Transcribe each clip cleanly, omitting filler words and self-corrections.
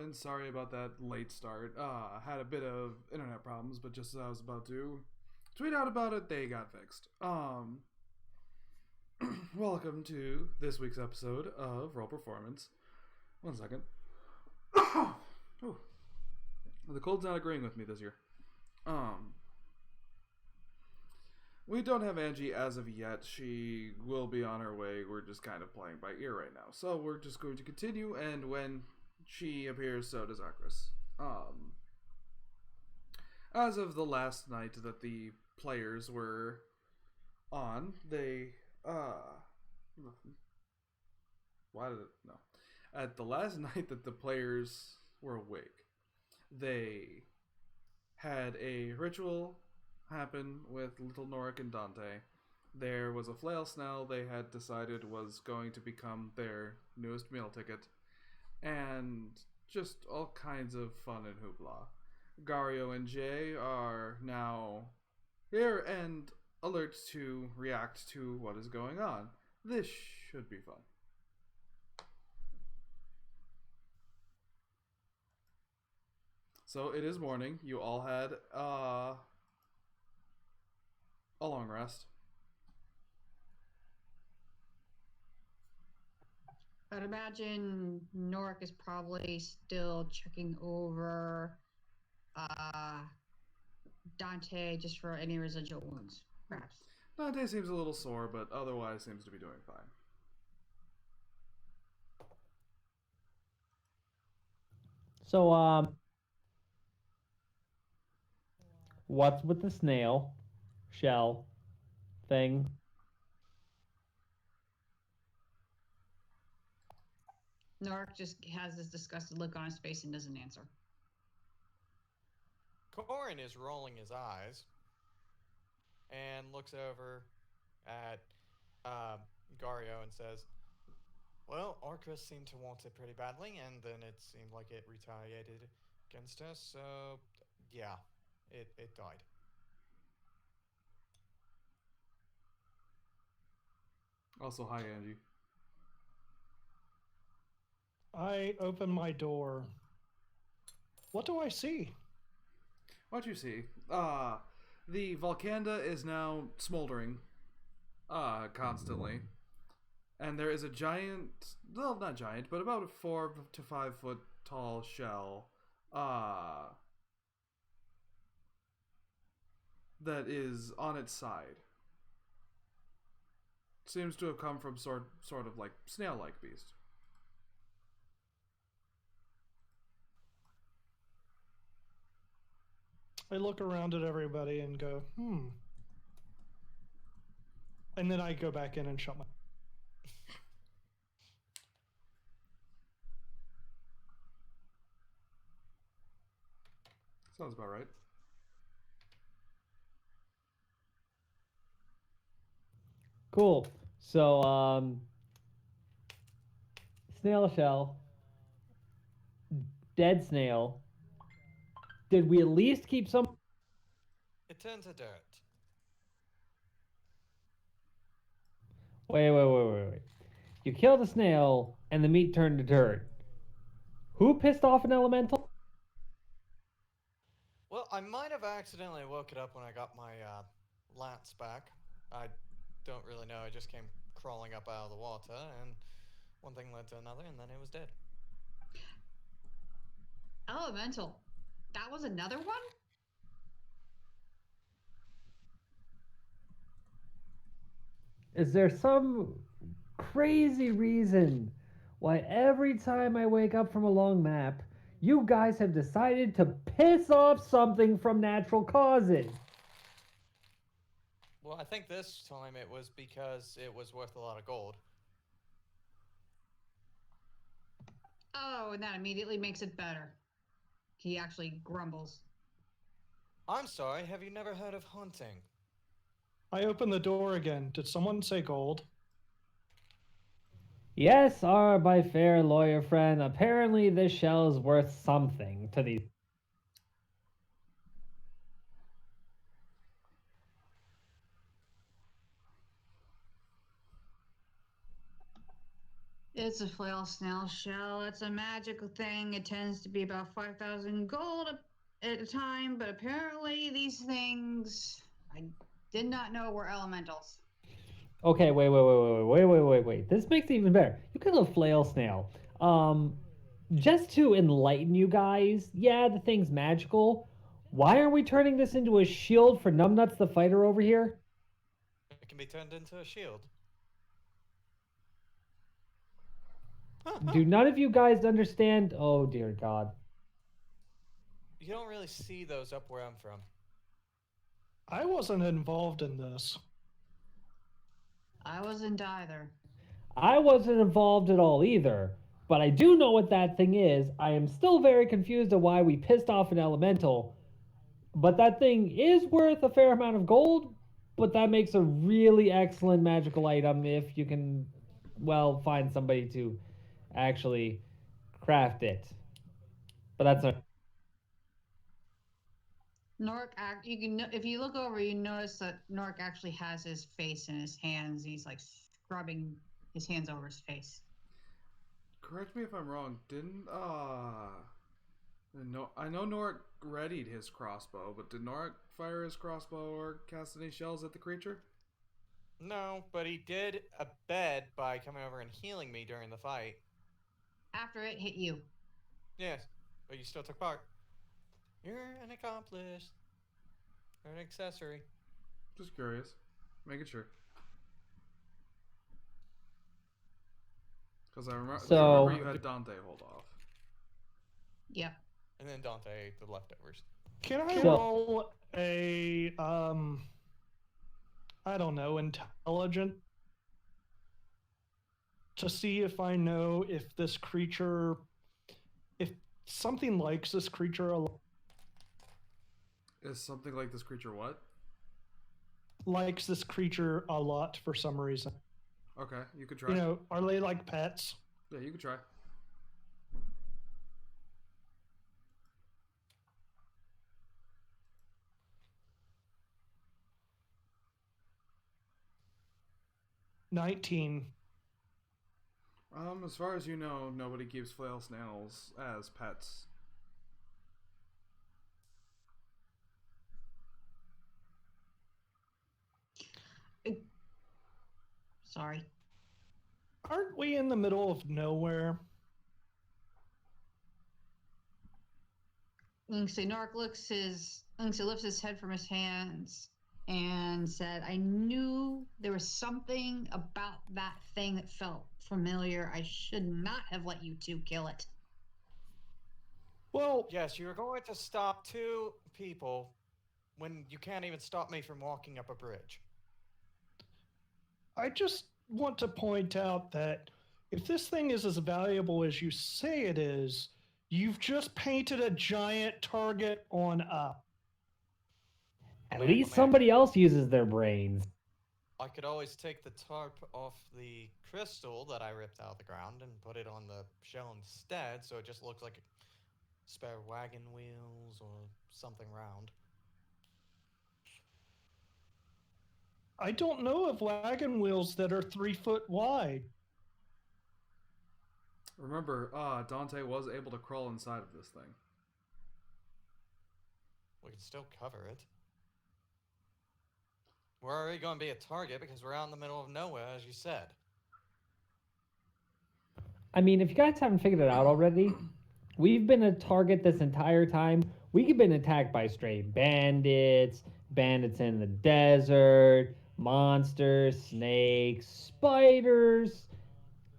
everyone. Sorry about that late start. Had a bit of internet problems, but just as I was about to tweet out about it, they got fixed. Welcome to this week's episode of Roll Performance. One second. Ooh. The cold's not agreeing with me this year. We don't have Angie as of yet. She will be on her way. We're just kind of playing by ear right now. So we're just going to continue, and when she appears, so does Akris. As of the last night that the players were on, they why did it no? At the last night that the players were awake, they had a ritual happen with Little Norik and Dante. There was a flail snell they had decided was going to become their newest meal ticket, and just all kinds of fun and hoopla. Gario and Jay are now here and alert to react to what is going on. This should be fun. So it is morning. You all had a long rest. I'd imagine Norik is probably still checking over Dante just for any residual wounds, perhaps. Dante seems a little sore, but otherwise seems to be doing fine. So, what's with the snail shell thing? Norik just has this disgusted look on his face and doesn't answer. Corin is rolling his eyes and looks over at Gario and says, well, Arcus seemed to want it pretty badly, and then it seemed like it retaliated against us, so yeah, it died. Also, hi, Angie. I open my door. What do I see? What you see? The Volcanda is now smoldering, constantly. And there is a giant, well, not giant, but about a 4 to 5 foot tall shell, that is on its side. Seems to have come from sort of like snail-like beast. I look around at everybody and go, And then I go back in and shut my... Sounds about right. Cool. So, snail shell, dead snail. Did we at least keep some? It turned to dirt. Wait. You killed a snail, and the meat turned to dirt. Who pissed off an elemental? Well, I might have accidentally woke it up when I got my lance back. I don't really know. I just came crawling up out of the water, and one thing led to another, and then it was dead. Elemental. That was another one? Is there some crazy reason why every time I wake up from a long nap, you guys have decided to piss off something from natural causes? Well, I think this time it was because it was worth a lot of gold. Oh, and that immediately makes it better. He actually grumbles. I'm sorry, have you never heard of hunting? I open the door again. Did someone say gold? Yes, our by fair lawyer friend, apparently this shell is worth something to these. It's a flail snail shell. It's a magical thing. It tends to be about 5,000 gold at a time, but apparently these things I did not know were elementals. Okay, wait. This makes it even better. You got a flail snail. Just to enlighten you guys, yeah, the thing's magical. Why are we turning this into a shield for Numbnuts the fighter over here? It can be turned into a shield. Do none of you guys understand? Oh dear God. You don't really see those up where I'm from. I wasn't involved in this. I wasn't either. I wasn't involved at all either, but I do know what that thing is. I am still very confused of why we pissed off an elemental, but that thing is worth a fair amount of gold, but that makes a really excellent magical item if you can, well, find somebody to actually craft it. But that's not. Nork, you can if you look over, you notice that Nork actually has his face in his hands. He's like scrubbing his hands over his face. Correct me if I'm wrong. Didn't no, I know Norik readied his crossbow, but did Norik fire his crossbow or cast any shells at the creature? No, but he did a bed by coming over and healing me during the fight. After it hit you. Yes, but you still took part. You're an accomplice. You're an accessory. Just curious, making sure. Because I remember you had Dante hold off. Yep. And then Dante ate the leftovers. Can I So- roll a I don't know, intelligent to see if I know if this creature, if something likes this creature Is something like this creature what? likes this creature a lot for some reason. Okay, you could try. You know, are they like pets? Yeah, you could try. $19. As far as you know, nobody keeps flail snails as pets. Sorry. Aren't we in the middle of nowhere? Nork lifts his head from his hands and said, I knew there was something about that thing that felt familiar. I should not have let you two kill it. Well, Yes, you were going to stop two people when you can't even stop me from walking up a bridge. I just want to point out that if this thing is as valuable as you say it is, you've just painted a giant target on up. At Man, least man. somebody else uses their brains. I could always take the tarp off the crystal that I ripped out of the ground and put it on the shell instead, so it just looks like spare wagon wheels or something round. I don't know of wagon wheels that are 3 foot wide. Remember, Dante was able to crawl inside of this thing. We can still cover it. We're already going to be a target because we're out in the middle of nowhere, as you said. I mean, if you guys haven't figured it out already, we've been a target this entire time. We've been attacked by stray bandits, bandits in the desert, monsters, snakes, spiders.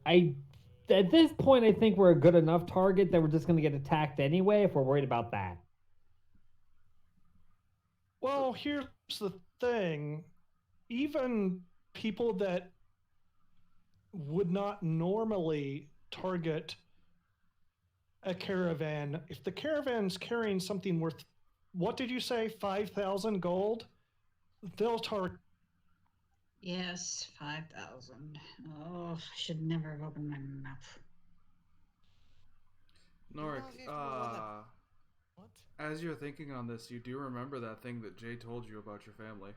At this point, I think we're a good enough target that we're just going to get attacked anyway if we're worried about that. Well, here's the thing. Even people that would not normally target a caravan, if the caravan's carrying something worth, what did you say, 5,000 gold? They'll target. Yes, 5,000. Oh, I should never have opened my mouth. Norik, Reminds me of the one that- What? as you're thinking on this, you do remember that thing that Jay told you about your family.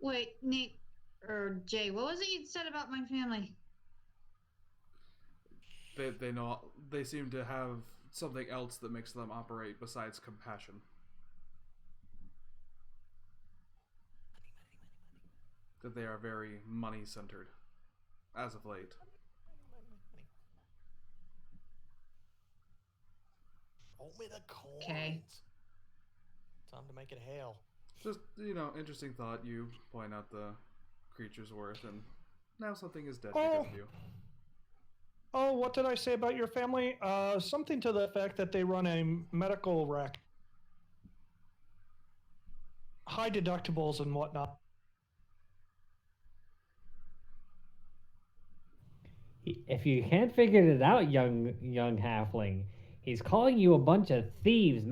Wait, Nate, or Jay, what was it you said about my family? They know they seem to have something else that makes them operate besides compassion. That they are very money centered, as of late. Roll me the coins. Okay. Time to make it hail. Just, interesting thought. You point out the creature's worth, and now something is dead because of you. Oh, what did I say about your family? Something to the effect that they run a medical rack. High deductibles and whatnot. If you can't figure it out, young halfling, he's calling you a bunch of thieves.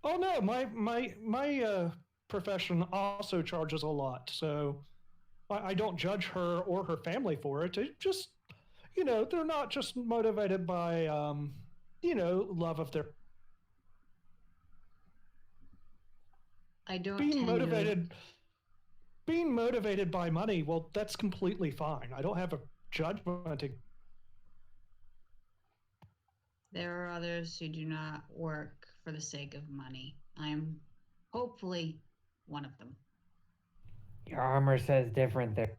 Oh no, my profession also charges a lot, so I don't judge her or her family for it. It just, they're not just motivated by, love of their. I don't Being tend motivated. Being motivated by money, well, that's completely fine. I don't have a judgment. There are others who do not work for the sake of money. I am hopefully one of them. Your armor says different there.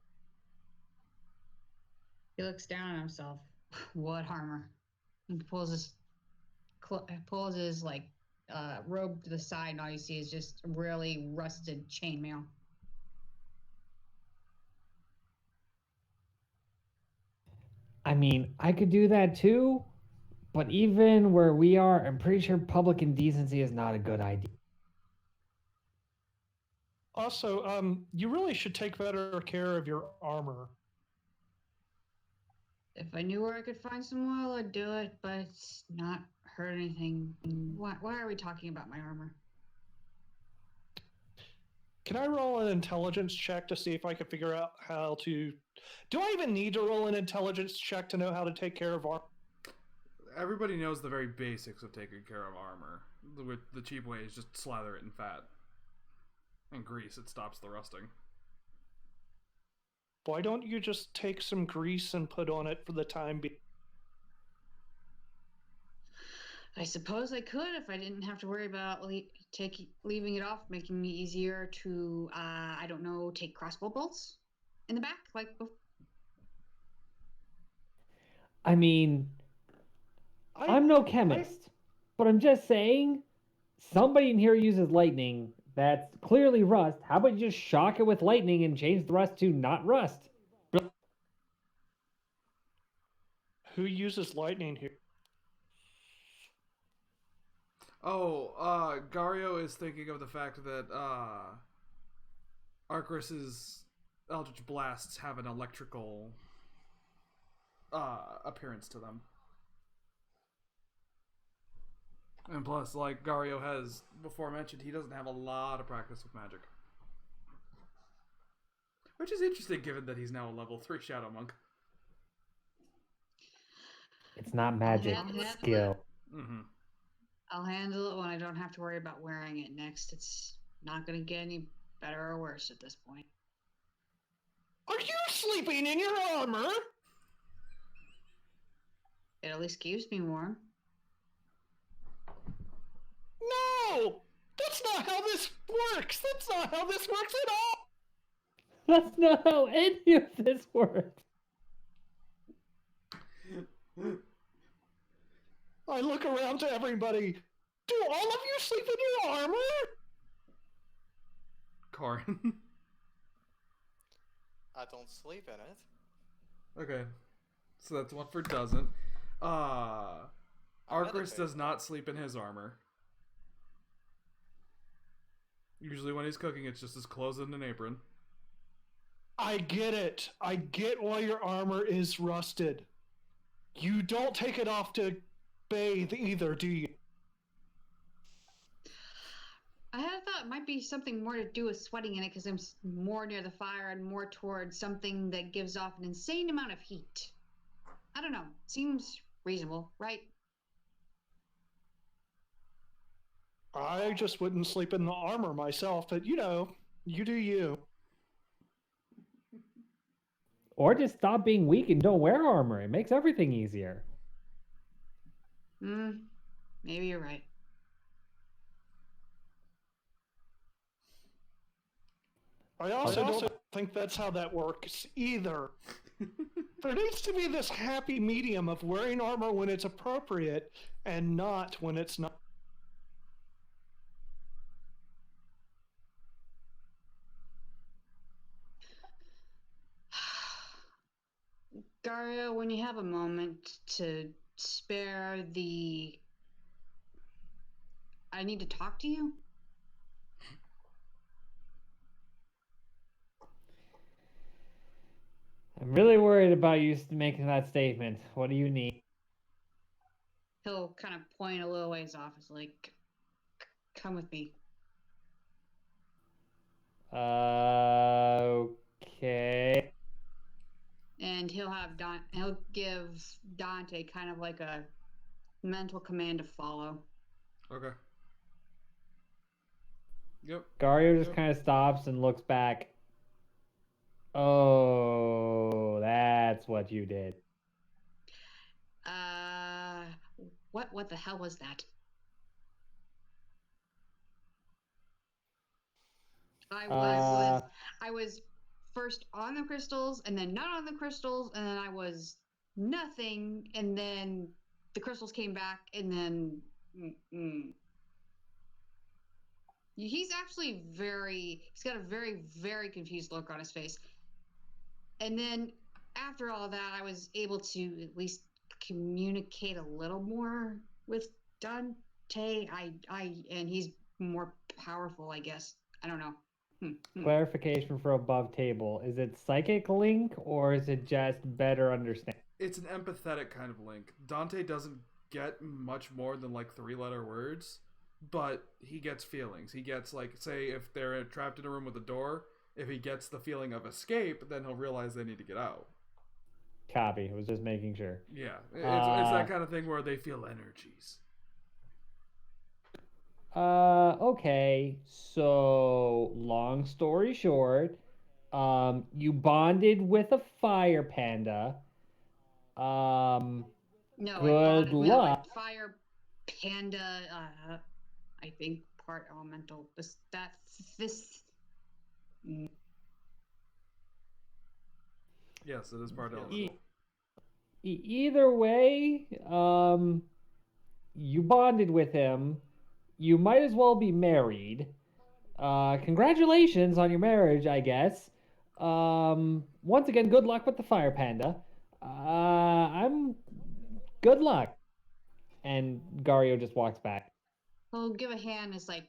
He looks down at himself. What armor? He pulls his robe to the side, and all you see is just really rusted chainmail. I mean, I could do that too, but even where we are, I'm pretty sure public indecency is not a good idea. Also, you really should take better care of your armor. If I knew where I could find some oil, I'd do it, but it's not hurt anything. Why are we talking about my armor? Can I roll an intelligence check to see if I can figure out how to... Do I even need to roll an intelligence check to know how to take care of armor? Everybody knows the very basics of taking care of armor. The cheap way is just slather it in fat. And grease, it stops the rusting. Why don't you just take some grease and put on it for the time being? I suppose I could if I didn't have to worry about leaving it off, making me easier to, I don't know, take crossbow bolts in the back, I mean, I'm no chemist, but I'm just saying, somebody in here uses lightning. That's clearly rust. How about you just shock it with lightning and change the rust to not rust? Who uses lightning here? Oh, Gario is thinking of the fact that Arcris's Eldritch Blasts have an electrical appearance to them. And plus, like Gario has before mentioned, he doesn't have a lot of practice with magic. Which is interesting given that he's now a level 3 Shadow Monk. It's not magic, it's skill. Mm-hmm. I'll handle it when I don't have to worry about wearing it next. It's not going to get any better or worse at this point. Are you sleeping in your armor? It at least keeps me warm. No! That's not how this works! That's not how this works at all! That's not how any of this works. I look around to everybody. Do all of you sleep in your armor? Corin. I don't sleep in it. Okay. So that's one for doesn't. Arcris does not sleep in his armor. Usually when he's cooking, it's just his clothes and an apron. I get it. I get why your armor is rusted. You don't take it off to bathe either, do you? I had thought it might be something more to do with sweating in it because I'm more near the fire and more towards something that gives off an insane amount of heat. I don't know. Seems reasonable, right? I just wouldn't sleep in the armor myself, but you do you. Or just stop being weak and don't wear armor. It makes everything easier. Maybe you're right. I also don't think that's how that works either. There needs to be this happy medium of wearing armor when it's appropriate and not when it's not. Gario, when you have a moment to spare I need to talk to you? I'm really worried about you making that statement. What do you need? He'll kind of point a little ways off. It's like, come with me. Okay. And he'll give Dante kind of like a mental command to follow. Okay. Yep. Gario just kind of stops and looks back. Oh, that's what you did. What the hell was that? I was first on the crystals and then not on the crystals, and then I was nothing, and then the crystals came back, and then he's actually he's got a very, very confused look on his face. And then after all that, I was able to at least communicate a little more with Dante. And he's more powerful, I guess. I don't know. Clarification for above table. Is it psychic link or is it just better understand? It's an empathetic kind of link. Dante doesn't get much more than like 3-letter words, but he gets feelings. He gets, like, say if they're trapped in a room with a door, if he gets the feeling of escape, then he'll realize they need to get out. Copy. I was just making sure. Yeah, it's that kind of thing where they feel energies. Okay. So, long story short, you bonded with a fire panda. No, good luck. With fire panda, I think part elemental. This. Yes, it is part elemental. Either way, you bonded with him. You might as well be married. Congratulations on your marriage, I guess. Once again, good luck with the fire panda. Good luck. And Gario just walks back. He'll give a hand. It's like,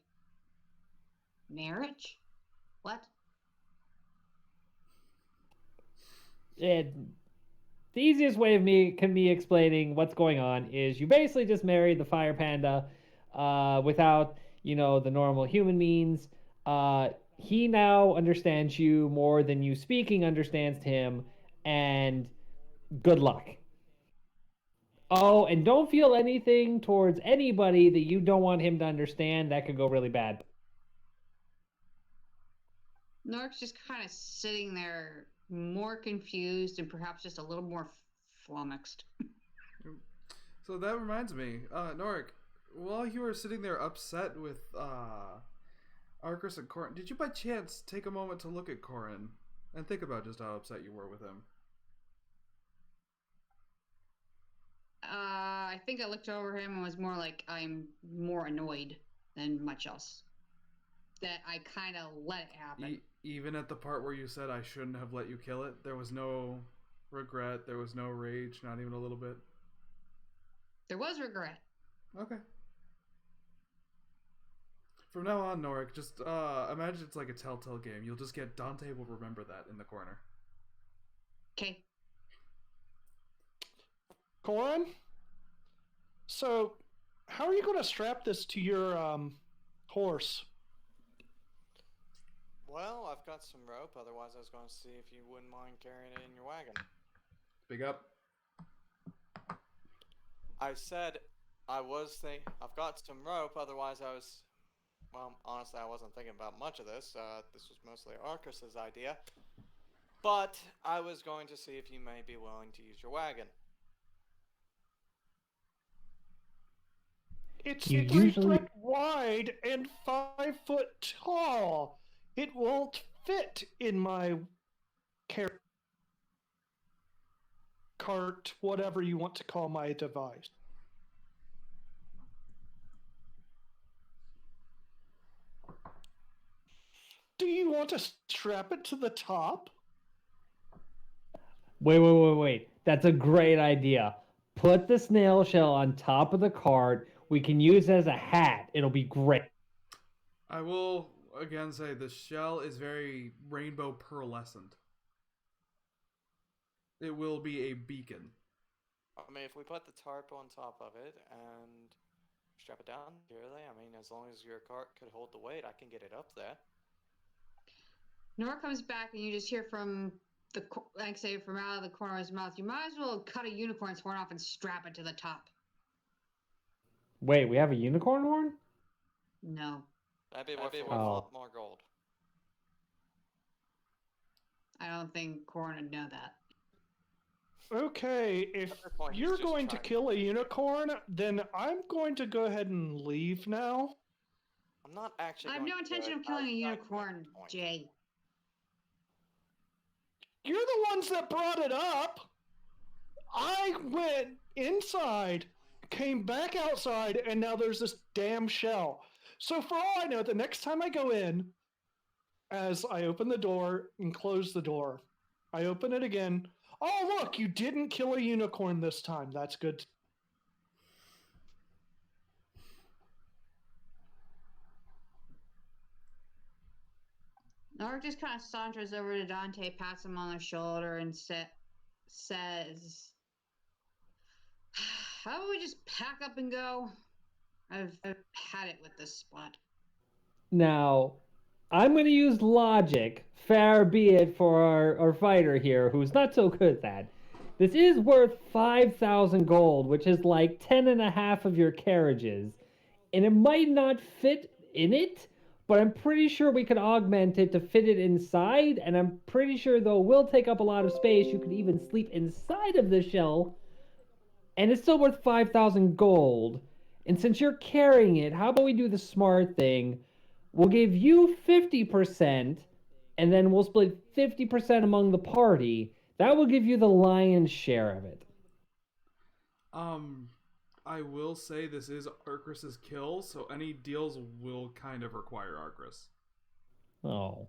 marriage? What? The easiest way of me explaining what's going on is you basically just married the fire panda without, the normal human means. He now understands you more than you speaking understands him, and good luck. Oh, and don't feel anything towards anybody that you don't want him to understand. That could go really bad. Nork's just kind of sitting there, more confused and perhaps just a little more flummoxed. So that reminds me, Norik, while you were sitting there upset with Arcus and Corin, did you by chance take a moment to look at Corin and think about just how upset you were with him? I think I looked over him and was more like, I'm more annoyed than much else. That I kind of let it happen. Even at the part where you said I shouldn't have let you kill it, there was no regret, there was no rage, not even a little bit? There was regret. Okay. From now on, Norik, just imagine it's like a Telltale game. You'll just get Dante will remember that in the corner. Okay. Corin? So, how are you going to strap this to your horse? Well, I've got some rope. Otherwise, I was going to see if you wouldn't mind carrying it in your wagon. Big up. I said I've got some rope. Otherwise, honestly, I wasn't thinking about much of this. This was mostly Arcus's idea. But I was going to see if you may be willing to use your wagon. It's You 3 usually- foot wide and 5 foot tall. It won't fit in my cart, whatever you want to call my device. Do you want to strap it to the top? Wait. That's a great idea. Put the snail shell on top of the cart. We can use it as a hat. It'll be great. I will again say the shell is very rainbow pearlescent. It will be a beacon. I mean, if we put the tarp on top of it and strap it down securely, I mean, as long as your cart could hold the weight, I can get it up there. Nora comes back and you just hear from from out of the corner of his mouth, you might as well cut a unicorn's horn off and strap it to the top. Wait, we have a unicorn horn? No, That'd be worth a Oh. lot more gold. I don't think Corin would know that. Okay, if At this point, he's you're just going to trying to- kill a unicorn, then I'm going to go ahead and leave now. I'm not actually. I have going no to do intention it. of killing a I was trying to make unicorn, the point. Jay. You're the ones that brought it up. I went inside, came back outside, and now there's this damn shell. So for all I know, the next time I go in, as I open the door and close the door, I open it again. Oh, look, you didn't kill a unicorn this time. That's good. Nora just kind of saunters over to Dante, pats him on the shoulder, and says, "How about we just pack up and go? I've had it with this spot." Now, I'm going to use logic, fair be it for our fighter here, who's not so good at that. This is worth 5,000 gold, which is like 10 and a half of your carriages. And it might not fit in it, but I'm pretty sure we could augment it to fit it inside. And I'm pretty sure, though, it will take up a lot of space. You could even sleep inside of the shell. And it's still worth 5,000 gold. And since you're carrying it, how about we do the smart thing? We'll give you 50%, and then we'll split 50% among the party. That will give you the lion's share of it. I will say this is Arcris's kill, so any deals will kind of require Arcris. Oh.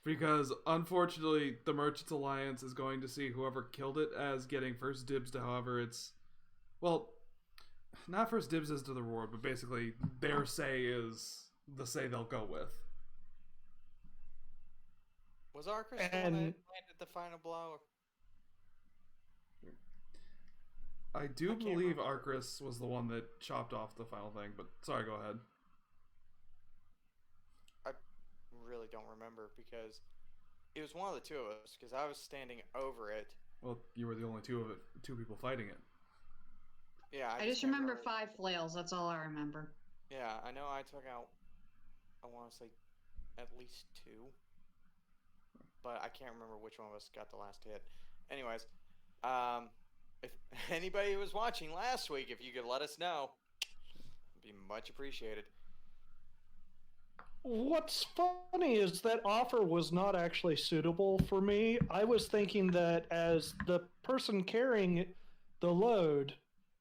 Because, unfortunately, the Merchants Alliance is going to see whoever killed it as getting first dibs to however it's... Well, not first dibs as to the reward, but basically their say is the say they'll go with. Was Arcris the one that And- landed the final blow? I do can't believe remember. Arcris was the one that chopped off the final thing, but sorry, go ahead. I really don't remember because it was one of the two of us because I was standing over it. Well, you were the only two people fighting it. Yeah, I just can't remember 5 flails. That's all I remember. Yeah, I know I took out, I want to say, at least 2. But I can't remember which one of us got the last hit. Anyways, if anybody was watching last week, if you could let us know, it'd be much appreciated. What's funny is that offer was not actually suitable for me. I was thinking that as the person carrying the load,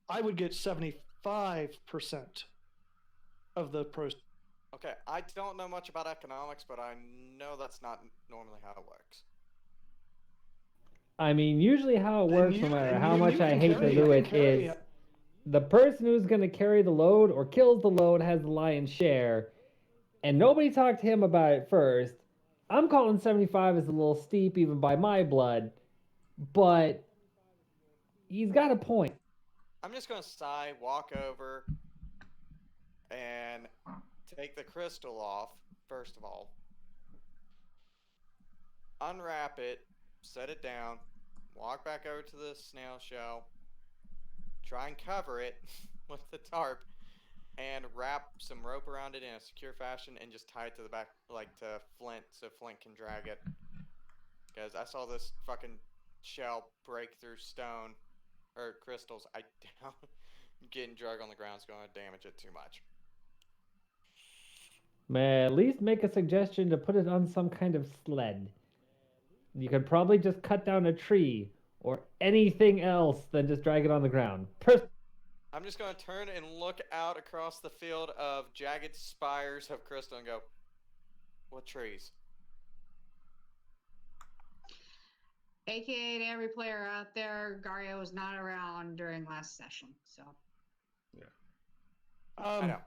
I would get 75% of the proceeds. Okay, I don't know much about economics, but I know that's not normally how it works. I mean, usually how it works, no matter how much I hate to do it, is the person who's going to carry the load or kills the load has the lion's share, and nobody talked to him about it first. I'm calling 75 as a little steep, even by my blood, but he's got a point. I'm just gonna sigh, walk over, and take the crystal off, first of all. Unwrap it, set it down, walk back over to the snail shell, try and cover it with the tarp, and wrap some rope around it in a secure fashion and just tie it to the back, like to Flint, so Flint can drag it. because I saw this fucking shell break through stone or crystals. I doubt getting drug on the ground is going to damage it too much. May I at least make a suggestion to put it on some kind of sled. You could probably just cut down a tree or anything else than just drag it on the ground. I'm just going to turn and look out across the field of jagged spires of crystal and go, what trees? AKA to every player out there, Gario was not around during last session, so. I know.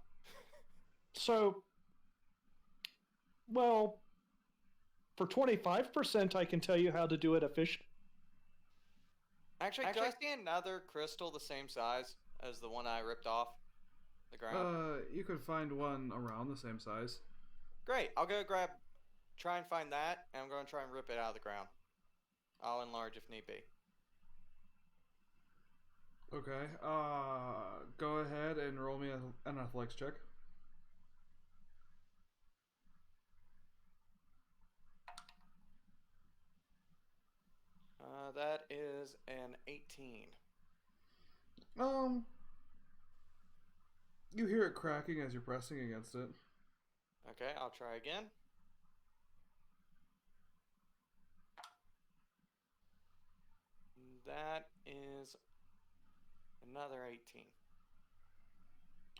So, well, for 25%, I can tell you how to do it efficiently. Actually, do I see another crystal the same size as the one I ripped off the ground? You could find one around the same size. Great. I'll go try and find that, and I'm going to try and rip it out of the ground. I'll enlarge if need be. Okay. Go ahead and roll me an athletics check. That is an 18. You hear it cracking as you're pressing against it. Okay, I'll try again. That is another 18.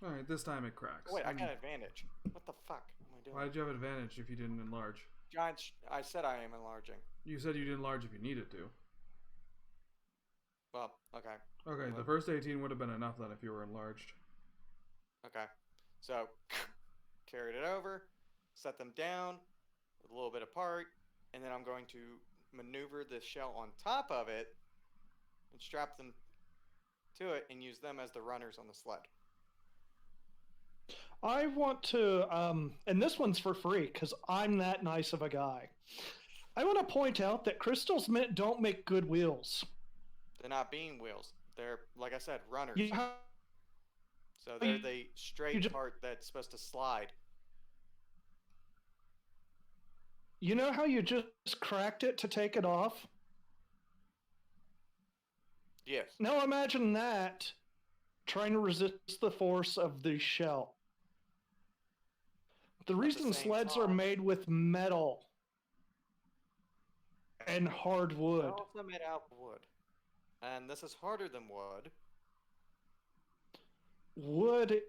Alright, this time it cracks. Oh, wait, I got advantage. What the fuck am I doing? Why did you have advantage if you didn't enlarge? I said I am enlarging. You said you didn't enlarge if you needed to. Well, okay. Okay, the first 18 would have been enough then if you were enlarged. Okay. So, carried it over, set them down, a little bit apart, and then I'm going to maneuver the shell on top of it and strap them to it and use them as the runners on the sled. I want to, and this one's for free because I'm that nice of a guy. I want to point out that crystals don't make good wheels. They're not beam wheels. They're, like I said, runners. Yeah. So they're the straight part that's supposed to slide. You know how you just cracked it to take it off? Yes. Now imagine that trying to resist the force of the shell. The reason sleds are made with metal and hardwood. They're also made out of wood. And this is harder than wood. Wood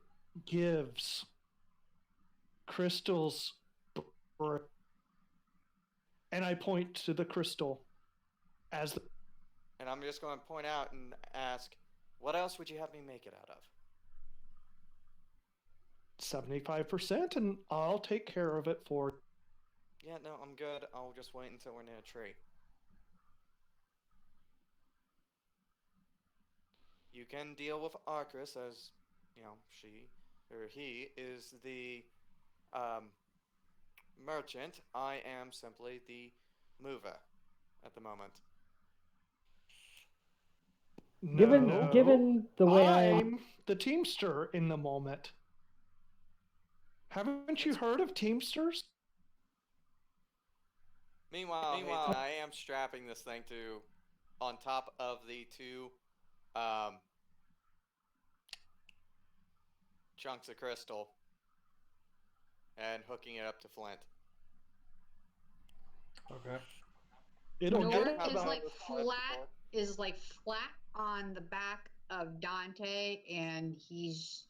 gives crystals, and I point to the crystal as the. And I'm just going to point out and ask, what else would you have me make it out of? 75%, and I'll take care of it for. Yeah, no, I'm good. I'll just wait until we're near a tree. You can deal with Arcris as, you know, he is the merchant. I am simply the mover at the moment. Given the way I'm the Teamster in the moment. Haven't you heard of Teamsters? Meanwhile, I am strapping this thing on top of the two chunks of crystal and hooking it up to Flint. Okay. Nora is like flat on the back of Dante, and he's,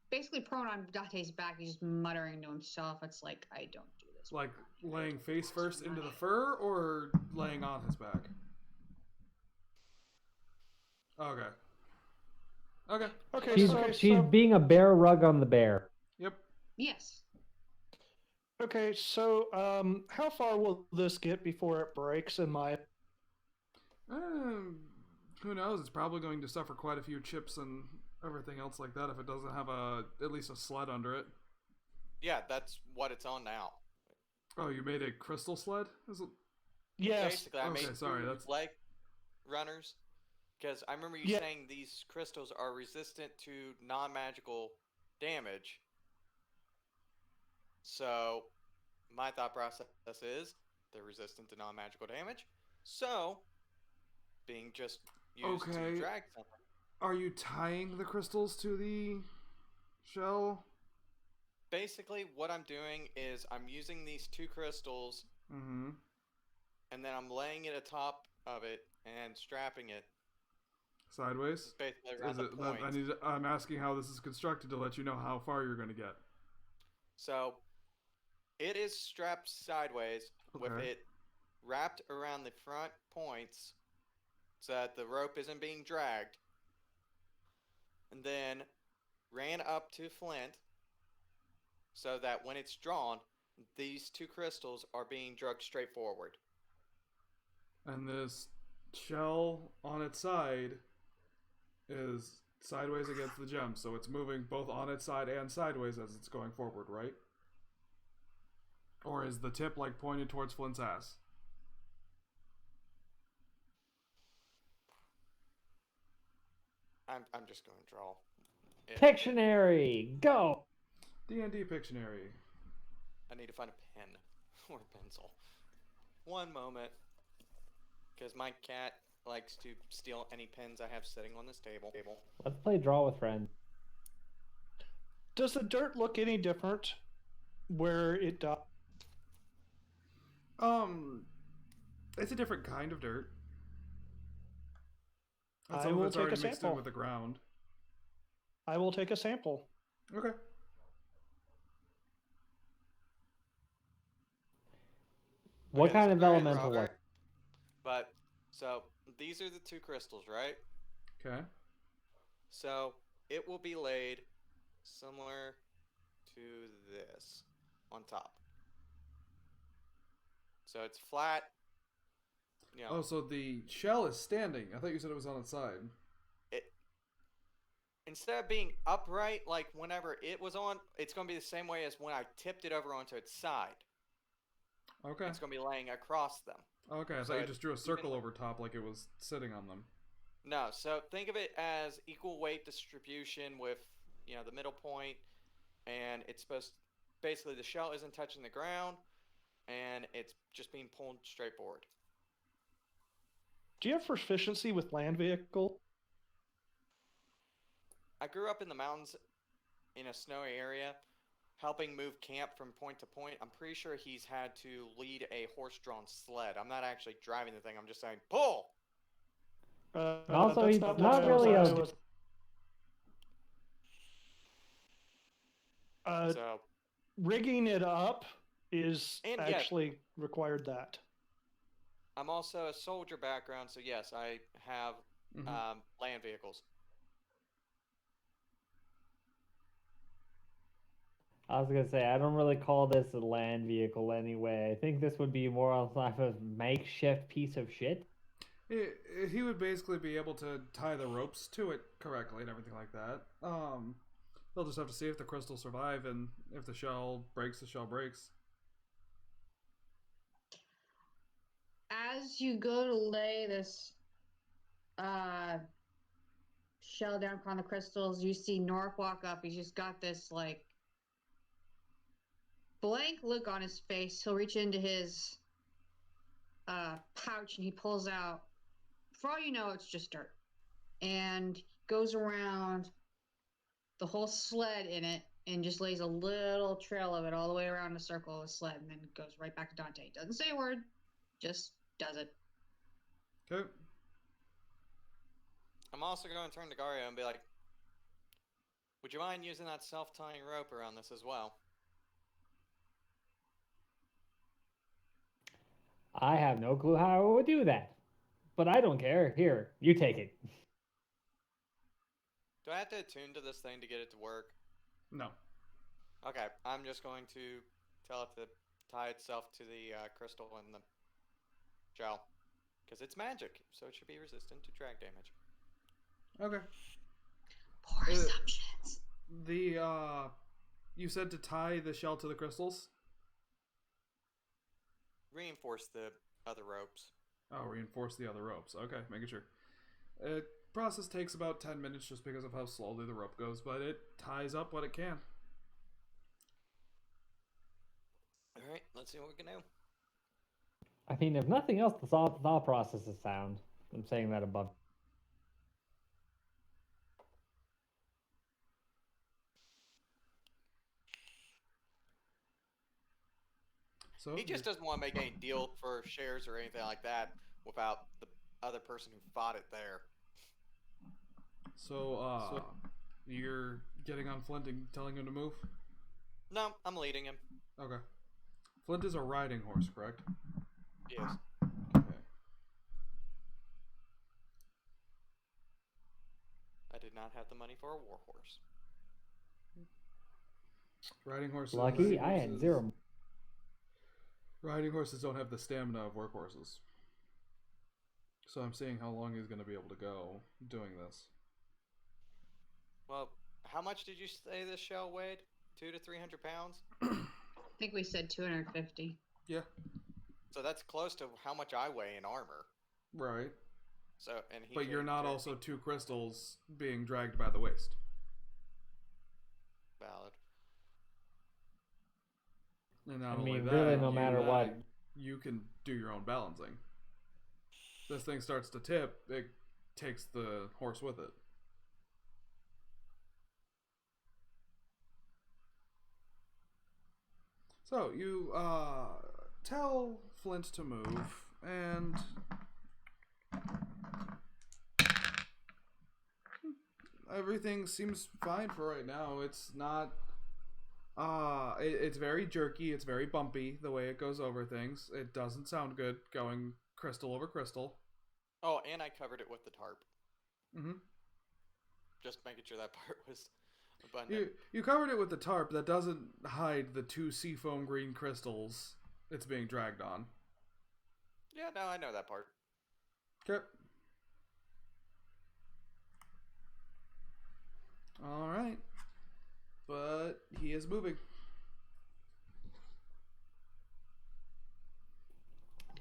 basically prone on Dante's back. He's just muttering to himself. It's like, I don't do this. Like laying face first into the fur, or laying on his back? Okay. She's being a bear rug on the bear. Yep. Yes. Okay, so how far will this get before it breaks? Who knows? It's probably going to suffer quite a few chips and everything else like that if it doesn't have at least a sled under it. Yeah, that's what it's on now. Oh, you made a crystal sled? Is it? Yes. Basically, I made leg runners. Because I remember you saying these crystals are resistant to non-magical damage. So, my thought process is, they're resistant to non-magical damage. So, being just used to Okay. drag something. Are you tying the crystals to the shell? Basically, what I'm doing is I'm using these 2 crystals, Mm-hmm. and then I'm laying it atop of it and strapping it Sideways? basically around the point. I'm asking how this is constructed to let you know how far you're going to get. So, it is strapped sideways with Okay. it wrapped around the front points so that the rope isn't being dragged. And then ran up to Flint so that when it's drawn, these 2 crystals are being dragged straight forward. And this shell on its side is sideways against the gem, so it's moving both on its side and sideways as it's going forward, right? Or is the tip like pointed towards Flint's ass? I'm just going to draw. Pictionary, go! D&D Pictionary. I need to find a pen or a pencil. One moment. Because my cat likes to steal any pens I have sitting on this table. Let's play Draw with Friends. Does the dirt look any different where it does? It's a different kind of dirt. And I some of will it's take a already mixed in sample. with the ground. I will take a sample. Okay. What Okay, kind so of go ahead, elemental Robert. look? But, so, these are the 2 crystals, right? Okay. So, it will be laid similar to this on top. So it's flat. You know, Oh, so the shell is standing. I thought you said it was on its side. instead of being upright like whenever it was on, it's going to be the same way as when I tipped it over onto its side. Okay. It's going to be laying across them. Okay, I So thought you it's just drew a circle evenly- over top like it was sitting on them. No, so think of it as equal weight distribution with, the middle point, and it's supposed basically the shell isn't touching the ground, and it's just being pulled straight forward. Do you have proficiency with land vehicle? I grew up in the mountains in a snowy area, helping move camp from point to point. I'm pretty sure he's had to lead a horse-drawn sled. I'm not actually driving the thing. I'm just saying, pull! Also, that's he's what not I really a- was- So, rigging it up is And yes. actually required that. I'm also a soldier background, so yes, I have Mhm. land vehicles. I was gonna say I don't really call this a land vehicle anyway. I think this would be more on type of makeshift piece of shit. He would basically be able to tie the ropes to it correctly and everything like that. They'll just have to see if the crystals survive, and if the shell breaks, the shell breaks. As you go to lay this shell down upon the crystals, you see Nork walk up. He's just got this like blank look on his face. He'll reach into his pouch and he pulls out, for all you know, it's just dirt, and goes around the whole sled in it and just lays a little trail of it all the way around the circle of the sled, and then goes right back to Dante. Doesn't say a word, just does it. Okay. I'm also going to turn to Gario and be like, would you mind using that self-tying rope around this as well? I have no clue how I would do that, but I don't care. Here, you take it. Do I have to attune to this thing to get it to work? No. Okay, I'm just going to tell it to tie itself to the crystal and the gel. Because it's magic, so it should be resistant to drag damage. Okay. Poor Uh, assumptions. You said to tie the shell to the crystals? Reinforce the other ropes. Oh, reinforce the other ropes. Okay, making sure. Process takes about 10 minutes just because of how slowly the rope goes, but it ties up what it can. Alright, let's see what we can do. I mean, if nothing else, the thought process is sound. I'm saying that above. So He just doesn't want to make any deal for shares or anything like that without the other person who fought it there. so you're getting on Flint and telling him to move? No, I'm leading him. Okay. Flint is a riding horse, correct? Yes. Okay. I did not have the money for a war horse. Riding horses. Lucky, I had 0. Riding horses don't have the stamina of workhorses. So I'm seeing how long he's going to be able to go doing this. Well, how much did you say this shell weighed? 200 to 300 pounds? I think we said 250. Yeah. So that's close to how much I weigh in armor. Right. So, and he But you're could not carry- also 2 crystals being dragged by the waist. valid. And not I only mean, that, really, no matter what. you can do your own balancing. This thing starts to tip, it takes the horse with it. So you tell Flint to move, and everything seems fine for right now. It's not. It's very jerky. It's very bumpy the way it goes over things. It doesn't sound good going crystal over crystal. Oh, and I covered it with the tarp. Mm-hmm. Just making sure that part was abundant. You covered it with the tarp. That doesn't hide the 2 seafoam green crystals it's being dragged on. Yeah, no, I know that part. Okay. All right. But he is moving.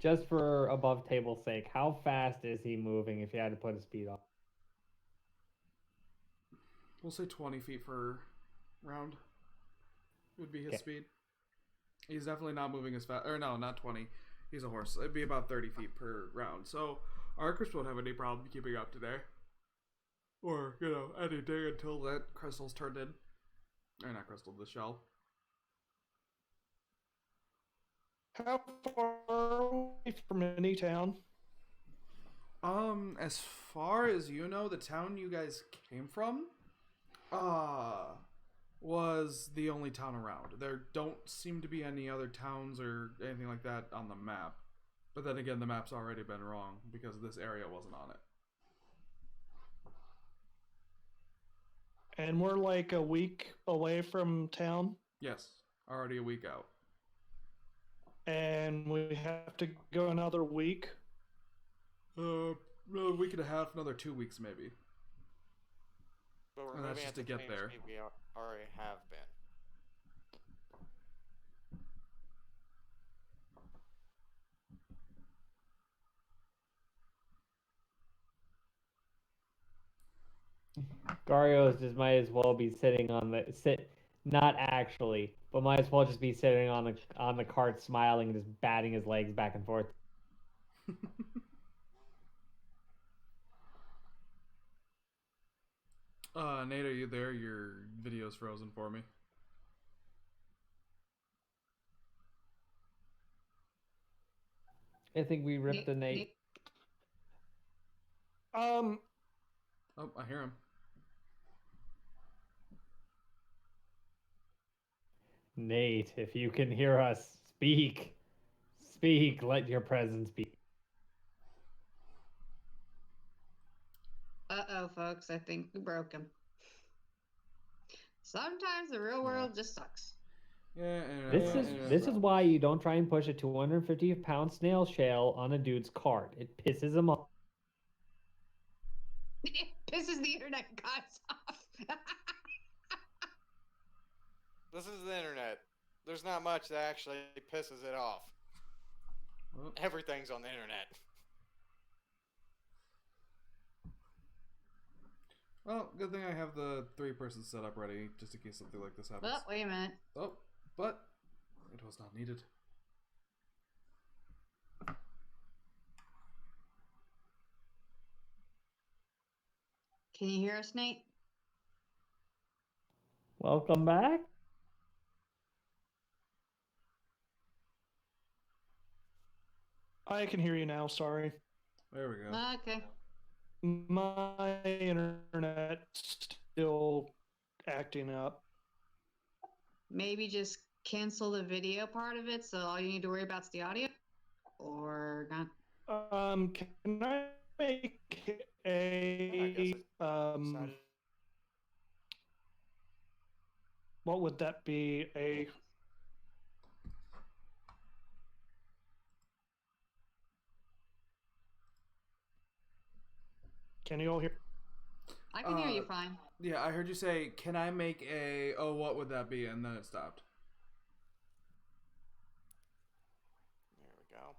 Just for above table sake, how fast is he moving if you had to put a speed on? We'll say 20 feet per round would be his Okay. speed. He's definitely not moving as fast. Or no, not 20. He's a horse. It'd be about 30 feet per round. So Arcus won't have any problem keeping up today. Or, any day until that crystal's turned in. Or not crystal, the shell. How far away from any town? As far as you know, the town you guys came from, was the only town around. There don't seem to be any other towns or anything like that on the map. But then again, the map's already been wrong because this area wasn't on it. And we're like a week away from town, Yes, already a week out. and we have to go another week. A week and a half, another 2 weeks maybe. But we're And that's moving just at to the get same there. speed we already have been. Gario's just might as well be sitting on the not actually, but might as well just be sitting on the cart, smiling and just batting his legs back and forth. Nate, are you there? Your video's frozen for me. I think we ripped the Nate. Oh, I hear him. Nate, if you can hear us, speak. Speak, let your presence be. Uh-oh, folks. I think we broke him. Sometimes the real world just sucks. Yeah, This is why you don't try and push a 250-pound snail shell on a dude's cart. It pisses him off. It pisses the internet gods off. This is the internet. There's not much that actually pisses it off. Well, Everything's on the internet. well, good thing I have the 3-person setup ready just in case something like this happens. Well, wait a minute. Oh, but it was not needed. Can you hear us, Nate? Welcome back. I can hear you now. Sorry. There we go. Okay. My internet's still acting up. Maybe just cancel the video part of it, so all you need to worry about is the audio, or not. Can I make I guess a decided. what would that be? A Can you all hear? I can hear you Uh, fine. Yeah, I heard you say, "Can I make a? Oh, what would that be?" And then it stopped. There we go.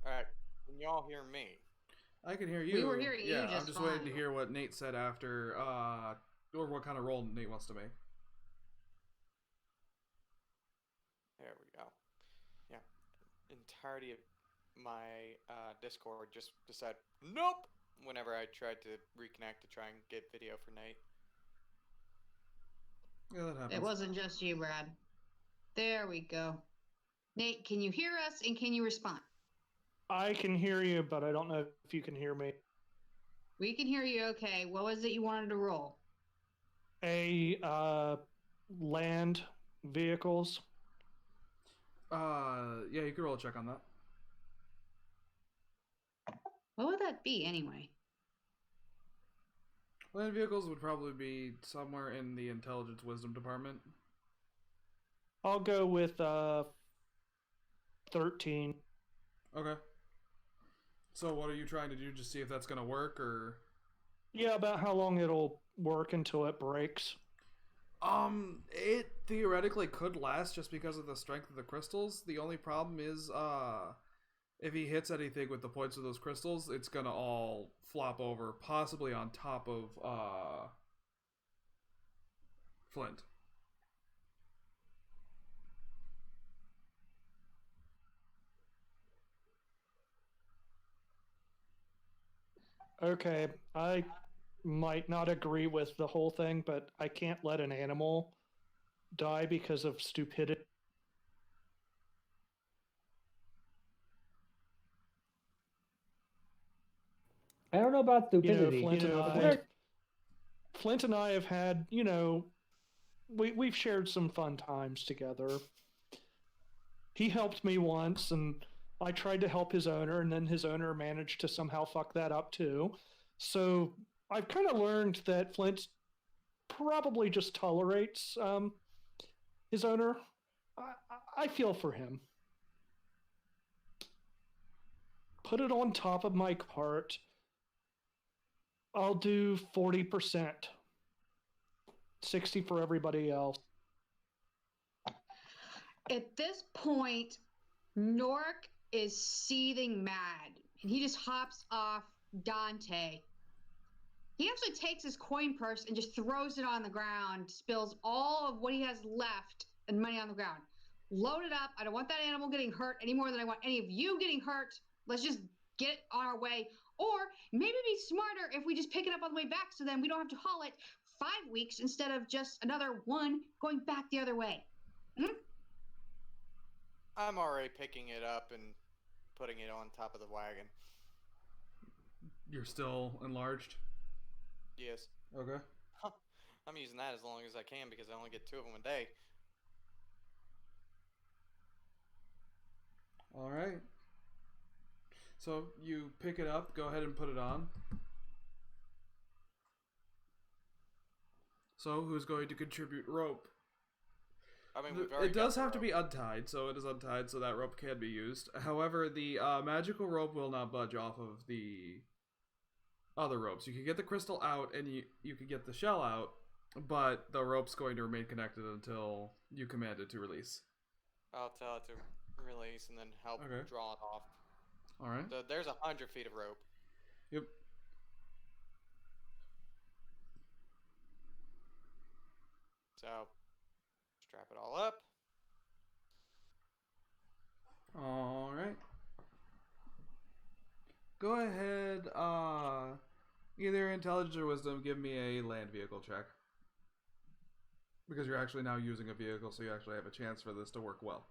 All right. Can y'all hear me? I can hear you. We were hearing you yeah, I'm just just waiting to fine. hear what Nate said after, or what kind of role Nate wants to make. There we go. Yeah. Entirety of my Discord just decided nope whenever I tried to reconnect to try and get video for Nate. Yeah, that happens. It wasn't just you, Brad. There we go. Nate, can you hear us and can you respond? I can hear you, but I don't know if you can hear me. We can hear you okay. What was it you wanted to roll? A land vehicles. Yeah, you can roll a check on that. What would that be anyway? Land vehicles would probably be somewhere in the intelligence wisdom department. I'll go with 13. Okay. So what are you trying to do? Just see if that's gonna work, or? Yeah, about how long it'll work until it breaks. It theoretically could last just because of the strength of the crystals. The only problem is, if he hits anything with the points of those crystals, it's gonna all flop over, possibly on top of, Flint. Okay, I might not agree with the whole thing, but I can't let an animal die because of stupidity. I don't know about You know, stupidity. Flint and I have had, we've shared some fun times together. He helped me once, and I tried to help his owner, and then his owner managed to somehow fuck that up too. So I've kind of learned that Flint probably just tolerates his owner. I feel for him. Put it on top of my cart. I'll do 40%. 60 for everybody else. At this point, Norik is seething mad, and he just hops off Dante. He actually takes his coin purse and just throws it on the ground, spills all of what he has left and money on the ground. Load it up. I don't want that animal getting hurt any more than I want any of you getting hurt. Let's just get it on our way. Or maybe be smarter if we just pick it up on the way back, so then we don't have to haul it 5 weeks instead of just another one going back the other way. I'm already picking it up and putting it on top of the wagon. You're still enlarged? Yes. Okay. I'm using that as long as I can because I only get 2 of them a day. Alright. So you pick it up, go ahead and put it on. So who's going to contribute rope? I mean, we've already It does got the have to rope. be untied, so it is untied, so that rope can be used. However, the magical rope will not budge off of the other ropes. You can get the crystal out, and you can get the shell out, but the rope's going to remain connected until you command it to release. I'll tell it to release and then help Okay. draw it off. All right. So there's 100 feet of rope. Yep. So strap it all up. All right. Go ahead. Either intelligence or wisdom, give me a land vehicle check. Because you're actually now using a vehicle, so you actually have a chance for this to work well.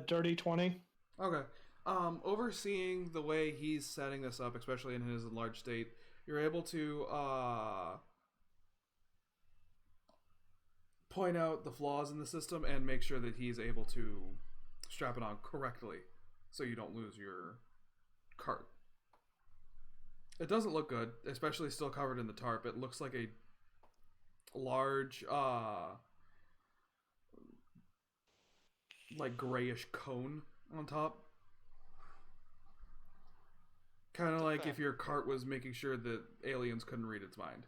Dirty 20. Okay. Overseeing the way he's setting this up, especially in his enlarged state, you're able to point out the flaws in the system and make sure that he's able to strap it on correctly so you don't lose your cart. It doesn't look good, especially still covered in the tarp. It looks like a large like grayish cone on top. Kind of like if your cart was making sure that aliens couldn't read its mind.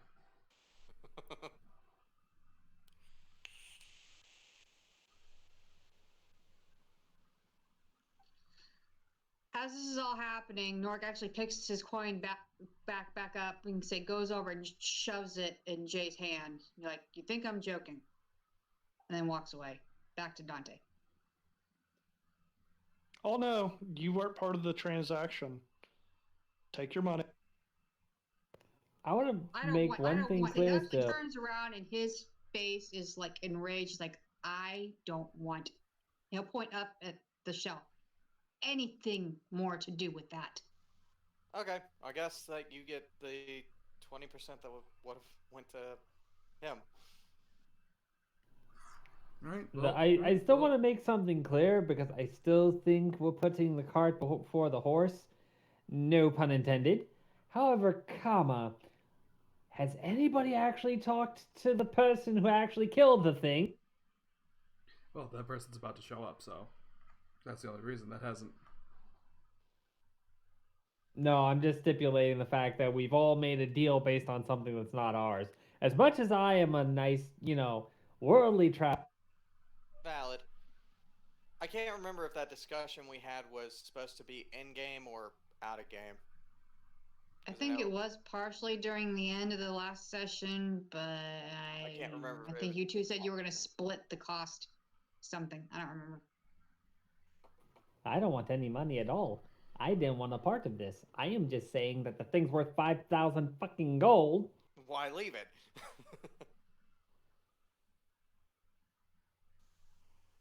As this is all happening, Nork actually picks his coin back up and say goes over and shoves it in Jay's hand. You're like, you think I'm joking? And then walks away. Back to Dante. Oh no, you weren't part of the transaction. Take your money. I want to make one thing He clear actually still. turns around and his face is like enraged, like, I don't want. He'll point up at the shelf. Anything more to do with that. Okay, I guess that you get the 20% that would have went to him. Right? I still want to make something clear because I still think we're putting the cart before the horse. No pun intended. However, has anybody actually talked to the person who actually killed the thing? Well, that person's about to show up, so that's the only reason that hasn't. No, I'm just stipulating the fact that we've all made a deal based on something that's not ours. As much as I am a nice, worldly trap. Valid. I can't remember if that discussion we had was supposed to be in-game or out-of-game. I think it was partially during the end of the last session, but I can't remember. I think you two said you were going to split the cost. Something. I don't remember. I don't want any money at all. I didn't want a part of this. I am just saying that the thing's worth 5,000 fucking gold. Why leave it?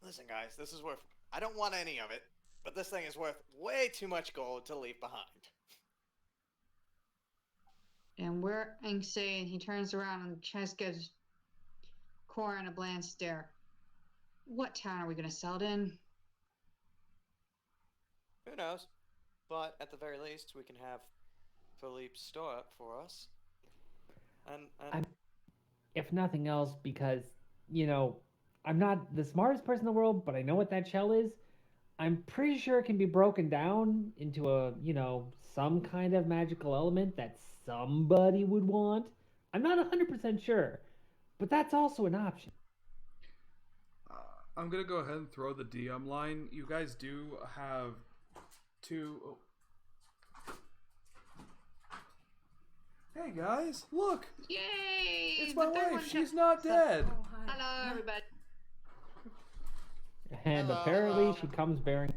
Listen, guys, this is worth. I don't want any of it, but this thing is worth way too much gold to leave behind. And we're saying he turns around and just gives Corin a bland stare. What town are we going to sell it in? Who knows? But at the very least, we can have Philippe store up for us. And if nothing else, because, I'm not the smartest person in the world, but I know what that shell is. I'm pretty sure it can be broken down into a, some kind of magical element that somebody would want. I'm not 100% sure, but that's also an option. I'm going to go ahead and throw the DM line. You guys do have two... Oh. Hey guys, look! Yay! It's my wife. She's not dead. Oh, hi. Hello, everybody. And Hello, apparently hello. she comes bearing.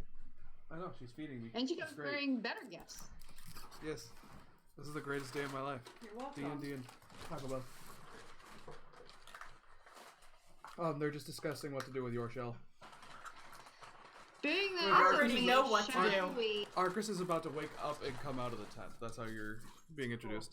I know, she's feeding me. And she It's comes great. wearing better gifts. Yes. This is the greatest day of my life. You're welcome. D&D and Taco Bell. They're just discussing what to do with your shell. Being that I it's a already mini know what to do. shell, we- Arcris is about to wake up and come out of the tent. That's how you're being introduced.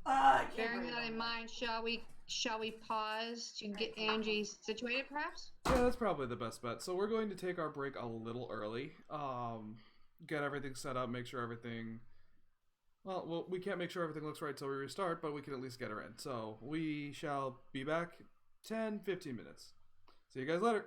I can't Bearing breathe that on in mind, shall we pause to get Angie situated, perhaps? Yeah, that's probably the best bet. So we're going to take our break a little early. Get everything set up, make sure everything... Well, we can't make sure everything looks right till we restart, but we can at least get her in. So we shall be back 10-15 minutes. See you guys later.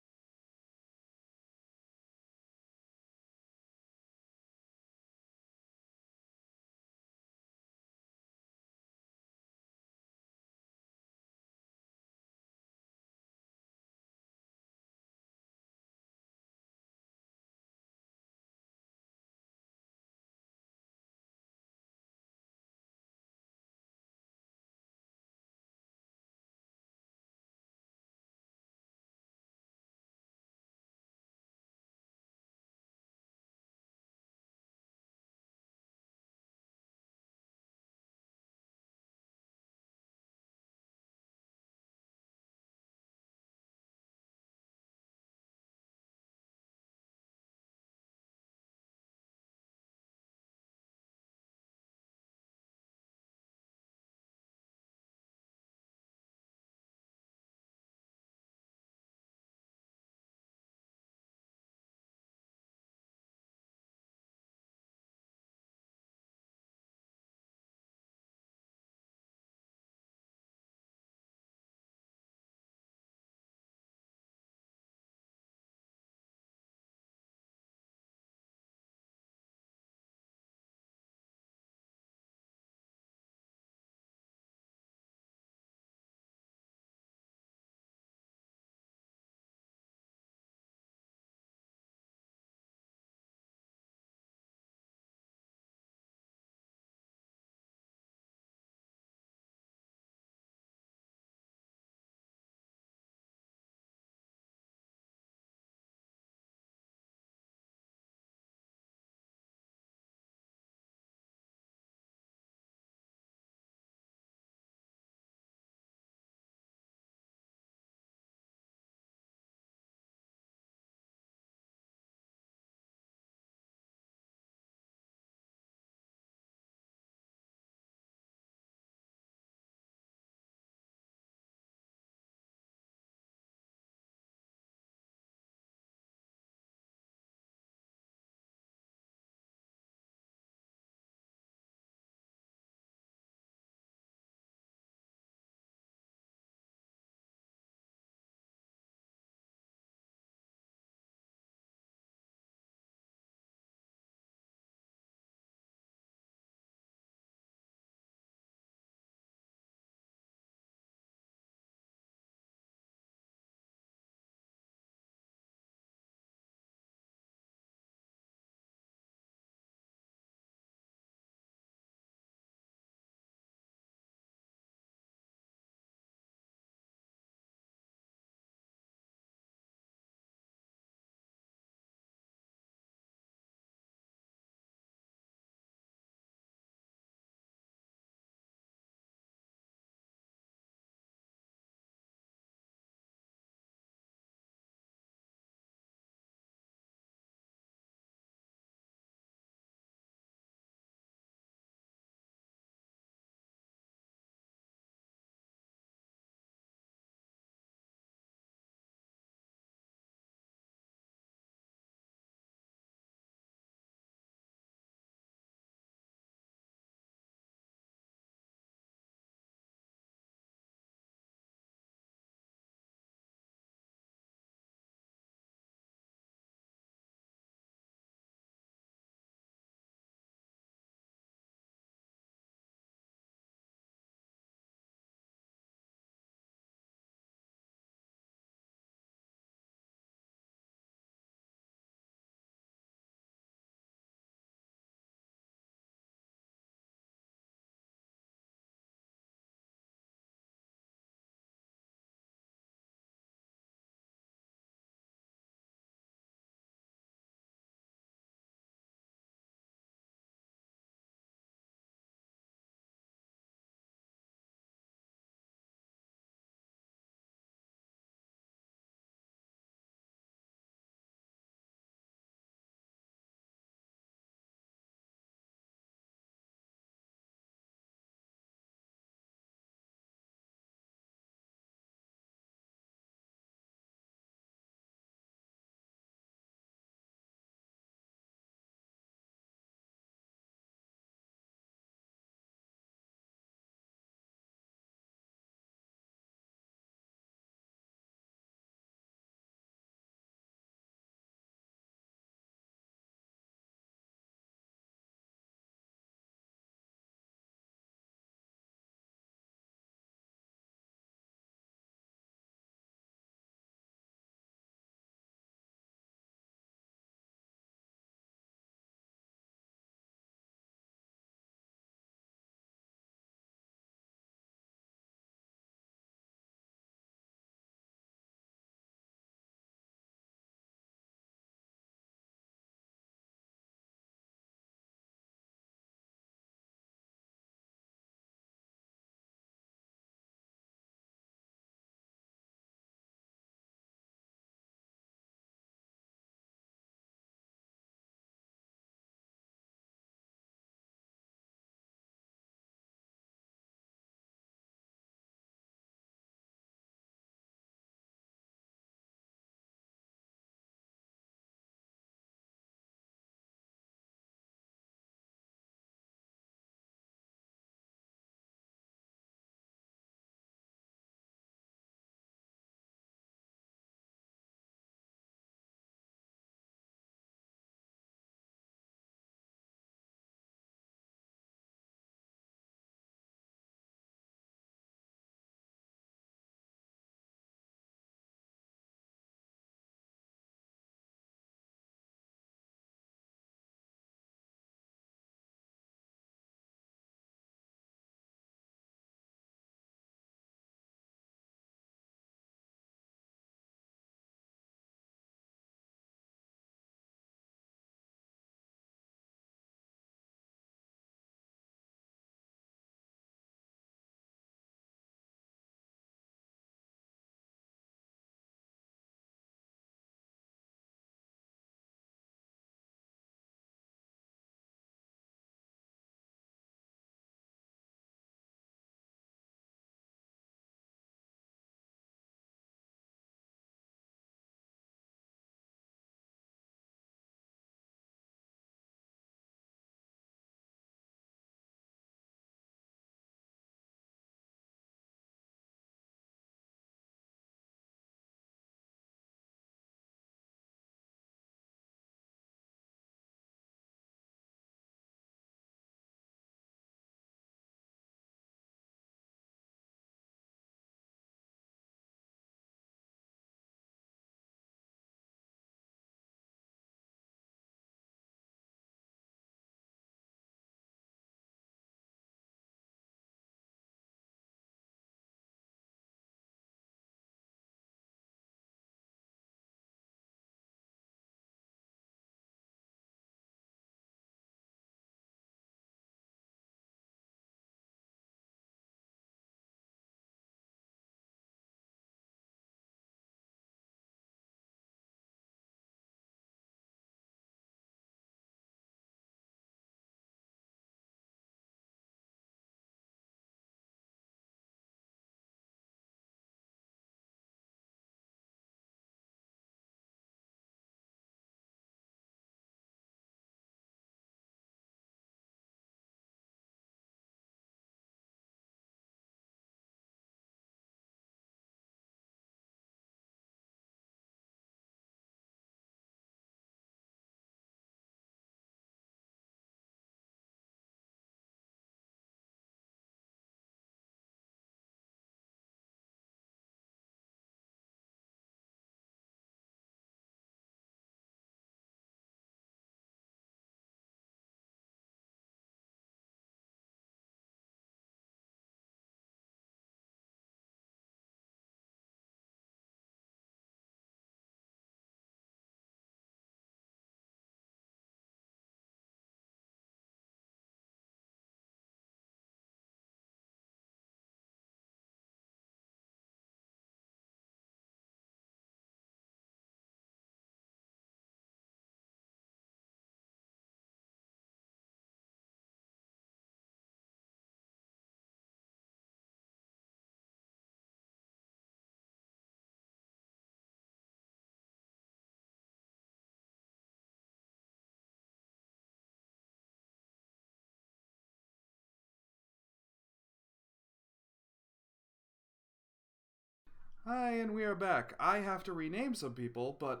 Hi, and we are back. I have to rename some people, but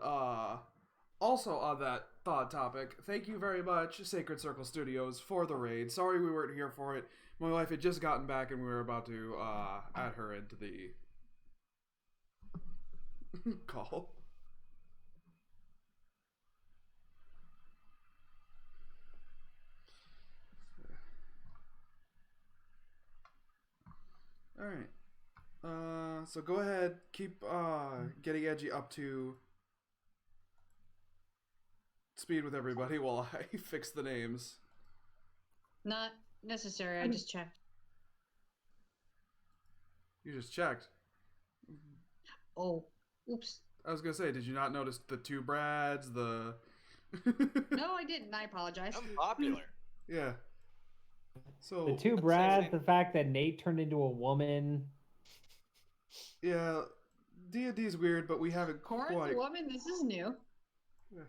also on that thought topic, thank you very much, Sacred Circle Studios, for the raid. Sorry we weren't here for it. My wife had just gotten back and we were about to add her into the call. Alright. So go ahead, keep getting Edgy up to speed with everybody while I fix the names. Not necessary. I just checked. You just checked. Oh, oops. I was gonna say, did you not notice the two Brads, the... No, I didn't. I apologize. I'm popular. Yeah. So... The two Brads, the fact that Nate turned into a woman. Yeah, D&D's weird, but we haven't Corin's quite... a woman. This is new. Yeah.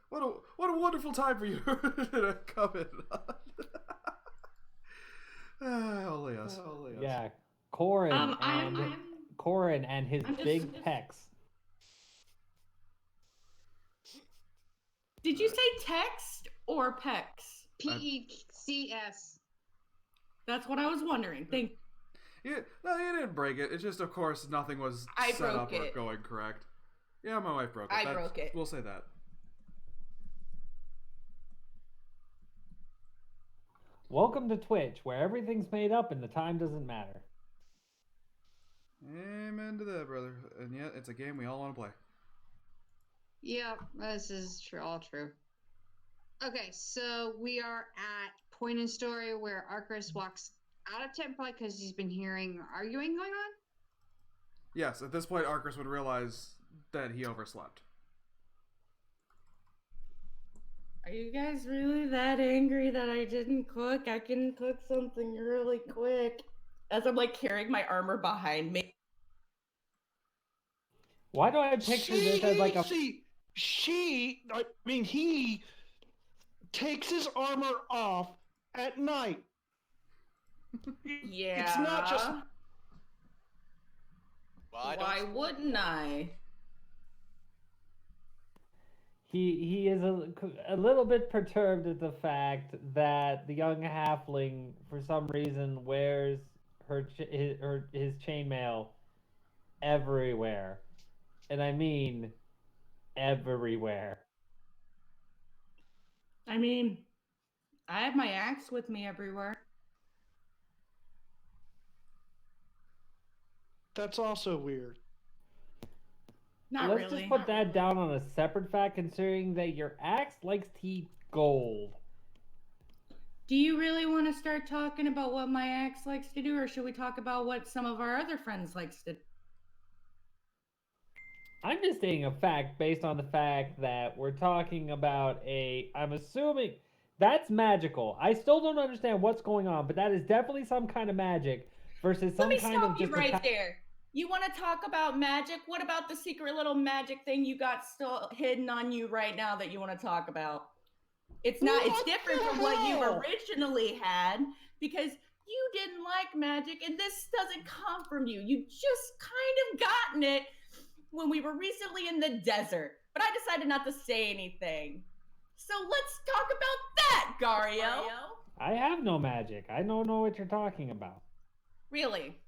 What a wonderful time for you to come in. Only us. Yeah, Corin I'm Corin and his I'm just- big pecs. Did you say text or pecs? PECS. That's what I was wondering. Thank Yeah, no, you didn't break it. It's just, of course, nothing was I set broke up or it. going correct. Yeah, my wife broke it. I broke it. We'll say that. Welcome to Twitch, where everything's made up and the time doesn't matter. Amen to that, brother. And yet, it's a game we all want to play. Yep, this is true, all true. Okay, so we are at point in story where Arcus walks out of tent probably because he's been hearing arguing going on. Yes, at this point, Arcus would realize that he overslept. Are you guys really that angry that I didn't cook? I can cook something really quick. As I'm like carrying my armor behind me. Why do I picture this as like a... He takes his armor off at night. Yeah. It's not just... Well, I Why don't. wouldn't I? He is a little bit perturbed at the fact that the young halfling, for some reason, wears his chainmail everywhere. And I mean everywhere. I mean, I have my axe with me everywhere. That's also weird. Not Let's really. just put that down on a separate fact, considering that your axe likes to eat gold. Do you really want to start talking about what my axe likes to do, or should we talk about what some of our other friends likes to do? I'm just stating a fact based on the fact that we're talking about I'm assuming that's magical. I still don't understand what's going on, but that is definitely some kind of magic versus some Let me kind of stop you just right there. You want to talk about magic? What about the secret little magic thing you got still hidden on you right now that you want to talk about? It's not, it's What different the from what you hell? originally had because you didn't like magic and this doesn't come from you. You just kind of gotten it when we were recently in the desert, but I decided not to say anything. So let's talk about that, Gario. I have no magic. I don't know what you're talking about. Really?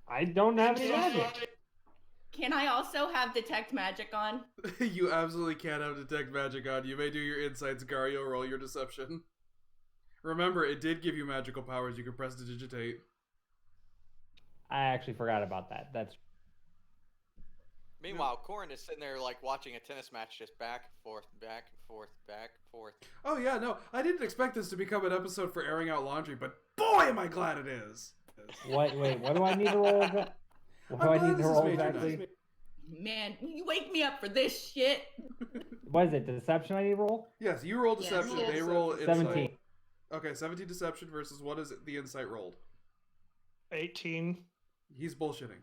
I don't have any magic. Can I also have detect magic on? You absolutely can't have detect magic on. You may do your insights, Gario, roll your deception. Remember, it did give you magical powers. You can press to digitate. I actually forgot about that. That's Meanwhile, Corin is sitting there like watching a tennis match, just back and forth, back and forth, back and forth. Oh yeah, no, I didn't expect this to become an episode for airing out laundry, but boy, am I glad it is. wait, what do I need to roll? What do I glad need to this is roll Major exactly? Night. Man, you wake me up for this shit. What is it? Deception I need to roll? Yes, you roll Yes, deception. yes. They roll insight. 17. Okay, 17 deception versus what is it? The insight rolled. 18. He's bullshitting.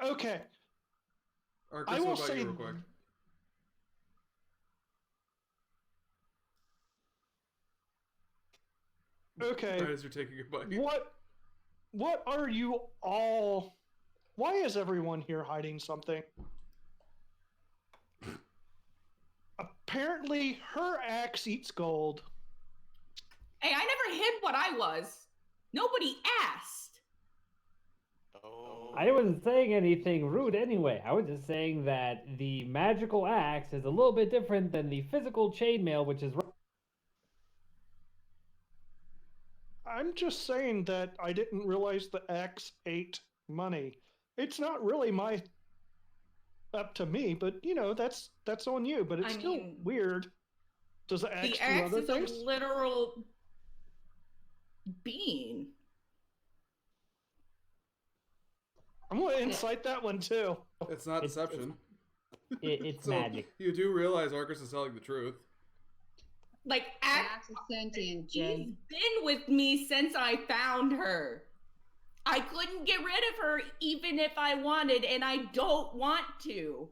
Okay. Arcus, I will what about say you real quick? Okay. Right as you're taking a bite. What are you all? Why is everyone here hiding something? Apparently, her axe eats gold. Hey, I never hid what I was. Nobody asked. Oh. I wasn't saying anything rude anyway. I was just saying that the magical axe is a little bit different than the physical chainmail, which is. I'm just saying that I didn't realize the axe ate money. It's not really up to me, but that's on you. But it's I still mean, weird. Does the axe The do axe other is things? a literal being. I'm gonna incite that one too. It's not It's- deception. It's So magic. you do realize Arcus is telling the truth. Like, Axe is sentient, Jay. she's been with me since I found her. I couldn't get rid of her even if I wanted, and I don't want to.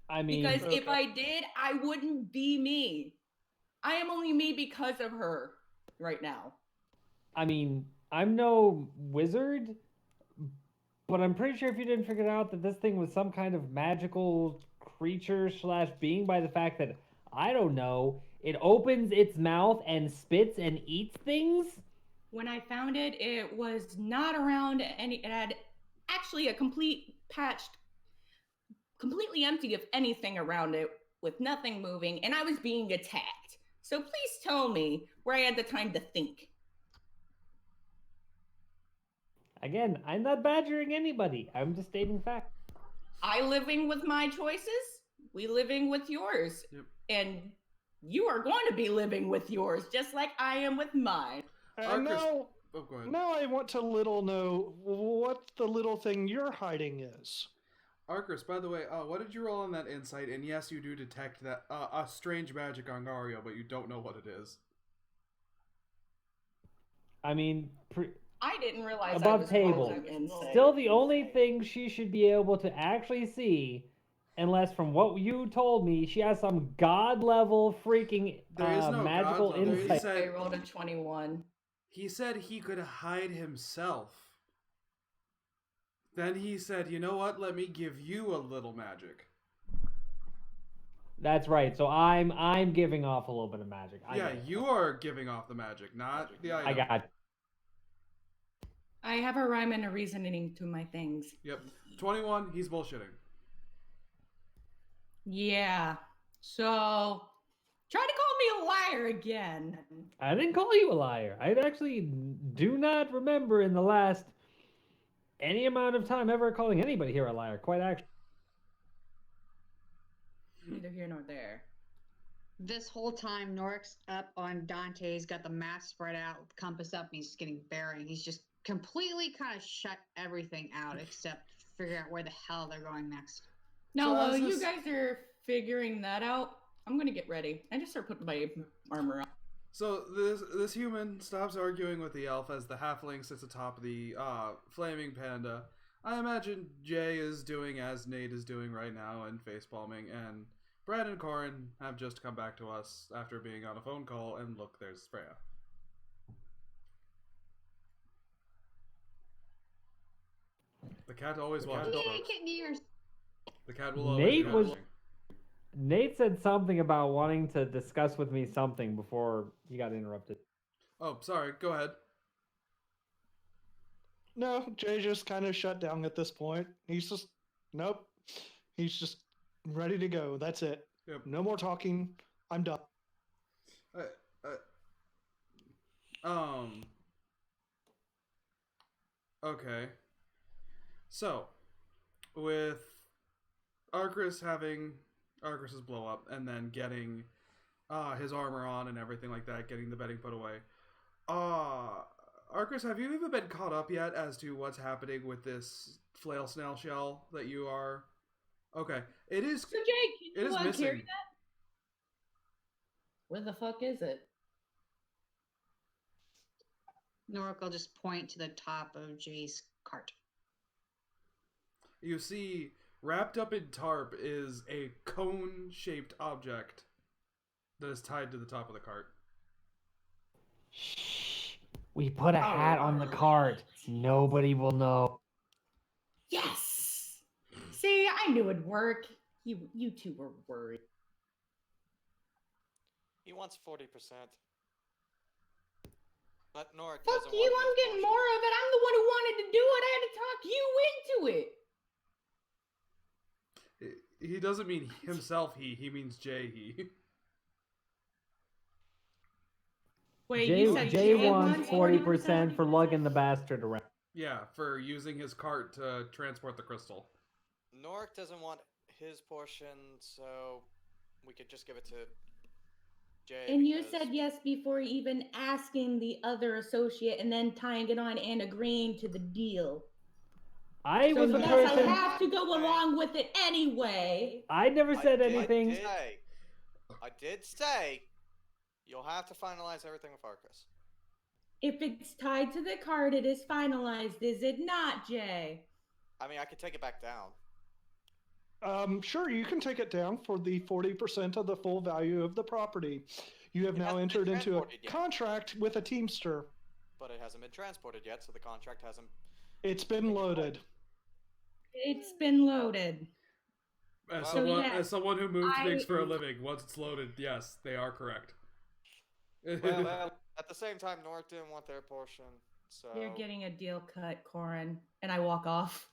I mean, Because if Okay. I did, I wouldn't be me. I am only me because of her right now. I'm no wizard, but I'm pretty sure if you didn't figure out that this thing was some kind of magical creature / being by the fact that, I don't know, it opens its mouth and spits and eats things? When I found it, it was not around any. It had actually a complete patched, completely empty of anything around it, with nothing moving, and I was being attacked. So please tell me where I had the time to think. Again, I'm not badgering anybody. I'm just stating fact. I living with my choices, we living with yours. Yep. And you are going to be living with yours, just like I am with mine. And Arcus- now, Oh, go ahead. now I want to know what the little thing you're hiding is. Arcus, by the way, what did you roll on that insight? And yes, you do detect that a strange magic on Gario, but you don't know what it is. I mean, I didn't realize I above was table. rolling insight. Still the only thing she should be able to actually see, unless from what you told me, she has some god level freaking There is no magical god level. He insight. said- I rolled a 21. He said he could hide himself. Then he said, you know what? Let me give you a little magic. That's right. So I'm giving off a little bit of magic. I Yeah, get it. you are giving off the magic, not the item. I got. I have a rhyme and a reasoning to my things. Yep. 21, he's bullshitting. Yeah. So try to call me a liar again. I didn't call you a liar. I actually do not remember in the last any amount of time ever calling anybody here a liar. Quite actually. Neither here nor there. This whole time, Norik's up on Dante's, got the map spread out, with compass up, and he's just getting bearing. He's just completely kind of shut everything out except figure out where the hell they're going next. Now, So while as you this- guys are figuring that out, I'm gonna get ready. I just start putting my armor on. So this human stops arguing with the elf as the halfling sits atop the flaming panda. I imagine Jay is doing as Nate is doing right now and facepalming, and Brad and Corin have just come back to us after being on a phone call, and look, there's Freya. The cat always watches, folks. Get near. The cat will always Nate be was- watching. Nate said something about wanting to discuss with me something before he got interrupted. Oh, sorry. Go ahead. No, Jay just kind of shut down at this point. He's just, nope. He's just ready to go. That's it. Yep. No more talking. I'm done. Okay. So, with Arcus having Arcus's blow up and then getting his armor on and everything like that, getting the bedding put away. Arcus, have you even been caught up yet as to what's happening with this flail snail shell that you are? Okay, it is. So Jake, It is carry missing. that? Where the fuck is it? Norik will just point to the top of Jay's cart. You see, wrapped up in tarp is a cone-shaped object that is tied to the top of the cart. Shh. We put a hat on the cart. Nobody will know. Yes. See, I knew it'd work. You two were worried. He wants 40%. But Norik Fuck doesn't you, want I'm his getting portion. more of it. I'm the one who wanted to do it. I had to talk you into it. He doesn't mean himself, he means Jay, he. Wait, Jay, you said Jay Jay wants 40% for lugging the bastard around. Yeah, for using his cart to transport the crystal. Norik doesn't want his portion, so we could just give it to Jay. And you because- said yes before even asking the other associate and then tying it on and agreeing to the deal. I So was the yes, person. I have to go along with it anyway. I never said I anything. I did say you'll have to finalize everything with Arcus. If it's tied to the card, it is finalized, is it not, Jay? I mean, I could take it back down. Sure, you can take it down for the 40% of the full value of the property. You have It now hasn't been entered into a transported yet. contract with a Teamster. But it hasn't been transported yet, so the contract hasn't. It's been loaded. It's been loaded. As, So, someone, yes, as someone who moves I- things for a living, once it's loaded, yes, they are correct. Well, at the same time, Norik didn't want their portion, so. You're getting a deal cut, Corin. And I walk off.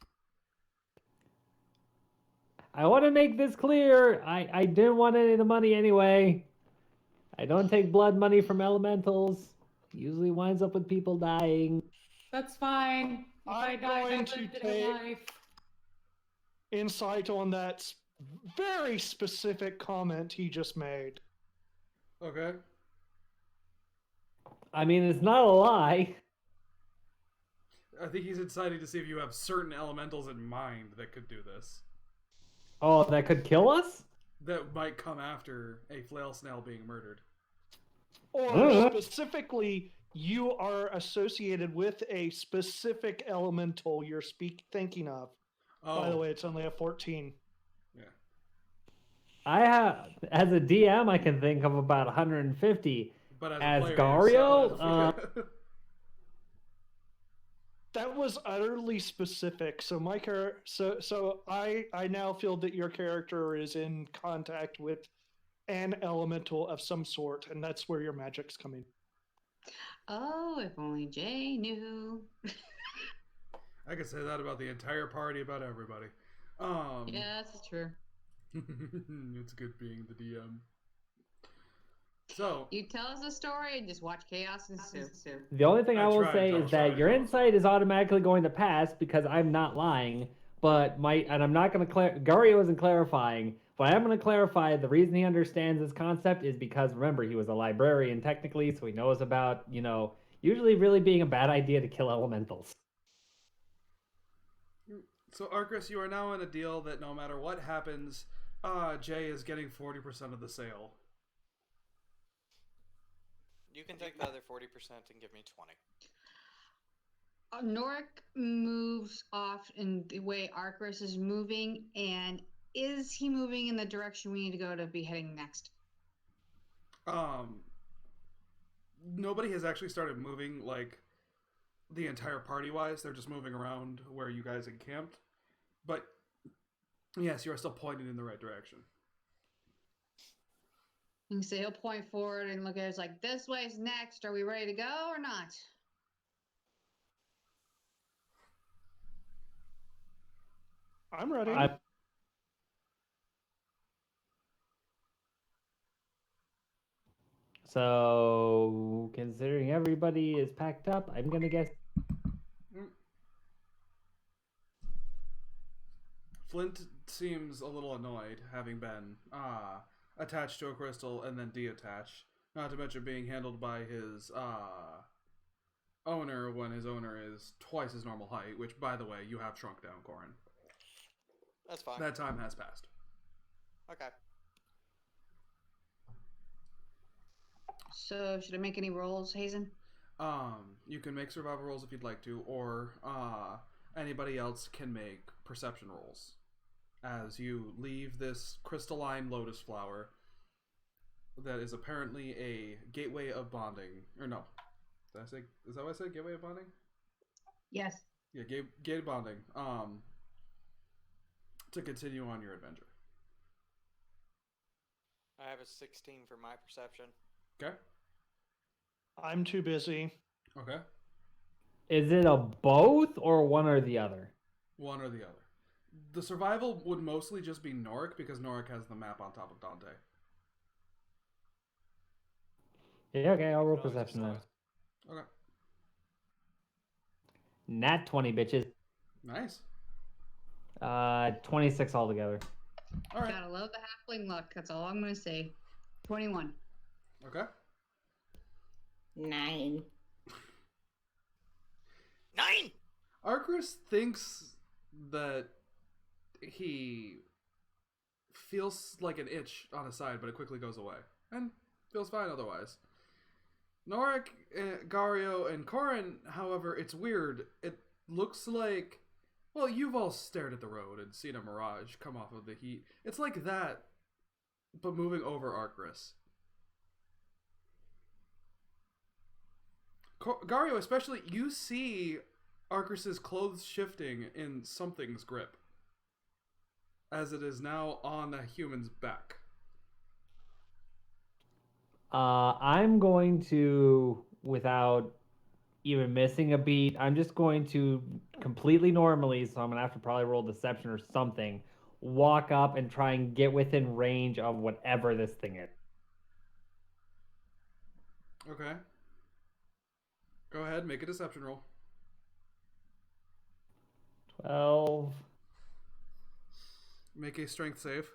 I want to make this clear. I didn't want any of the money anyway. I don't take blood money from elementals. Usually winds up with people dying. That's fine. If I I'm die, going I to lived in take- life. Insight on that very specific comment he just made. Okay. I mean, it's not a lie. I think he's excited to see if you have certain elementals in mind that could do this. Oh, that could kill us? That might come after a flail snail being murdered. Or specifically, you are associated with a specific elemental you're thinking of. Oh, By the way, it's only a 14. I have, as a DM, I can think of about 150. but as a player Gario, yourself- That was utterly specific. So my so I now feel that your character is in contact with an elemental of some sort, and that's where your magic's coming. Oh, if only Jay knew. I could say that about the entire party, about everybody. Yeah, that's true. It's good being the DM. So, You tell us a story and just watch chaos ensue. The only thing I will tried, say Josh, is that tried, your Josh. insight is automatically going to pass because I'm not lying. But and I'm not going to Gario isn't clarifying, but I'm going to clarify the reason he understands this concept is because remember he was a librarian technically, so he knows about usually really being a bad idea to kill elementals. so Arcus, you are now in a deal that no matter what happens, Jay is getting 40% of the sale. You can take the other 40% and give me 20. Norik moves off in the way Arcus is moving, and is he moving in the direction we need to go to be heading next? Nobody has actually started moving like the entire party wise. They're just moving around where you guys encamped. But yes, you are still pointed in the right direction. You can say he'll point forward and look at us like, this way's next. Are we ready to go or not? I'm ready. So, considering everybody is packed up, I'm gonna guess. Flint seems a little annoyed having been attached to a crystal and then detached. Not to mention being handled by his owner when his owner is twice his normal height, which, by the way, you have shrunk down, Corin. That's fine. That time has passed. Okay. So, should I make any rolls, Hazen? You can make survival rolls if you'd like to, or anybody else can make perception rolls. As you leave this crystalline lotus flower that is apparently a gateway of bonding. Or no. Did I say, is that what I said? Gateway of bonding? Yes. Yeah, gated bonding. To continue on your adventure. I have a 16 for my perception. Okay. I'm too busy. Okay. Is it a both or one or the other? One or the other. The survival would mostly just be Norik because Norik has the map on top of Dante. Yeah, okay, I'll roll Really just perception then. thought- Okay. Nat 20, bitches. Nice. 26 altogether. All right. Gotta love the halfling luck. That's all I'm gonna say. 21. Okay. 9. 9! Arcris thinks that he feels like an itch on his side, but it quickly goes away. And feels fine otherwise. Norik, Gario, and Corin, however, it's weird. It looks like... Well, you've all stared at the road and seen a mirage come off of the heat. It's like that, but moving over Arcris. Gario, especially, you see Arcris's clothes shifting in something's grip, as it is now on a human's back. I'm going to, without even missing a beat, I'm just going to completely normally, so I'm going to have to probably roll deception or something, walk up and try and get within range of whatever this thing is. Okay. Go ahead, make a deception roll. 12. Make a strength save.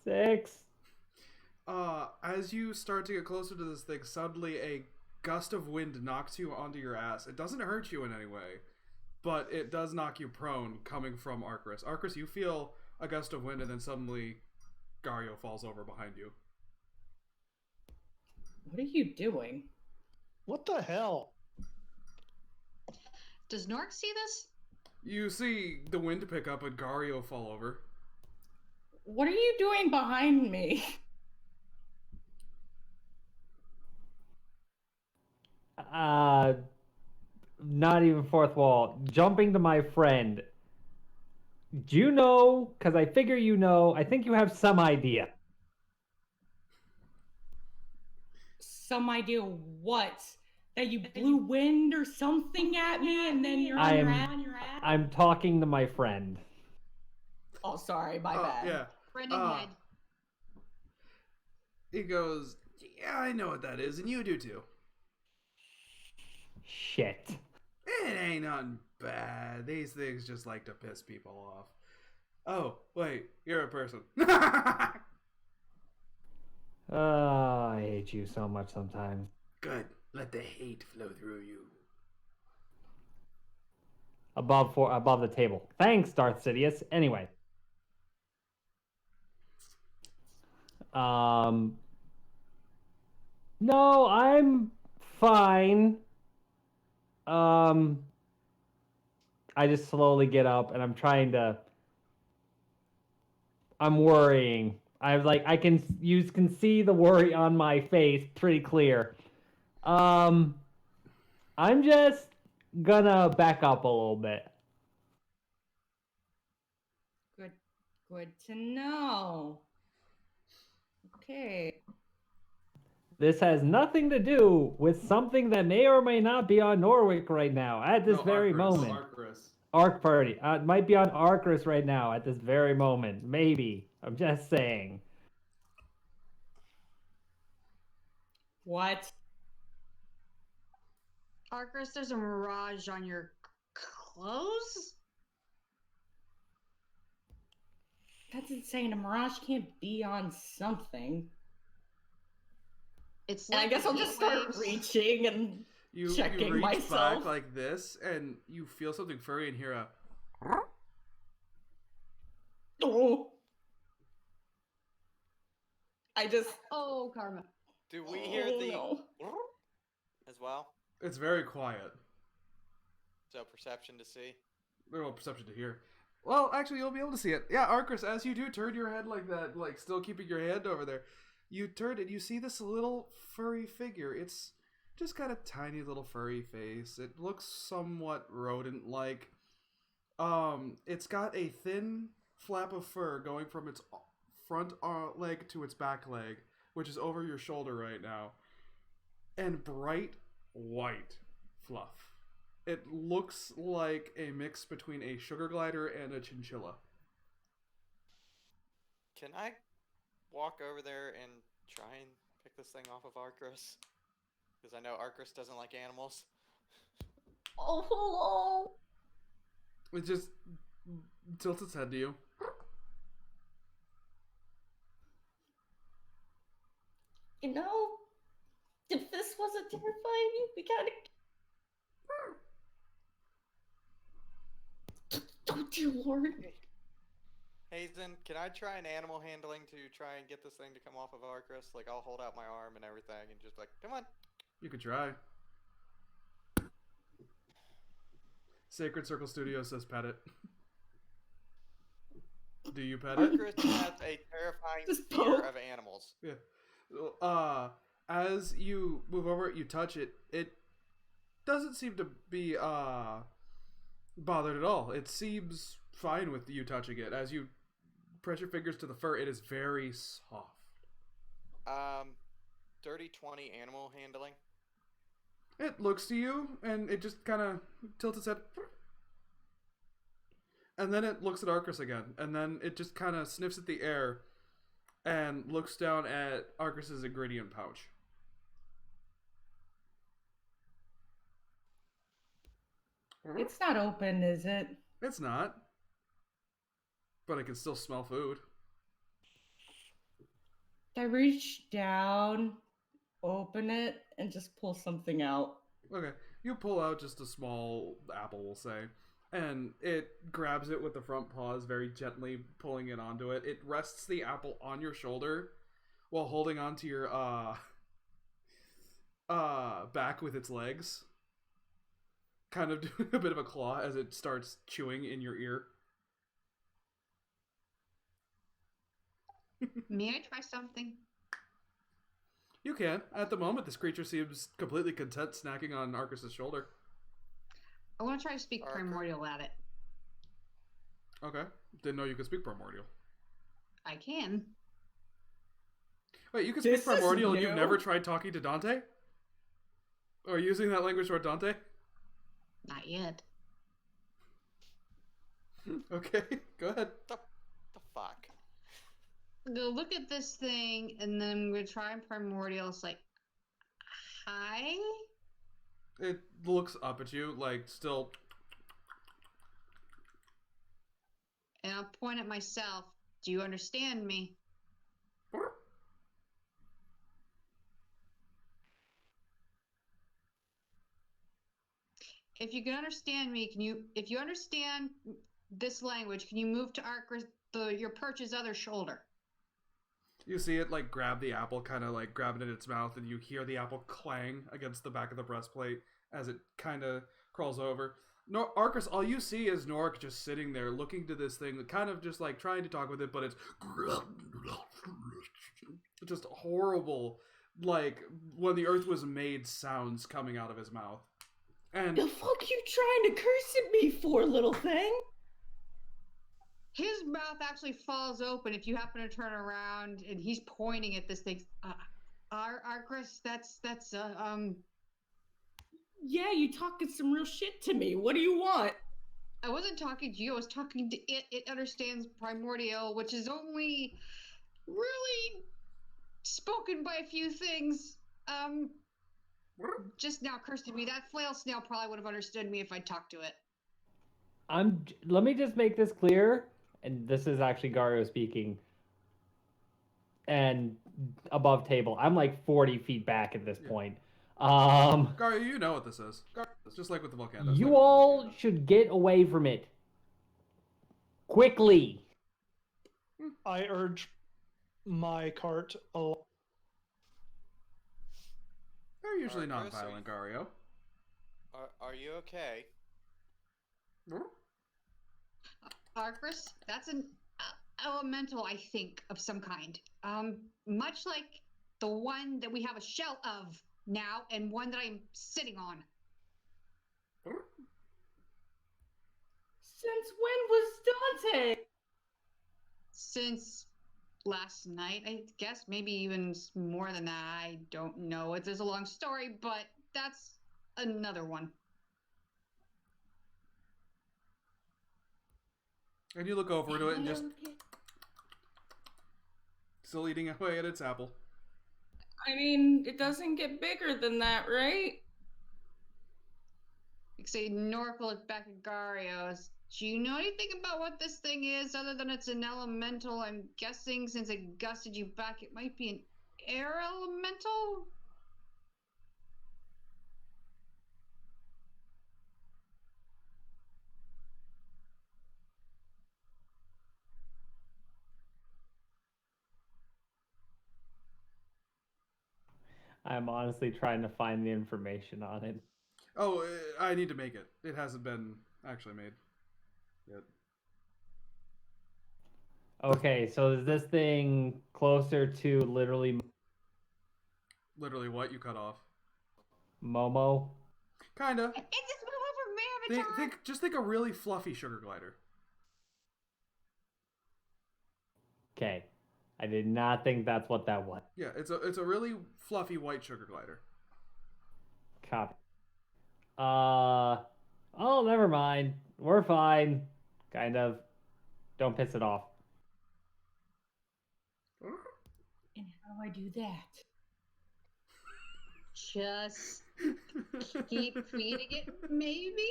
Six. As you start to get closer to this thing, suddenly a gust of wind knocks you onto your ass. It doesn't hurt you in any way, but it does knock you prone coming from Arcris. Arcris, you feel a gust of wind, and then suddenly Gario falls over behind you. What are you doing? What the hell? Does Nork see this? You see the wind pick up and Gario fall over. What are you doing behind me? Not even fourth wall. Jumping to my friend. Do you know? Because I figure you know. I think you have some idea. Some idea what? That you blew wind or something at me and then you're on your ass? I'm talking to my friend. Oh, sorry, my bad. Yeah. Brendan head. He goes, yeah, I know what that is, and you do too. Shit. It ain't nothing bad. These things just like to piss people off. Oh, wait, you're a person. Oh, I hate you so much sometimes. Good. Let the hate flow through you. Above the table. Thanks, Darth Sidious. Anyway. No, I'm fine. I just slowly get up and I'm worrying. You can see the worry on my face pretty clear. I'm just gonna back up a little bit. Good to know. Okay. This has nothing to do with something that may or may not be on Norwick right now at this very moment. Arc Party. It might be on Arcris right now at this very moment. Maybe. I'm just saying. What? Arcris, there's a mirage on your clothes? That's insane. A mirage can't be on something. It's And I like guess I'll just start waves. reaching and You checking reach myself. back like this, and you feel something furry and hear a... Oh. I just. Oh, karma. Do we hear Oh, the no. as well? It's very quiet. So perception to see. Well, perception to hear. Well, actually, you'll be able to see it. Yeah, Arcris, as you do turn your head like that, like still keeping your hand over there, you turn and you see this little furry figure. It's just got a tiny little furry face. It looks somewhat rodent-like. It's got a thin flap of fur going from its front leg to its back leg, which is over your shoulder right now, and bright white fluff. It looks like a mix between a sugar glider and a chinchilla. Can I walk over there and try and pick this thing off of Arcris? Because I know Arcris doesn't like animals. Oh, hello. It just tilts its head to you. You know, if this wasn't terrifying, you'd be kind of. Don't you, Lord? Hazen, can I try an animal handling to try and get this thing to come off of Arcris? Like, I'll hold out my arm and everything and just like, come on. You could try. Sacred Circle Studios says pet it. Do you pet it? Arcris has a terrifying Just fear poke. of animals. Yeah. As you move over it, you touch it. It doesn't seem to be bothered at all. It seems fine with you touching it. As you press your fingers to the fur, it is very soft. Dirty 20 animal handling. It looks to you, and it just kind of tilts its head. And then it looks at Arcris again, and then it just kind of sniffs at the air and looks down at Arcris's ingredient pouch. It's not open, is it? It's not. But I can still smell food. I reach down, open it, and just pull something out. Okay, you pull out just a small apple, we'll say, and it grabs it with the front paws, very gently pulling it onto it. It rests the apple on your shoulder while holding onto your back with its legs, kind of doing a bit of a claw as it starts chewing in your ear. May I try something? You can. At the moment, this creature seems completely content snacking on Arcris's shoulder. I want to try to speak Arca? primordial at it. Okay. Didn't know you could speak primordial. I can. Wait, you can This speak is primordial and you've new. never tried talking to Dante? Or using that language toward Dante? Not yet. Okay, go ahead. The fuck? Go look at this thing, and then I'm gonna try primordial. It's like, hi. It looks up at you, like, still. And I'll point at myself. Do you understand me? If you can understand me, can you? If you understand this language, can you move to your perch's other shoulder? You see it, like, grab the apple, kind of, like, grab it in its mouth, and you hear the apple clang against the back of the breastplate as it kind of crawls over. Arcris, all you see is Norik just sitting there looking to this thing, kind of just, like, trying to talk with it, but it's just horrible, like, when the earth was made sounds coming out of his mouth. And The fuck you trying to curse at me for, little thing? His mouth actually falls open if you happen to turn around, and he's pointing at this thing. Arcris, that's Yeah, you talking some real shit to me. What do you want? I wasn't talking to you. I was talking to it. It understands primordial, which is only really spoken by a few things. Just now cursed at me. That flail snail probably would have understood me if I talked to it. Let me just make this clear, and this is actually Gario speaking. And above table, I'm like 40 feet back at this Yeah. point. Gario, you know what this is. It's just like with the volcano. You all should get away from it. Quickly. I urge my cart along. They're usually Arcris, non-violent, Gario. Are you okay? Arcris, that's an elemental, I think, of some kind. Much like the one that we have a shell of now, and one that I'm sitting on. Since when was Dante? Since last night, I guess, maybe even more than that. I don't know. It's a long story, but that's another one. And you look over to it and just Okay. still eating away at its apple. I mean, it doesn't get bigger than that, right? Like say Norfolk looked back at Garios. Do you know anything about what this thing is other than it's an elemental? I'm guessing since it gusted you back, it might be an air elemental? I'm honestly trying to find the information on it. Oh, I need to make it. It hasn't been actually made yet. Okay, so is this thing closer to literally Literally, what you cut off? Momo? Kinda. It's this one over Maravitar! Just think a really fluffy sugar glider. Okay. I did not think that's what that was. Yeah, it's a really fluffy white sugar glider. Copy. Oh, never mind. We're fine. Kind of. Don't piss it off. And how do I do that? Just keep feeding it, maybe?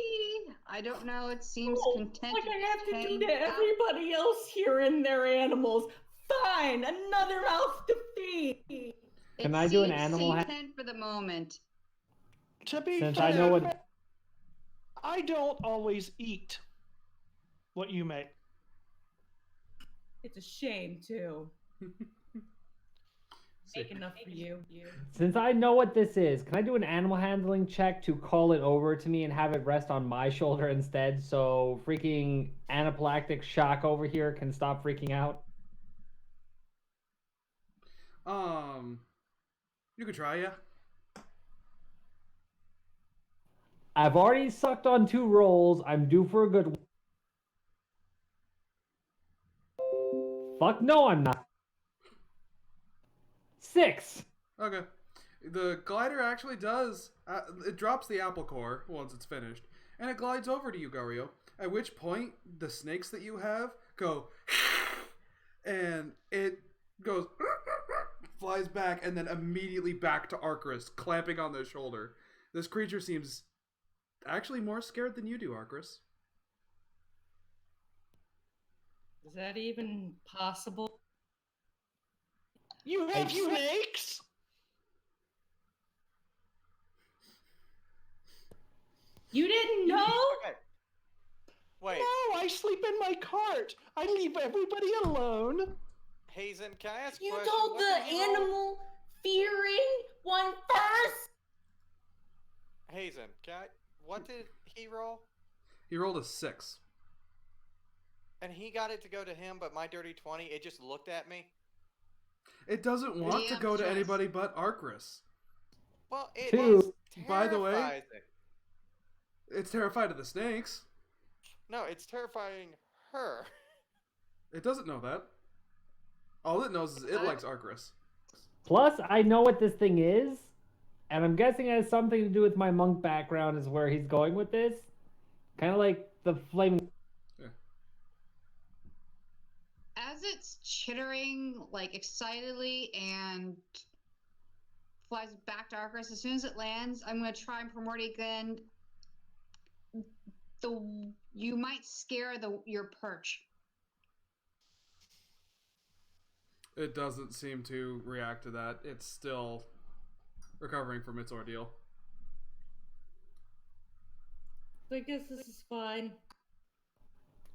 I don't know. It seems content. Like I have to do hang to out. everybody else here and their animals. Fine, another mouth to feed. Can It I do an seems animal content for the moment. To be Since fair, I know what I don't always eat what you make. It's a shame too. Make enough for you. Since I know what this is, can I do an animal handling check to call it over to me and have it rest on my shoulder instead so freaking anaphylactic shock over here can stop freaking out? You could try, yeah. I've already sucked on 2 rolls. I'm due for a good one. Fuck no, I'm not. 6. Okay. The glider actually does. It drops the apple core once it's finished, and it glides over to you, Gario. At which point, the snakes that you have go, and it goes, flies back, and then immediately back to Arcris, clamping on the shoulder. This creature seems actually more scared than you do, Arcris. Is that even possible? You have snakes? You didn't know? Okay. Wait, No, I sleep in my cart. I leave everybody alone. Hazen, can I ask a You question? told What the did he roll? animal fearing one first. Hazen, what did he roll? He rolled a 6. And he got it to go to him, but my dirty 20, it just looked at me. It doesn't want to Yeah, go to just- anybody but Arcris. Well, it 2. is By the way- terrifying. It's terrified of the snakes. No, it's terrifying her. It doesn't know that. All it knows is it likes Arcris. Plus, I know what this thing is, and I'm guessing it has something to do with my monk background is where he's going with this. Kind of like the flaming... As it's chittering, like, excitedly and flies back to Arcris, as soon as it lands, I'm going to try and Primordial again. You might scare your perch. It doesn't seem to react to that. It's still recovering from its ordeal. I guess this is fine.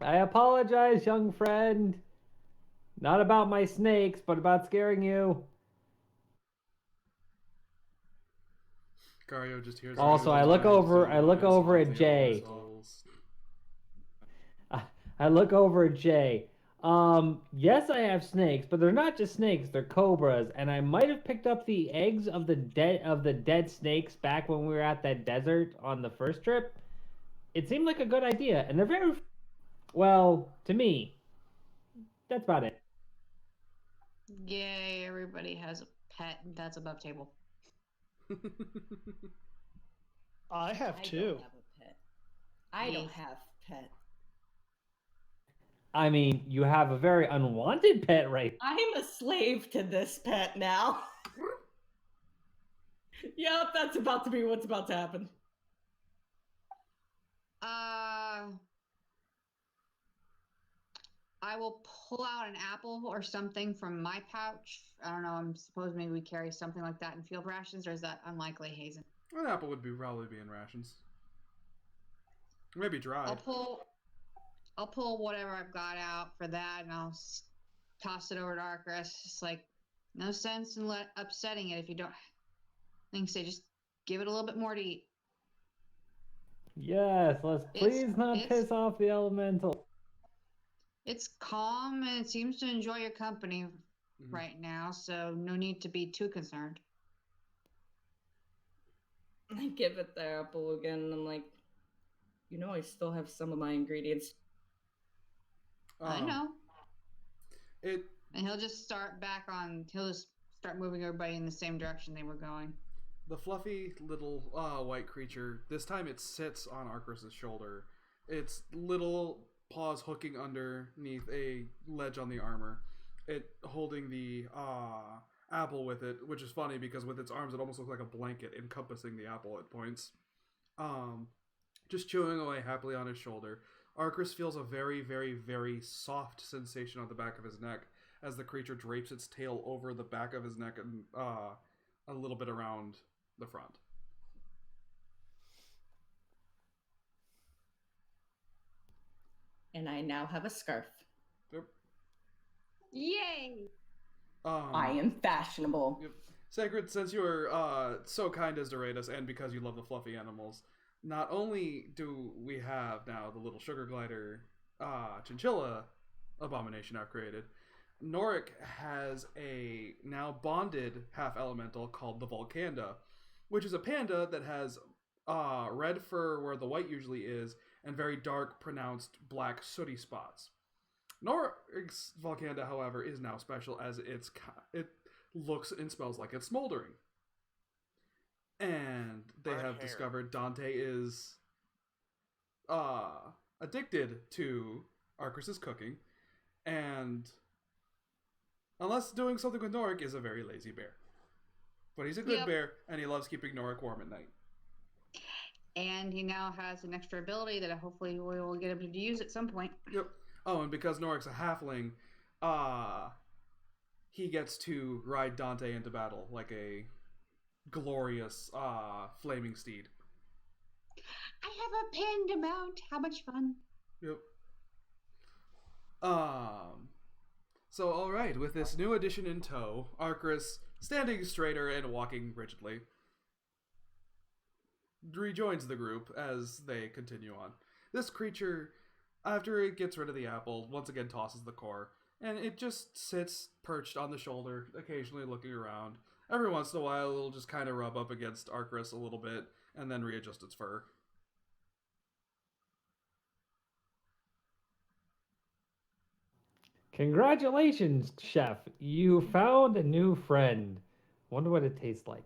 I apologize, young friend. Not about my snakes, but about scaring you. Gario just hears. Also, I look over at Jay. I look over at Jay. Yes, I have snakes, but they're not just snakes; they're cobras, and I might have picked up the eggs of the dead snakes back when we were at that desert on the first trip. It seemed like a good idea, and they're very well to me. That's about it. Yay, everybody has a pet that's above table. I have I two. don't have a pet. I don't Me. have pet. I mean, you have a very unwanted pet, right? I'm a slave to this pet now. Yep, that's about to be what's about to happen. I will pull out an apple or something from my pouch. I don't know. I'm supposed maybe we carry something like that in field rations, or is that unlikely, Hazen? An apple would probably be in rations. Maybe dried. I'll pull whatever I've got out for that, and I'll toss it over to Arcus. It's like no sense in upsetting it if you don't. Like I say, just give it a little bit more to eat. Yes, let's please not piss off the elemental. It's calm and it seems to enjoy your company right now, so no need to be too concerned. I give it the apple again, and I'm like, I still have some of my ingredients. I know. And he'll just start he'll just start moving everybody in the same direction they were going. The fluffy little white creature, this time it sits on Arcris's shoulder. Its little paws hooking underneath a ledge on the armor. It holding the apple with it, which is funny because with its arms it almost looks like a blanket encompassing the apple at points. Just chewing away happily on his shoulder. Arcris feels a very, very, very soft sensation on the back of his neck as the creature drapes its tail over the back of his neck and a little bit around the front. And I now have a scarf. Yep. Yay! I am fashionable. Yep. Sacred, since you are so kind as to rate us, and because you love the fluffy animals, not only do we have now the little sugar glider chinchilla abomination I've created, Norik has a now bonded half elemental called the Volcanda, which is a panda that has red fur where the white usually is, and very dark, pronounced black sooty spots. Norik's Volcanda, however, is now special as it looks and smells like it's smoldering. And they Red have hair. discovered Dante is addicted to Arcris's cooking, and unless doing something with Norik, is a very lazy bear. But he's a good bear, and he loves keeping Norik warm at night. And he now has an extra ability that hopefully we will get him to use at some point. Yep. Oh, and because Norik's a halfling, he gets to ride Dante into battle like a glorious flaming steed. I have a panda mount. How much fun! Yep. So, all right, with this new addition in tow, Arcris standing straighter and walking rigidly, rejoins the group as they continue on. This creature, after it gets rid of the apple, once again tosses the core, and it just sits perched on the shoulder, occasionally looking around. Every once in a while, it'll just kind of rub up against Arcris a little bit, and then readjust its fur. Congratulations, Chef. You found a new friend. Wonder what it tastes like.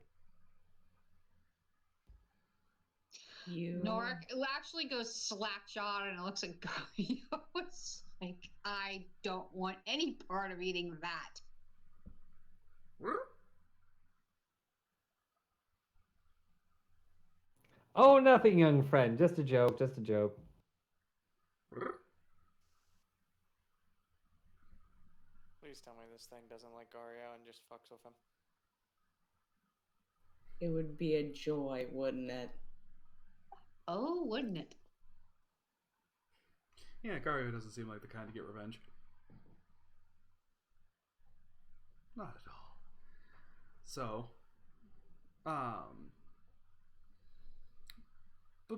Norik actually goes slack-jawed and it looks like Gario. It's like, I don't want any part of eating that. Oh, nothing, young friend. Just a joke, just a joke. Please tell me this thing doesn't like Gario and just fucks with him. It would be a joy, wouldn't it? Oh, wouldn't it? Yeah, Gario doesn't seem like the kind to get revenge. Not at all. So, but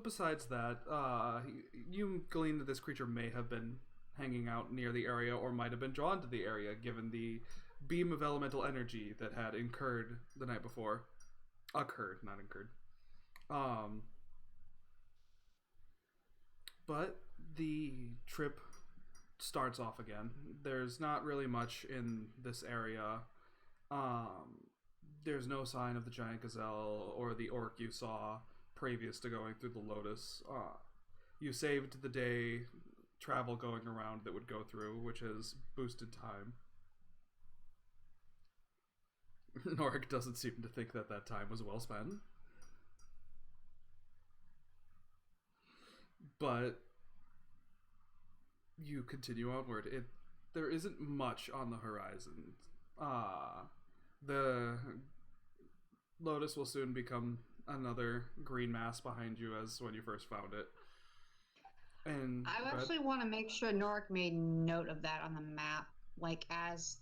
besides that, you glean that this creature may have been hanging out near the area or might have been drawn to the area given the beam of elemental energy that had incurred the night before. Occurred, not incurred. But the trip starts off again. There's not really much in this area. There's no sign of the giant gazelle or the orc you saw previous to going through the Lotus. You saved the day travel going around that would go through, which has boosted time. Norik doesn't seem to think that that time was well spent. But you continue onward. There isn't much on the horizon. The Lotus will soon become another green mass behind you as when you first found it. And I actually want to make sure Norik made note of that on the map, like as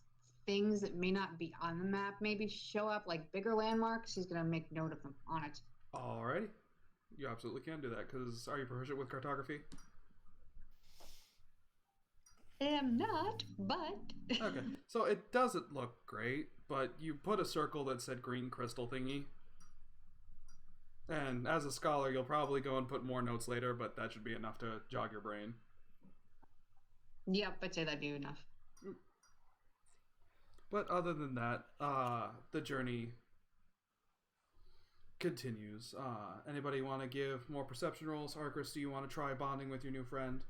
things that may not be on the map maybe show up, like bigger landmarks. He's gonna make note of them on it. Alrighty, you absolutely can do that. Because are you proficient with cartography? Am not, but Okay, so it doesn't look great, but you put a circle that said green crystal thingy. And as a scholar, you'll probably go and put more notes later, but that should be enough to jog your brain. Yep, I'd say that'd be enough. But other than that, the journey continues. Anybody want to give more perception rolls? Arcris, do you want to try bonding with your new friend?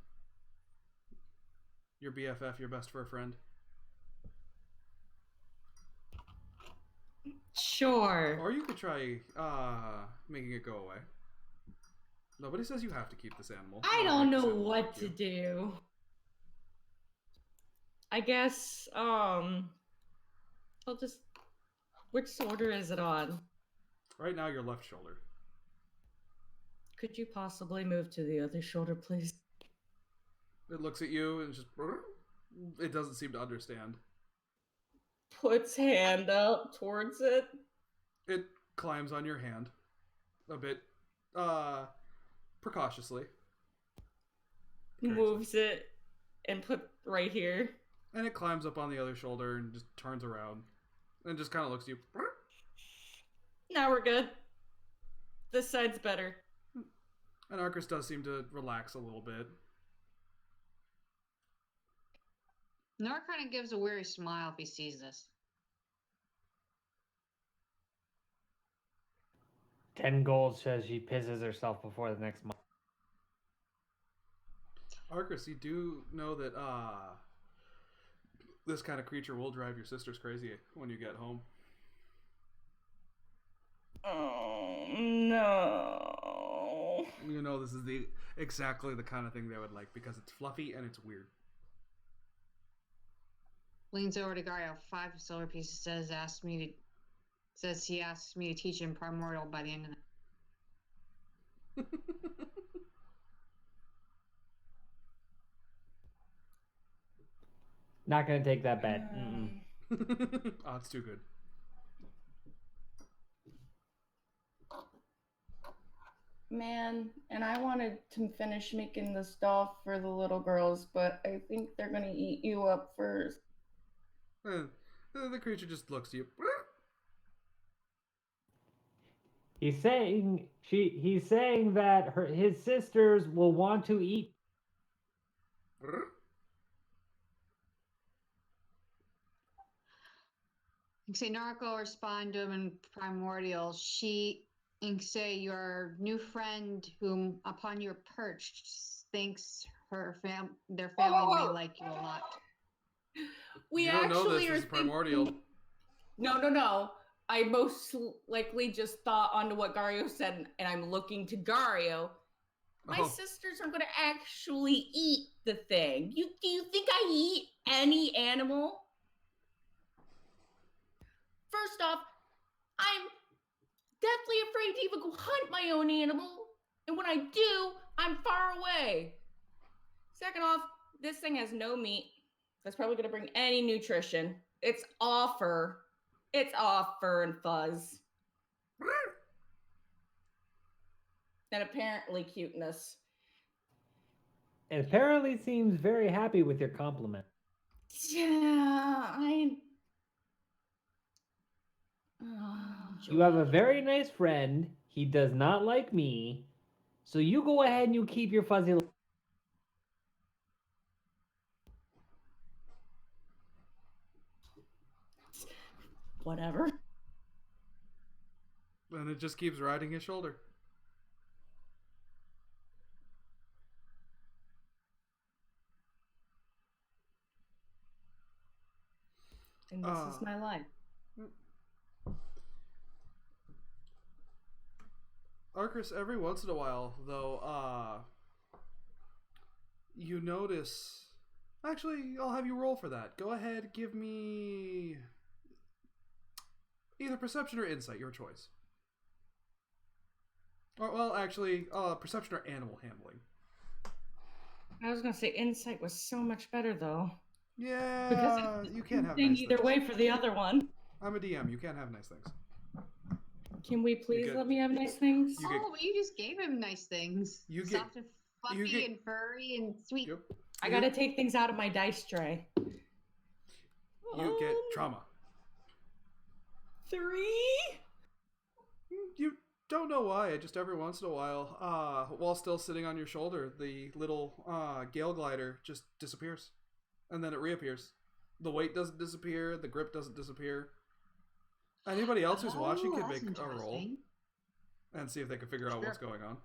Your BFF, your best fur friend? Sure. Or you could try making it go away. Nobody says you have to keep this animal. I don't know This animal what like to you. do. I guess, I'll just... Which shoulder is it on? Right now, your left shoulder. Could you possibly move to the other shoulder, please? It looks at you and just... It doesn't seem to understand. Puts hand up towards it. It climbs on your hand. A bit, precautiously. Moves it and put right here. And it climbs up on the other shoulder and just turns around. And just kind of looks at you. Now we're good. This side's better. And Arcris does seem to relax a little bit. Norik kind of gives a weary smile if he sees this. 10 gold says she pisses herself before the next month. Arcris, you do know that this kind of creature will drive your sisters crazy when you get home. Oh, no. You know this is exactly the kind of thing they would like because it's fluffy and it's weird. Leans over to Gario. 5 silver pieces. Says he asks me to teach him primordial by the end of the. Not gonna take that bet. Mm-mm. Oh, it's too good. Man, and I wanted to finish making the stuff for the little girls, but I think they're gonna eat you up first. The creature just looks at you. He's saying that his sisters will want to eat. Say Norik will respond to him in primordial. She say your new friend, whom upon your perched, thinks their family may like you a lot. We You don't know actually this are is primordial. thinking... No. I most likely just thought onto what Gario said, and I'm looking to Gario. My Oh. sisters are gonna actually eat the thing. Do you think I eat any animal? First off, I'm deathly afraid to even go hunt my own animal. And when I do, I'm far away. Second off, this thing has no meat. That's probably going to bring any nutrition. It's all fur. It's all fur and fuzz. And apparently cuteness. and apparently seems very happy with your compliment. Yeah, I. You have a Joey. very nice friend. He does not like me. So you go ahead and you keep your fuzzy. Whatever. And it just keeps riding his shoulder. And this is my life. Arcus, every once in a while, though, you notice. Actually, I'll have you roll for that. Go ahead, give me either perception or insight, your choice. Or, well, actually, perception or animal handling. I was gonna say insight was so much better though. Yeah, Because you can't have thing nice either things. way for the other one. I'm a DM. You can't have nice things. Can we please get- let me have nice things? You get- Oh, but you just gave him nice things. You get- Soft and fluffy you get- and furry and sweet. Yep. I gotta take things out of my dice tray. You get trauma. 3? You don't know why. Just every once in a while, while still sitting on your shoulder, the little Gale glider just disappears, and then it reappears. The weight doesn't disappear. The grip doesn't disappear. Anybody else who's watching Oh, can that's make a roll interesting. and see if they can figure out what's Sure. going on.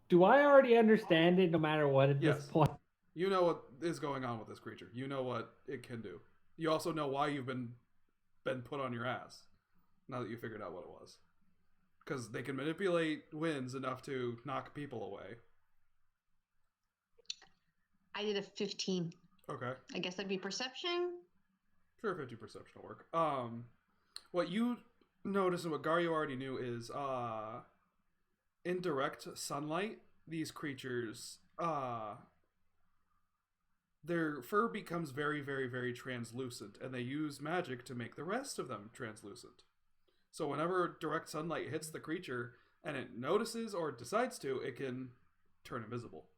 Do I already understand it no matter what at Yes. this point? You know what is going on with this creature. You know what it can do. You also know why you've been put on your ass. Now that you figured out what it was, because they can manipulate winds enough to knock people away. I did a 15. Okay. I guess that'd be perception. Sure, 50 perception will work. What you notice and what Garyo already knew is, in direct sunlight, these creatures, their fur becomes very, very, very translucent, and they use magic to make the rest of them translucent. So whenever direct sunlight hits the creature, and it notices or decides to, it can turn invisible.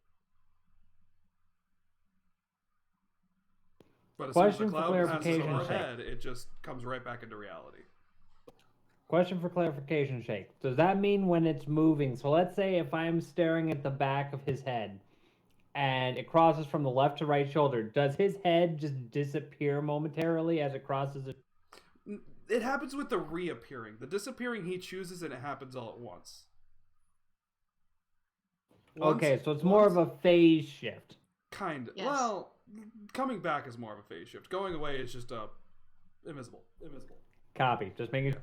But as soon as Question the for cloud passes clarification, overhead, it just comes right back into reality. Question for clarification, Shake. Does that mean when it's moving? So let's say if I'm staring at the back of his head and it crosses from the left to right shoulder, does his head just disappear momentarily as it crosses it? It happens with the reappearing. The disappearing he chooses, and it happens all at once. Okay, so it's more of a phase shift. Kind of. Yes. Well, coming back is more of a phase shift. Going away is just invisible. Copy. Just making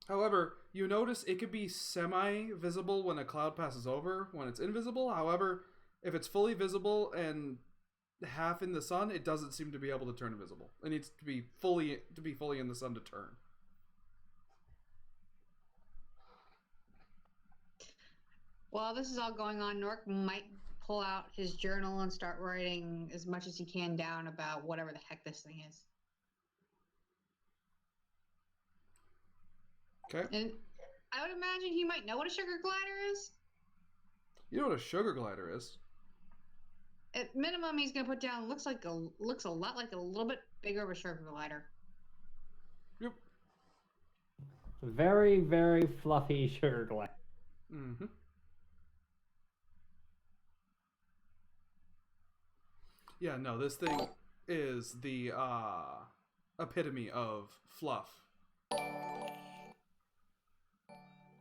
However, you notice it could be semi-visible when a cloud passes over, when it's invisible. However, if it's fully visible and half in the sun, it doesn't seem to be able to turn invisible. It needs to be fully in the sun to turn. While this is all going on, Nork might pull out his journal and start writing as much as he can down about whatever the heck this thing is. Okay. And I would imagine he might know what a sugar glider is. You know what a sugar glider is? At minimum, he's gonna put down looks a lot like a little bit bigger of a sugar glider. Yep. very, very fluffy sugar glass. Mm-hmm. Yeah, no, this thing is the epitome of fluff.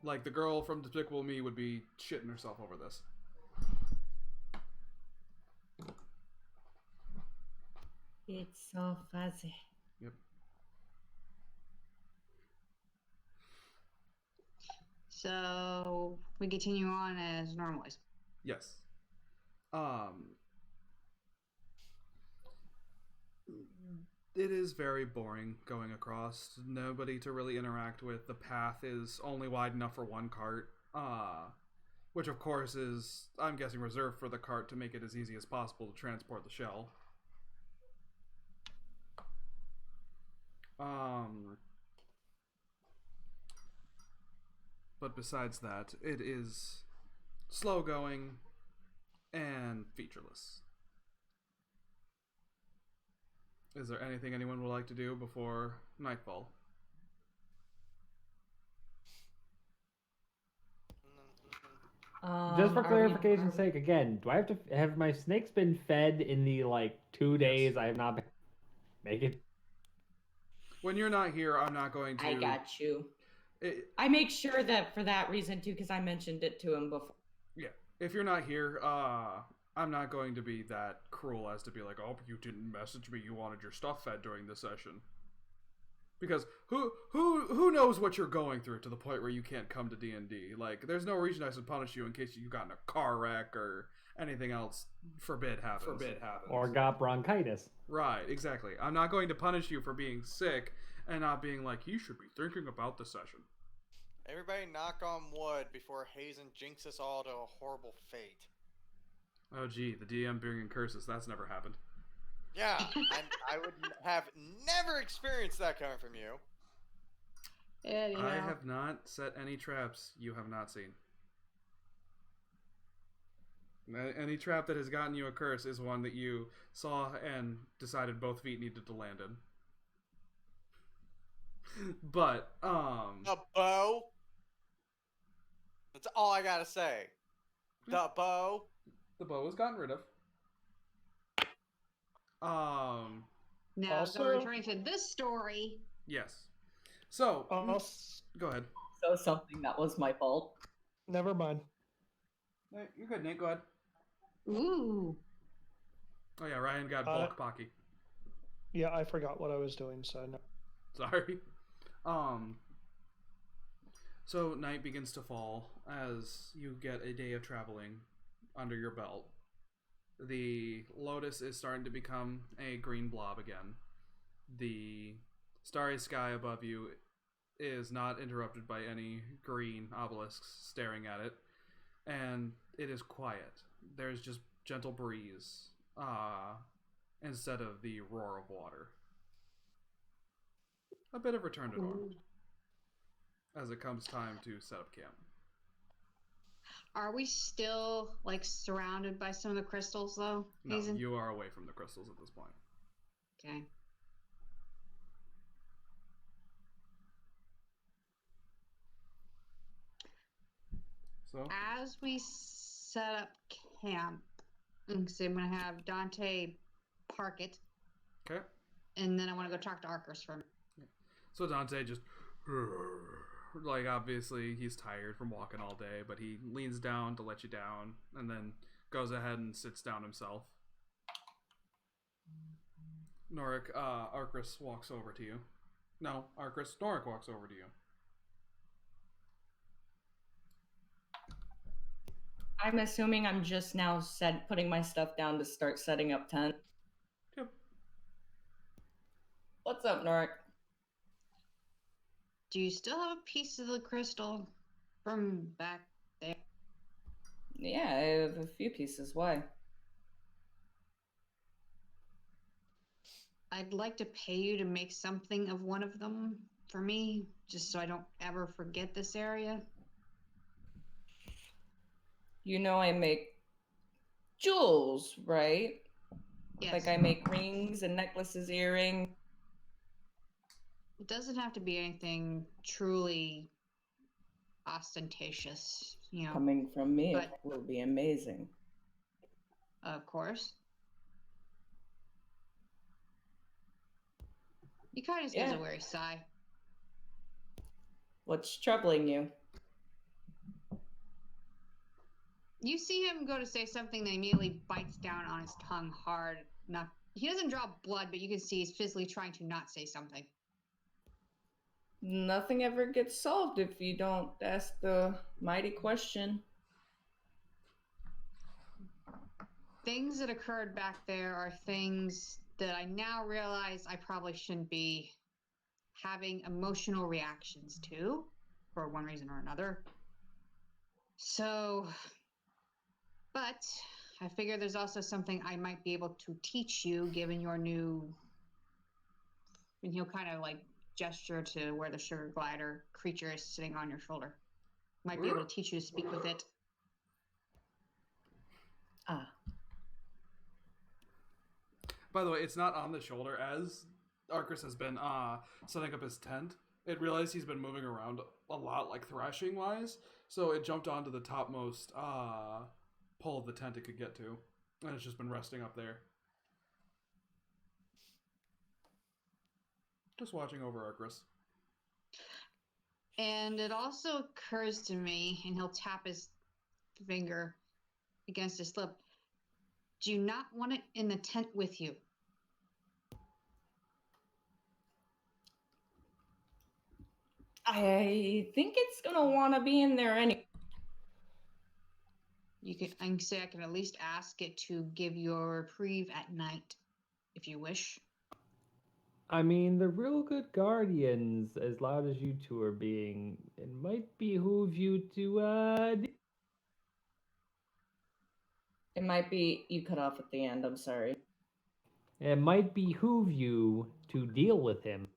Like, the girl from Despicable Me would be shitting herself over this. It's so fuzzy. Yep. So we continue on as normal. Yes. It is very boring going across. Nobody to really interact with. The path is only wide enough for one cart. Which of course is, I'm guessing, reserved for the cart to make it as easy as possible to transport the shell. But besides that, it is slow going, and featureless. Is there anything anyone would like to do before nightfall? Just for are we- clarification's sake, again, do I have to have my snakes been fed in the like 2 days I have not been making? When you're not here, I'm not going to. I got you. It, I make sure that for that reason too, because I mentioned it to him before. yeah, if you're not here, I'm not going to be that cruel as to be like, oh, you didn't message me. You wanted your stuff fed during the session. Because who knows what you're going through to the point where you can't come to D&D? Like, there's no reason I should punish you in case you got in a car wreck or anything else forbid happens. Or got bronchitis? Right, exactly. I'm not going to punish you for being sick and not being like, you should be thinking about the session. Everybody knock on wood before Hazen jinx us all to a horrible fate. Oh, gee, the DM bringing curses. That's never happened. Yeah, and I would have never experienced that coming from you. Anyhow. I have not set any traps you have not seen. Any trap that has gotten you a curse is one that you saw and decided both feet needed to land in. But, The bow. That's all I gotta say. The bow. the bow was gotten rid of. Now, Also- so returning to this story, Yes. So, Also, go ahead. So something that was my fault. never mind. You're good, Nate. Go ahead. ooh, Oh, yeah, Ryan got bulk pocky. Yeah, I forgot what I was doing, so no. Sorry. So night begins to fall as you get a day of traveling under your belt. The Lotus is starting to become a green blob again. The starry sky above you is not interrupted by any green obelisks staring at it, and it is quiet. There's just gentle breeze instead of the roar of water. A bit of return to normal as it comes time to set up camp. are we still like surrounded by some of the crystals though? No, Hazen? you are away from the crystals at this point. Okay. So, As we set up camp, so I'm gonna have Dante park it, okay. and then I want to go talk to Arcus for a minute. So Dante just, like, obviously he's tired from walking all day, but he leans down to let you down, and then goes ahead and sits down himself. Arcus walks over to you. No, Norik walks over to you. I'm assuming I'm just now putting my stuff down to start setting up tent. Yep. What's up, Norik? Do you still have a piece of the crystal from back there? Yeah, I have a few pieces. Why? I'd like to pay you to make something of one of them for me, just so I don't ever forget this area. You know I make jewels, right? Yes. Like I make rings and necklaces, earrings. It doesn't have to be anything truly ostentatious, you know. Coming from me, it But- will be amazing. Of course. He kind of just gives Yeah. a weary sigh. What's troubling you? You see him go to say something that immediately bites down on his tongue hard. Not he doesn't draw blood, but you can see he's physically trying to not say something. Nothing ever gets solved if you don't ask the mighty question. Things that occurred back there are things that I now realize I probably shouldn't be having emotional reactions to, for one reason or another. So, but I figure there's also something I might be able to teach you given your new. And he'll kind of like gesture to where the sugar glider creature is sitting on your shoulder. Might be able to teach you to speak with it. Ah. By the way, it's not on the shoulder as Arcus has been setting up his tent. It realized he's been moving around a lot, like thrashing wise, so it jumped onto the topmost pole of the tent it could get to, and it's just been resting up there. Just watching over Arcus. And it also occurs to me, and he'll tap his finger against his lip. Do you not want it in the tent with you? I think it's gonna want to be in there anyway. I can say I can at least ask it to give you a reprieve at night, if you wish. I mean, the real good guardians, as loud as you two are being, it might behoove you to, It might be you cut off at the end. I'm sorry. it might behoove you to deal with him.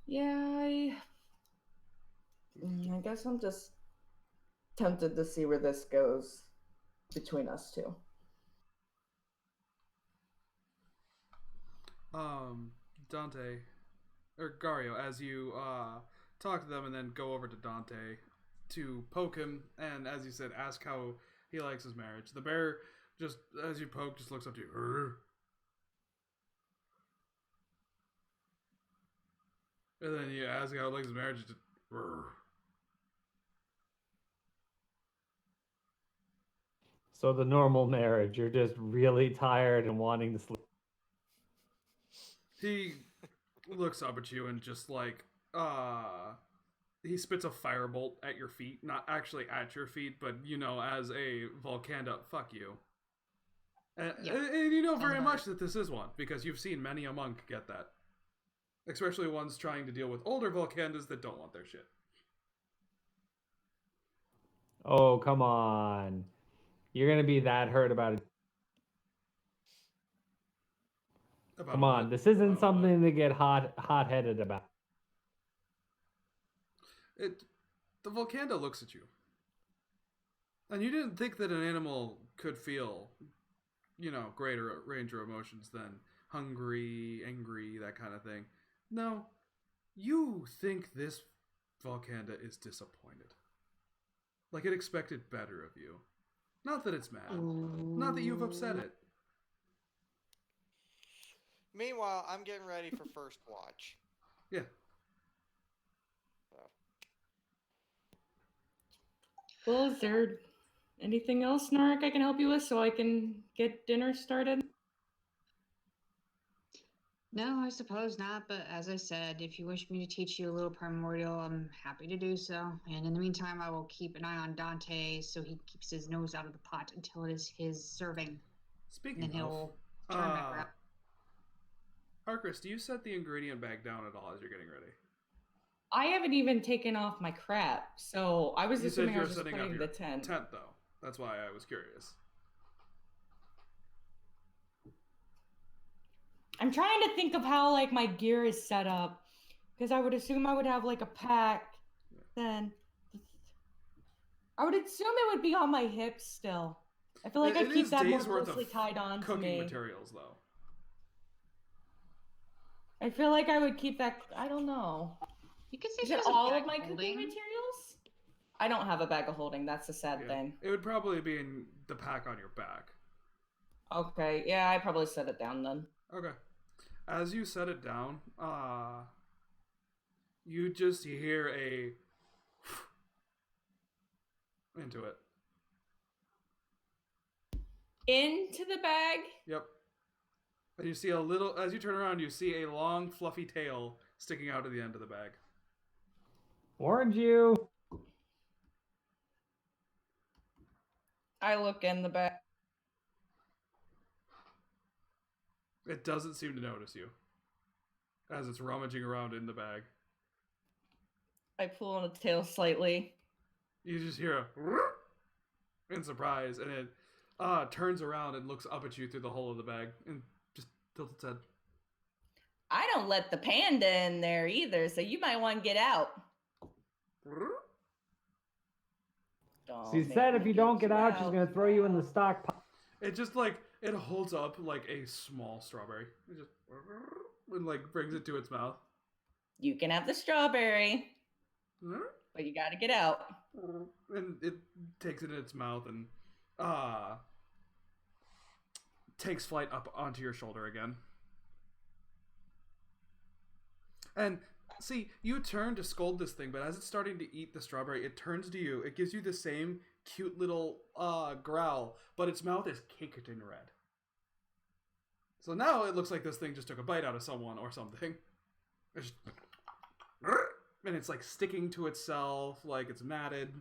Yeah, I guess I'm just tempted to see where this goes between us two. Dante, or Gario, as you talk to them and then go over to Dante to poke him, and as you said, ask how he likes his marriage. The bear, just as you poke, just looks up to you. "Urgh." And then you ask how he likes his marriage. It's just, "Urgh." So the normal marriage, you're just really tired and wanting to sleep. He looks up at you and just like he spits a firebolt at your feet, not actually at your feet, but as a Volcanda, fuck you. And you know very much that this is one because you've seen many a monk get that, especially ones trying to deal with older Volcandas that don't want their shit. Oh, come on. You're gonna be that hurt about it. Come on, this isn't something to get hot-headed about. The Volcanda looks at you. And you didn't think that an animal could feel, greater range of emotions than hungry, angry, that kind of thing. No, you think this Volcanda is disappointed. Like it expected better of you. Not that it's mad. Not that you've upset it. Meanwhile, I'm getting ready for first watch. Yeah. Well, is there anything else, Narek, I can help you with so I can get dinner started? No, I suppose not, but as I said, if you wish me to teach you a little primordial, I'm happy to do so. And in the meantime, I will keep an eye on Dante so he keeps his nose out of the pot until it is his serving. Speaking and then of, he'll turn back around. Arcus, do you set the ingredient bag down at all as you're getting ready? I haven't even taken off my crap, so I was You said assuming you I were was just setting up putting your the tent. though. That's why I was curious. I'm trying to think of how like my gear is set up, because I would assume I would have like a pack. Then I would assume it would be on my hips still. I feel like I keep that more closely tied on to cooking me. materials, though. I feel like I would keep that. I don't know. You could say Is it there's a all bag of my holding. cooking materials? I don't have a bag of holding. That's the sad thing. It would probably be in the pack on your back. Okay, yeah, I probably set it down then. Okay. As you set it down, you just hear a into it. Into the bag? Yep. And you see a little, as you turn around, you see a long, fluffy tail sticking out of the end of the bag. Warned you. I look in the bag. It doesn't seem to notice you as it's rummaging around in the bag. I pull on the tail slightly. You just hear a in surprise, and it turns around and looks up at you through the hole of the bag and just tilts its head. I don't let the panda in there either, so you might want to get out. Don't She make said me if you don't you get out, she's gonna throw you in the stock pile. It just like it holds up like a small strawberry. It just and like brings it to its mouth. You can have the strawberry, but you gotta get out. And it takes it in its mouth and takes flight up onto your shoulder again. And see, you turn to scold this thing, but as it's starting to eat the strawberry, it turns to you. It gives you the same cute little growl, but its mouth is caked in red. So now it looks like this thing just took a bite out of someone or something. It's just, and it's like sticking to itself, like it's matted.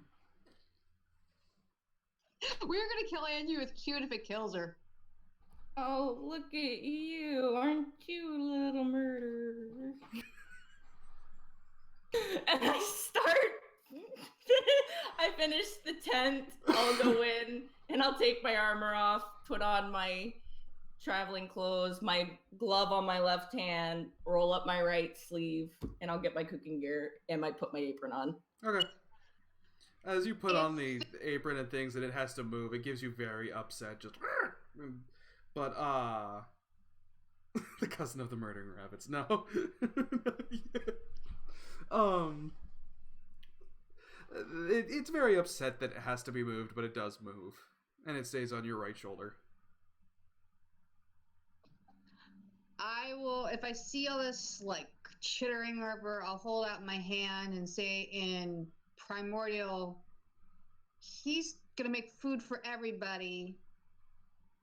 We're gonna kill Angie with cute if it kills her. Oh, look at you. Aren't you a little murderer? And I start. I finish the tent. I'll go in and I'll take my armor off, put on my traveling clothes, my glove on my left hand, roll up my right sleeve, and I'll get my cooking gear and put my apron on. Okay. As you put on the apron and things and it has to move, it gives you very upset. Just, but the cousin of the murdering rabbits. No. It's very upset that it has to be moved, but it does move, and it stays on your right shoulder. I will, if I see all this like chittering or whatever, I'll hold out my hand and say in Primordial, he's gonna make food for everybody,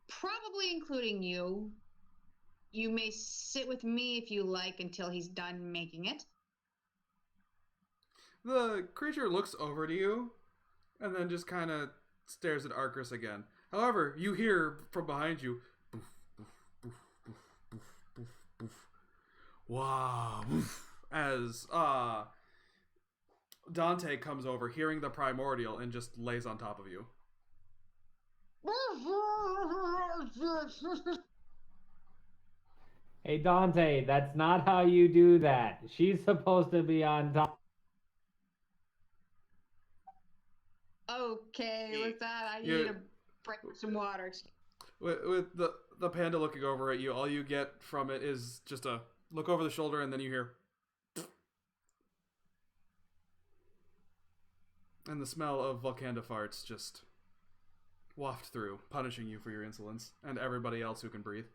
probably including you. You may sit with me if you like until he's done making it. The creature looks over to you, and then just kind of stares at Arcus again. However, you hear from behind you, boof, boof, boof, boof, boof, boof, boof, wow, boof, as Dante comes over, hearing the primordial, and just lays on top of you. Hey Dante, that's not how you do that. She's supposed to be on top. Okay, with that, I Yeah. need to break some water. With the panda looking over at you, all you get from it is just a look over the shoulder, and then you hear, and the smell of Volcanda farts just waft through, punishing you for your insolence, and everybody else who can breathe.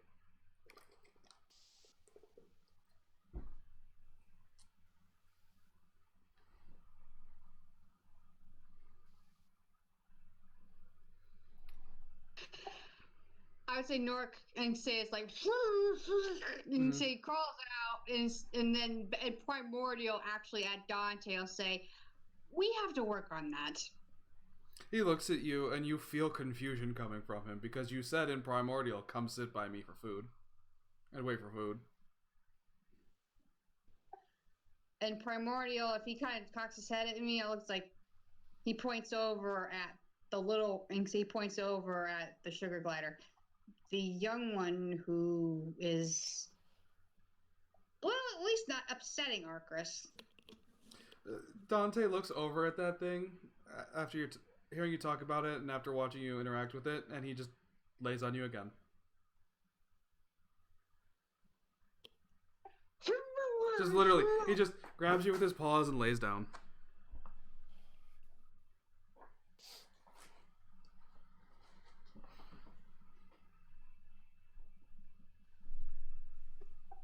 I would say Nork and say it's like, and say crawls out, and then at Primordial actually at Dante will say, we have to work on that. He looks at you, and you feel confusion coming from him, because you said in Primordial, come sit by me for food. And wait for food. And Primordial, if he kind of cocks his head at me, it looks like he points over at the little, and he points over at the sugar glider. The young one who is, well, at least not upsetting Arcus. Dante looks over at that thing after you're hearing you talk about it and after watching you interact with it, and he just lays on you again. Just literally, he just grabs you with his paws and lays down.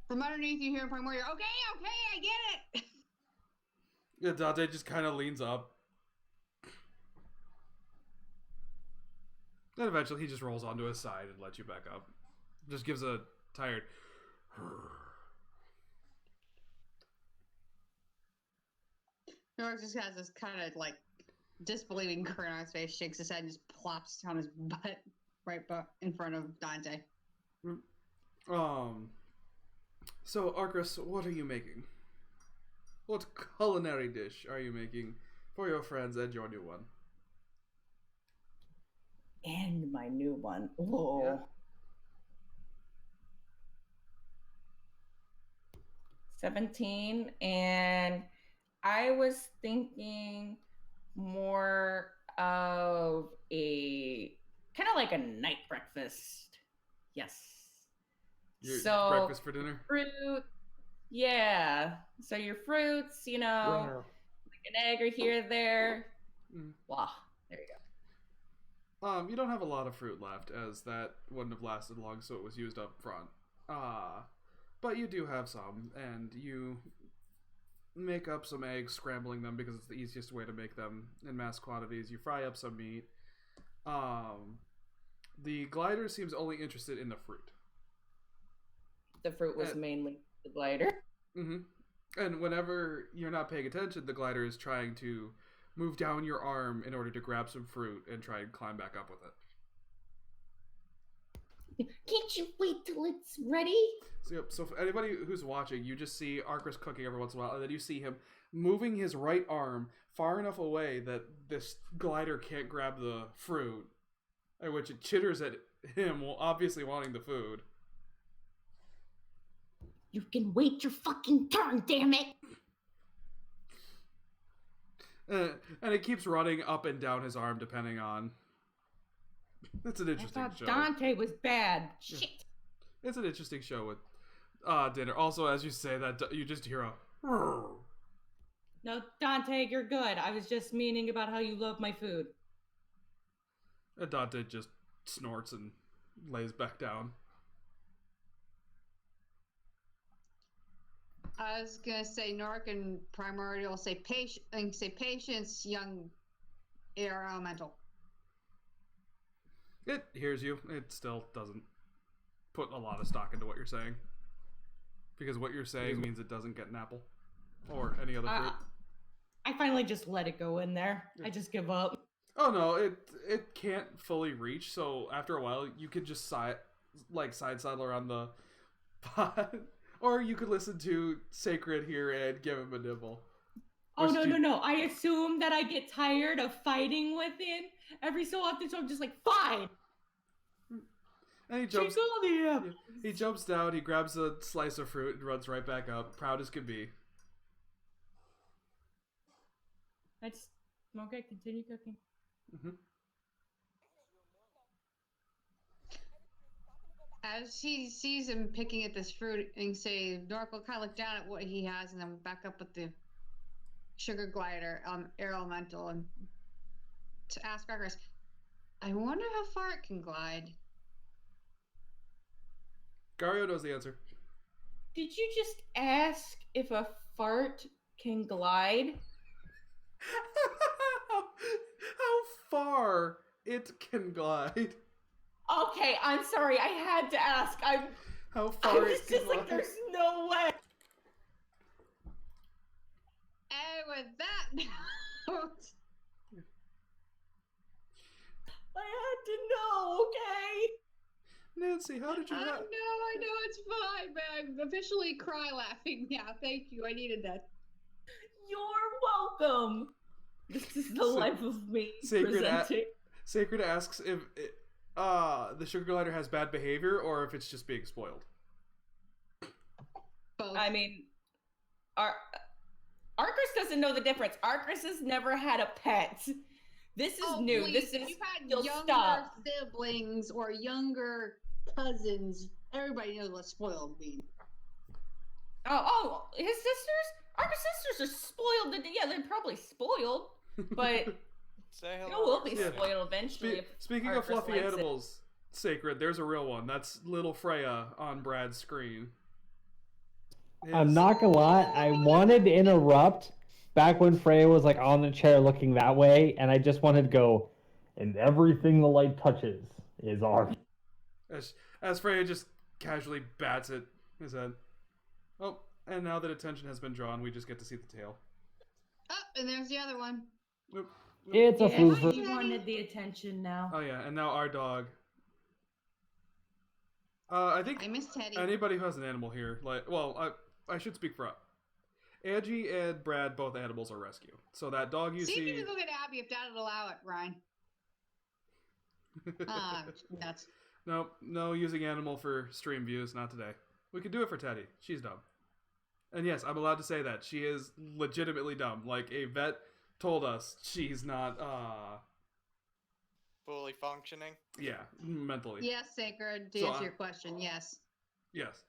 From underneath you hear Primordial, okay, I get it! Yeah, Dante just kind of leans up. Then eventually he just rolls onto his side and lets you back up. Just gives a tired... Nork just has this kind of like disbelieving grin on his face, shakes his head, and just plops on his butt right in front of Dante. So, Arcus, what are you making? What culinary dish are you making for your friends and your new one? And my new one. Oh. Yeah. 17, and I was thinking more of a kind of like a night breakfast. Yes. Your So breakfast for dinner. fruit. Yeah. So your fruits, you know, like an egg or here or there. Mm. Wow. There you go. You don't have a lot of fruit left, as that wouldn't have lasted long, so it was used up front. But you do have some, and you make up some eggs, scrambling them because it's the easiest way to make them in mass quantities. You fry up some meat. The glider seems only interested in the fruit. The fruit was mainly the glider. Mm-hmm. And whenever you're not paying attention, the glider is trying to move down your arm in order to grab some fruit and try and climb back up with it. Can't you wait till it's ready? So for anybody who's watching, you just see Arcris cooking every once in a while, and then you see him moving his right arm far enough away that this glider can't grab the fruit, at which it chitters at him, well, obviously wanting the food. You can wait your fucking turn, damn it! And it keeps running up and down his arm, depending on... It's an interesting show. Dante was bad. Shit. It's an interesting show with dinner. Also, as you say that, you just hear a... No, Dante, you're good. I was just meaning about how you love my food. And Dante just snorts and lays back down. I was gonna say Nork and Primordial say patience, young air elemental. It hears you. It still doesn't put a lot of stock into what you're saying. Because what you're saying means it doesn't get an apple. Or any other fruit. I finally just let it go in there. Yeah. I just give up. Oh no, it can't fully reach, so after a while you could just side saddle around the pot. Or you could listen to Sacred here and give him a nibble. Oh, no. I assume that I get tired of fighting with him every so often, so I'm just like, fine. And he jumps down, he grabs a slice of fruit and runs right back up, proud as can be. Okay, continue cooking. Mm-hmm. As he sees him picking at this fruit, and say, Nork will kind of look down at what he has, and then back up with the sugar glider, air elemental, and to ask Arcris, I wonder how far it can glide. Gario knows the answer. Did you just ask if a fart can glide? How far it can glide. Okay, I'm sorry. I had to ask. How I far was it can just like, glide. there's no way. And with that note, I had to know, okay? Nancy, how did you I not... know, it's fine, but I'm officially cry laughing now. Thank you, I needed that. You're welcome. This is the life of me presenting. Sacred asks if the sugar glider has bad behavior or if it's just being spoiled. Both. I mean, Arcris doesn't know the difference. Arcris has never had a pet. This is new. Please, This is if you've had you'll younger stop. siblings or younger cousins. Everybody knows what spoiled means. Oh, his sisters? Arcris' sisters are spoiled. Yeah, they're probably spoiled, but Say they hello. will be Yeah. spoiled eventually. Speaking of Arcris fluffy likes it. animals, Sacred, there's a real one. That's little Freya on Brad's screen. I'm not gonna lie, I wanted to interrupt back when Freya was like on the chair looking that way, and I just wanted to go, and everything the light touches is art. As Freya just casually bats at his head. Oh, and now that attention has been drawn, we just get to see the tail. Oh, and there's the other one. Oop. It's a Yeah, fluke. he wanted the attention now. Oh yeah, and now our dog. I think I miss Teddy. anybody who has an animal here, I should speak for Angie and Brad. Both animals are rescue. So that dog you See if you see. can go get Abby if Dad would allow it, Ryan. Nuts. No using animal for stream views, not today. We could do it for Teddy. She's dumb. And yes, I'm allowed to say that. She is legitimately dumb. Like, a vet told us she's not, fully functioning. Yeah, mentally. Yes, Sacred, to So answer your question, yes. Yes.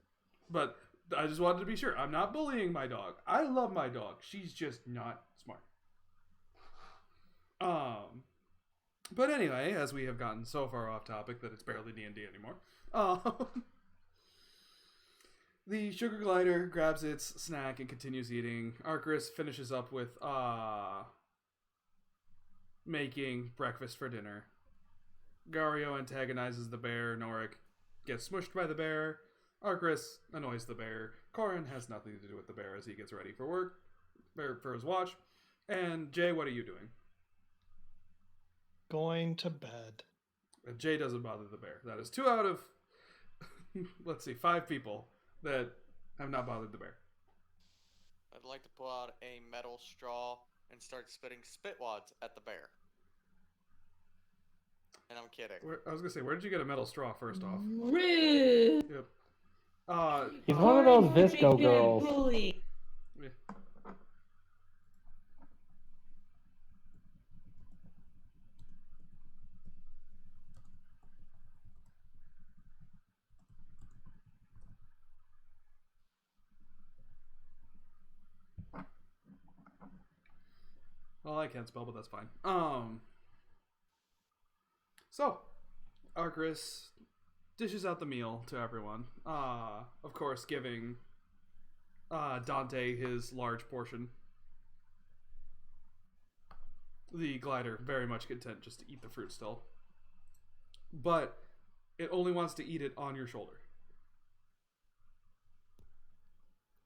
But I just wanted to be sure. I'm not bullying my dog. I love my dog. She's just not smart. But anyway, as we have gotten so far off topic that it's barely D&D anymore, the sugar glider grabs its snack and continues eating. Arcturus finishes up with making breakfast for dinner. Gario antagonizes the bear. Norik gets smushed by the bear. Arcturus annoys the bear. Corin has nothing to do with the bear as he gets ready for work, for his watch. And Jay, what are you doing? Going to bed. Jay doesn't bother the bear. That is 2 out of, let's see, 5 people that have not bothered the bear. I'd like to pull out a metal straw and start spitting spit wads at the bear. And I'm kidding. I was going to say, where did you get a metal straw first off? Rude. Yep. He's one of those Corin, you Visco big bad girls. bully. Yeah. Well, I can't spell, but that's fine. So, Arcturus dishes out the meal to everyone. Of course, giving Dante his large portion. The glider very much content just to eat the fruit still. But it only wants to eat it on your shoulder.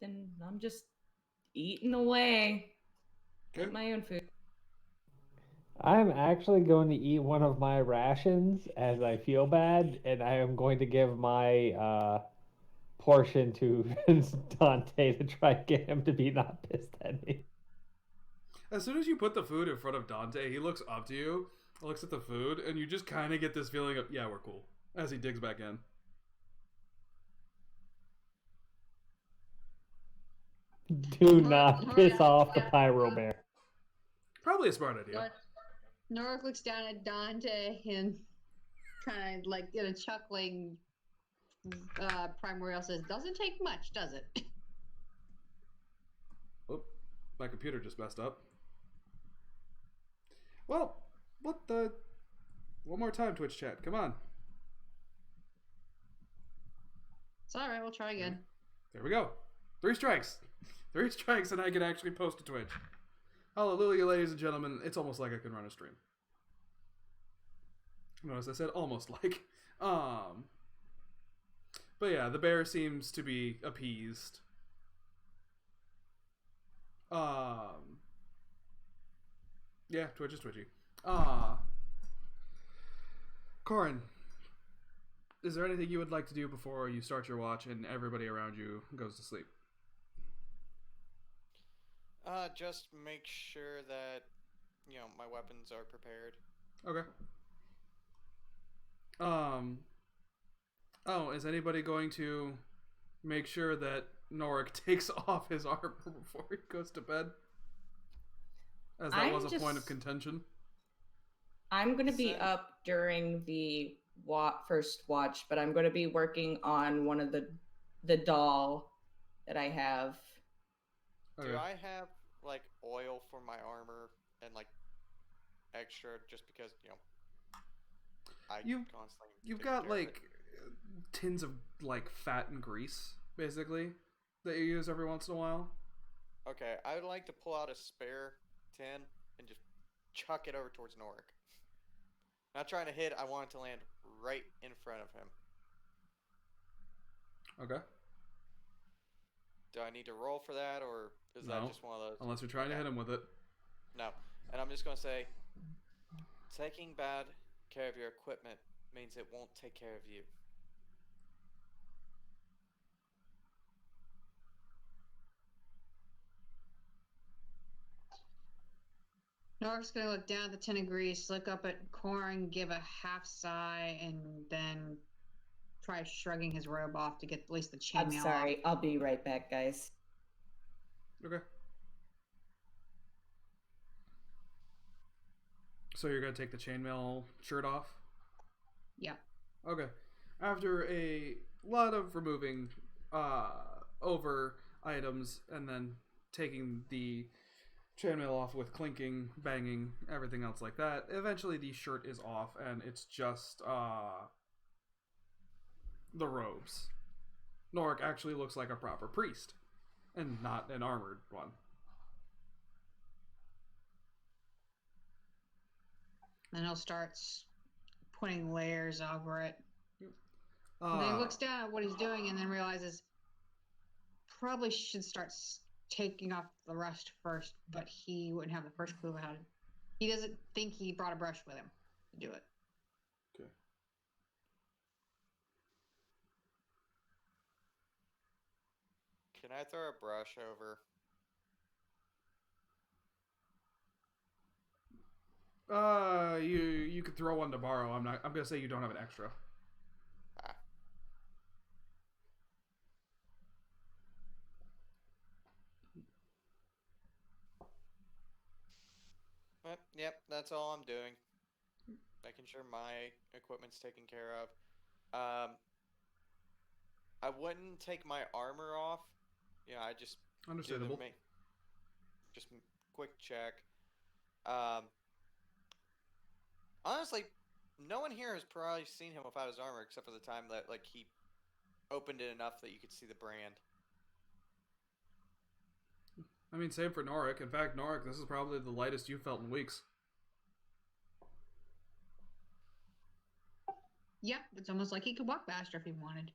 Then I'm just eating away Okay. at my own food. I'm actually going to eat one of my rations as I feel bad, and I am going to give my portion to Dante to try and get him to be not pissed at me. As soon as you put the food in front of Dante, he looks up to you, looks at the food, and you just kind of get this feeling of, yeah, we're cool, as he digs back in. Do not piss off the pyro bear. Probably a smart idea. Norik looks down at Dante and kind of like in a chuckling Primordial says, "Doesn't take much, does it?" Oh, my computer just messed up. Well, what the... One more time, Twitch chat. Come on. It's alright, we'll try again. There we go. 3 strikes. 3 strikes and I can actually post to Twitch. Hallelujah, ladies and gentlemen. It's almost like I can run a stream. Notice I said almost like. But yeah, the bear seems to be appeased. Yeah, Twitch is twitchy. Corin, is there anything you would like to do before you start your watch and everybody around you goes to sleep? Just make sure that, my weapons are prepared. Okay. Oh, is anybody going to make sure that Norik takes off his armor before he goes to bed? As that was a point of contention. I'm going to be So- up during the first watch, but I'm going to be working on one of the doll that I have. Okay. Do I have, oil for my armor and, extra just because, I constantly... You've take got care of it? tins of fat and grease, basically, that you use every once in a while. Okay, I would like to pull out a spare tin and just chuck it over towards Norik. Not trying to hit, I want it to land right in front of him. Okay. Do I need to roll for that, or is No. that just one of those? Unless you're trying to Okay. hit him with it. No. And I'm just going to say, taking bad care of your equipment means it won't take care of you. Norik's gonna look down at the tin of grease, look up at Corin, give a half sigh, and then try shrugging his robe off to get at least the I'm chainmail sorry. I'll be right back, guys. Okay. So you're gonna take the chainmail shirt off? Yeah. Okay. After a lot of removing over items and then taking the chainmail off with clinking, banging, everything else like that, eventually the shirt is off and it's just the robes. Norik actually looks like a proper priest and not an armored one. Then he'll start putting layers over it. Uh, Then he looks down at what he's doing and then realizes probably should start taking off the rest first, but he wouldn't have the first clue how to. He doesn't think he brought a brush with him to do it. Okay. Can I throw a brush over? You could throw one to borrow. I'm gonna say you don't have an extra. Ah. Yep, that's all I'm doing. Making sure my equipment's taken care of. I wouldn't take my armor off. Yeah, I just Understandable. Just quick check. Honestly, no one here has probably seen him without his armor except for the time that like he opened it enough that you could see the brand. I mean, same for Norik. In fact, Norik, this is probably the lightest you've felt in weeks. Yep, it's almost like he could walk faster if he wanted.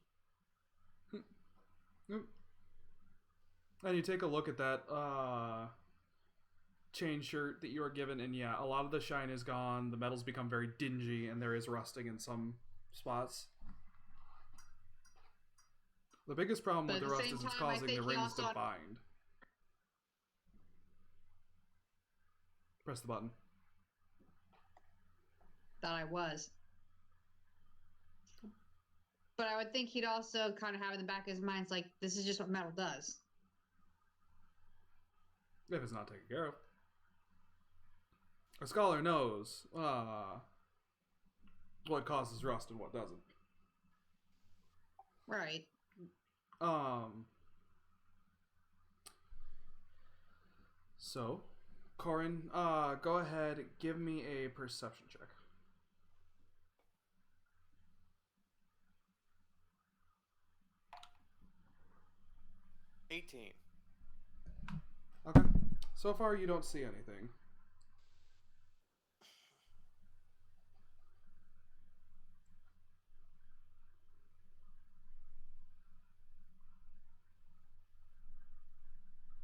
And you take a look at that chain shirt that you were given, and yeah, a lot of the shine is gone. The metal's become very dingy, and there is rusting in some spots. The biggest problem with the rust is it's causing the rings to bind. Press the button. Thought I was. But I would think he'd also kind of have in the back of his mind, it's like, this is just what metal does. If it's not taken care of. A scholar knows what causes rust and what doesn't. Right. So, Corin, go ahead, give me a perception check. 18. Okay. So far, you don't see anything.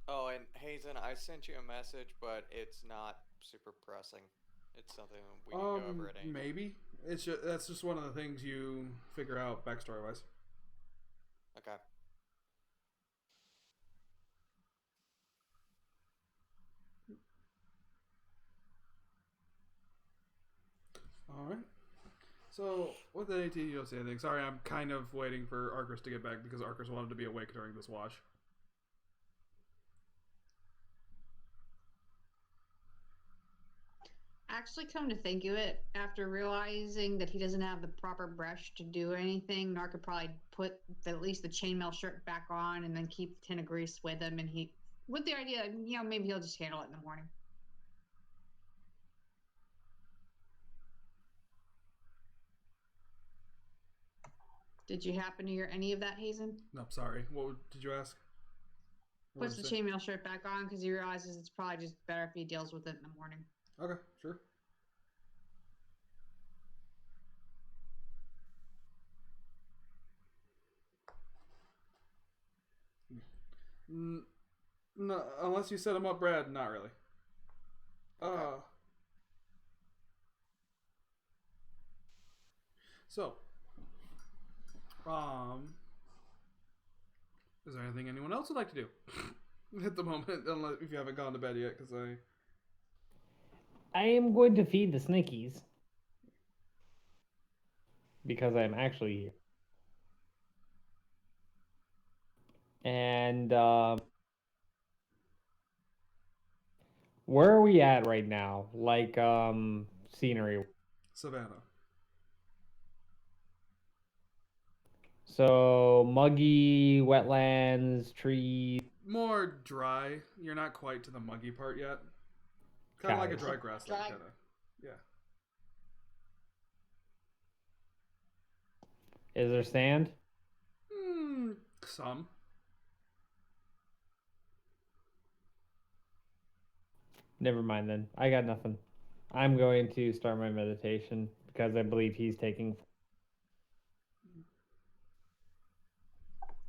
Oh, and Hazen, I sent you a message, but it's not super pressing. It's something we can go over at any time. Maybe. That's just one of the things you figure out backstory-wise. Okay. Alright. So, with the 18, you don't see anything. Sorry, I'm kind of waiting for Arcus to get back because Arcus wanted to be awake during this watch. Actually, come to think of it, after realizing that he doesn't have the proper brush to do anything, Narc could probably put at least the chainmail shirt back on and then keep the tin of grease with him, and with the idea, maybe he'll just handle it in the morning. Did you happen to hear any of that, Hazen? No, sorry. Did you ask? Puts the chainmail shirt back on because he realizes it's probably just better if he deals with it in the morning. Okay, sure. No, unless you set him up, Brad. Not really. Okay. So, is there anything anyone else would like to do at the moment? Unless if you haven't gone to bed yet, because I am going to feed the Snickies. Because I'm actually here. And where are we at right now? Like, scenery? Savannah. So muggy, wetlands, trees. More dry. You're not quite to the muggy part yet. Kind of like a Got it. dry grassland, Dry- kind of. Yeah. Is there sand? Some. Never mind then. I got nothing. I'm going to start my meditation because I believe he's taking.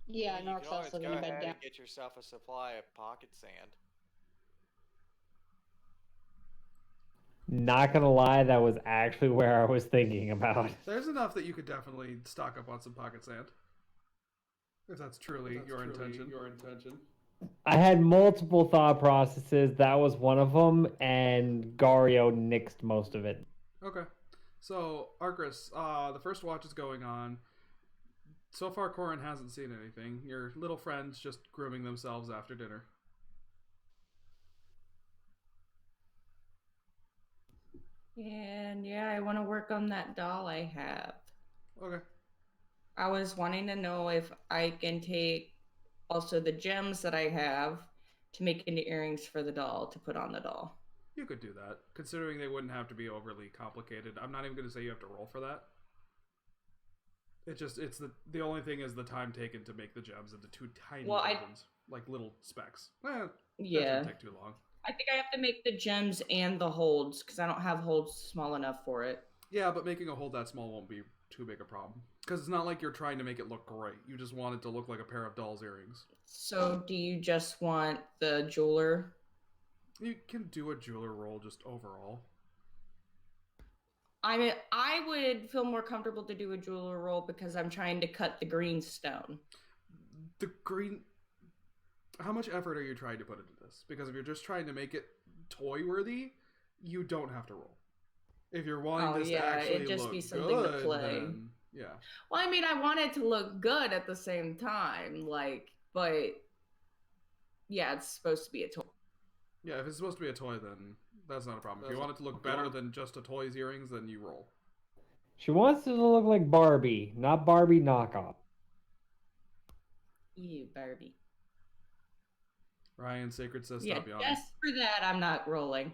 Yeah, you can Nork's always also go gonna bed ahead down. and get yourself a supply of pocket sand. Not gonna lie, that was actually where I was thinking about. There's enough that you could definitely stock up on some pocket sand. If that's truly your intention. I had multiple thought processes. That was one of them, and Gario nixed most of it. Okay. So, Arcris, the first watch is going on. So far, Corin hasn't seen anything. Your little friends just grooming themselves after dinner. And yeah, I want to work on that doll I have. Okay. I was wanting to know if I can take also the gems that I have to make into earrings for the doll to put on the doll. You could do that, considering they wouldn't have to be overly complicated. I'm not even going to say you have to roll for that. It's the only thing is the time taken to make the gems into two tiny versions, like little specks. That Yeah. doesn't take too long. I think I have to make the gems and the holds because I don't have holds small enough for it. Yeah, but making a hole that small won't be too big a problem. Because it's not like you're trying to make it look great. You just want it to look like a pair of doll's earrings. So do you just want the jeweler? You can do a jeweler roll just overall. I mean, I would feel more comfortable to do a jeweler roll because I'm trying to cut the green stone. The green... How much effort are you trying to put into this? Because if you're just trying to make it toy-worthy, you don't have to roll. If you're wanting this to actually it'd just look be something good, to play. then yeah. Well, I mean, I want it to look good at the same time, but yeah, it's supposed to be a toy. Yeah, if it's supposed to be a toy, then that's not a problem. If you want it to look better than just a toy's earrings, then you roll. She wants it to look like Barbie, not Barbie knockoff. Ew, Barbie. Ryan Sacred says Yeah, stop yawning. just for that, I'm not rolling.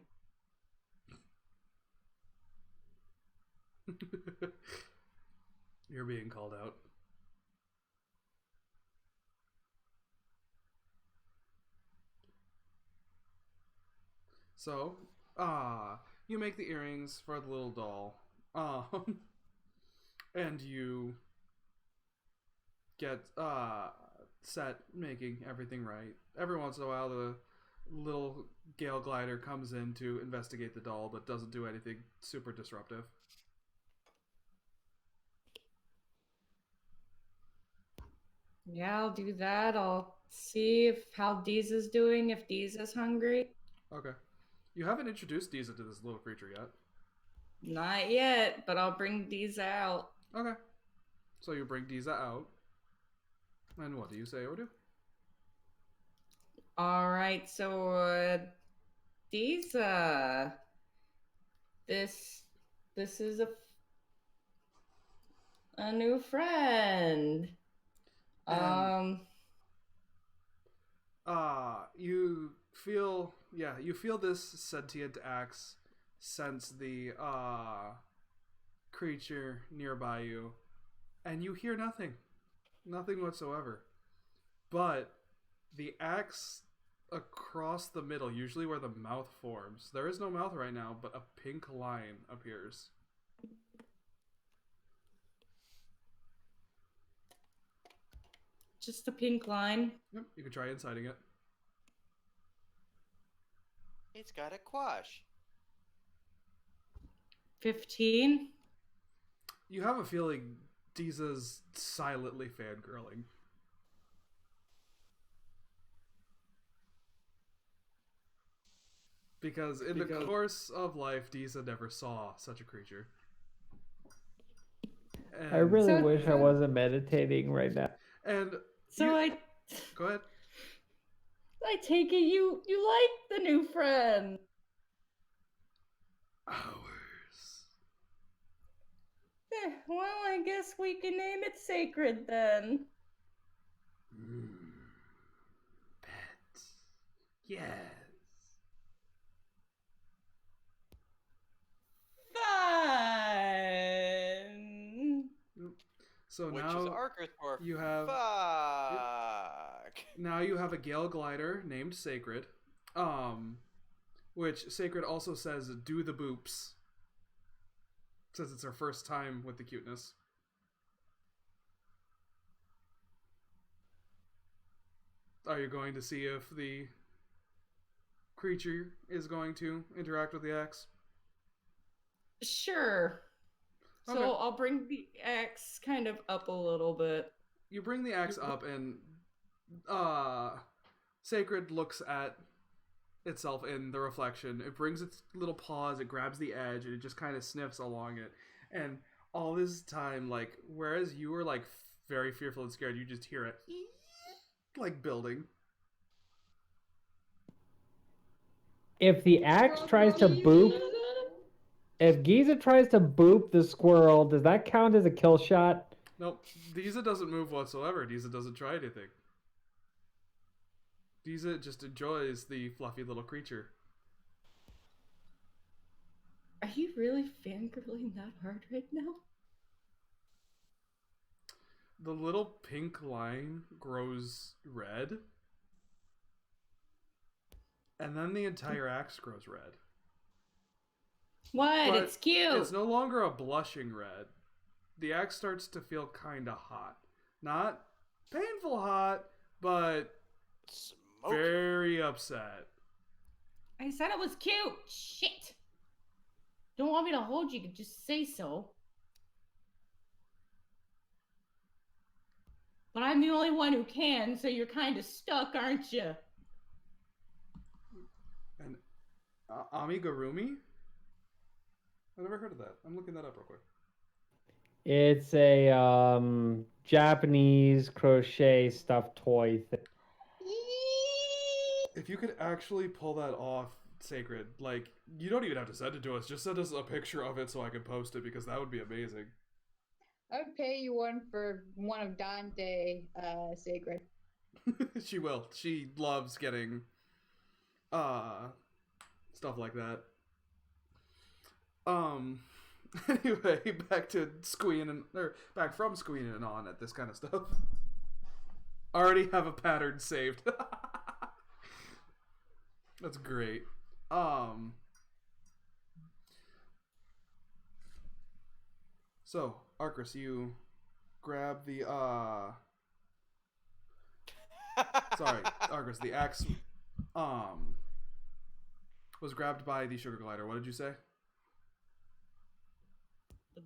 You're being called out. So, you make the earrings for the little doll. And you get set making everything right. Every once in a while the little Gale Glider comes in to investigate the doll but doesn't do anything super disruptive. Yeah, I'll do that. I'll see how Deez is doing, if Deez is hungry. Okay. You haven't introduced Deeza to this little creature yet. Not yet, but I'll bring Deez out. Okay. So you bring Deeza out. And what do you say or do? All right, so Deez, this is a new friend. You feel this sentient axe sense the creature nearby you, and you hear nothing whatsoever, but the axe across the middle, usually where the mouth forms, there is no mouth right now, but a pink line appears. Just a pink line. Yep, you can try inciting it. It's got a quash. 15. You have a feeling Deeza's silently fangirling. Because in the course of life, Deeza never saw such a creature. I really So- wish I wasn't meditating right now. And So go ahead. I take it you like the new friend. Hours Well, I guess we can name it Sacred then. Pet. Yes. Fun. So Which now is Arcus for you have fuck. now you have a Gale glider named Sacred, which Sacred also says do the boops. Says it's her first time with the cuteness. Are you going to see if the creature is going to interact with the axe? Sure. So Okay. I'll bring the axe kind of up a little bit. You bring the axe up, and Sacred looks at itself in the reflection. It brings its little paws, it grabs the edge, and it just kind of sniffs along it. And all this time, like, whereas you were like very fearful and scared, you just hear it like building. If the axe tries to boop, if Giza tries to boop the squirrel, does that count as a kill shot? Nope, Diza doesn't move whatsoever. Diza doesn't try anything. Diza just enjoys the fluffy little creature. Are you really fangirling that hard right now? The little pink line grows red, and then the entire axe grows red. What? But It's cute. It's no longer a blushing red. The axe starts to feel kind of hot. Not painful hot, but Smoke. very upset. I said it was cute. Shit. Don't want me to hold you, you could just say so. But I'm the only one who can, so you're kind of stuck, aren't you? And amigurumi? I've never heard of that. I'm looking that up real quick. It's a Japanese crochet stuffed toy thing. If you could actually pull that off, Sacred, like, you don't even have to send it to us. Just send us a picture of it so I can post it, because that would be amazing. I would pay you one for one of Dante Sacred. She will. She loves getting stuff like that. Anyway, back to back from squealing and on at this kind of stuff. Already have a pattern saved. That's great. So, Arcus, you grab the sorry, Argus, the axe was grabbed by the sugar glider. What did you say?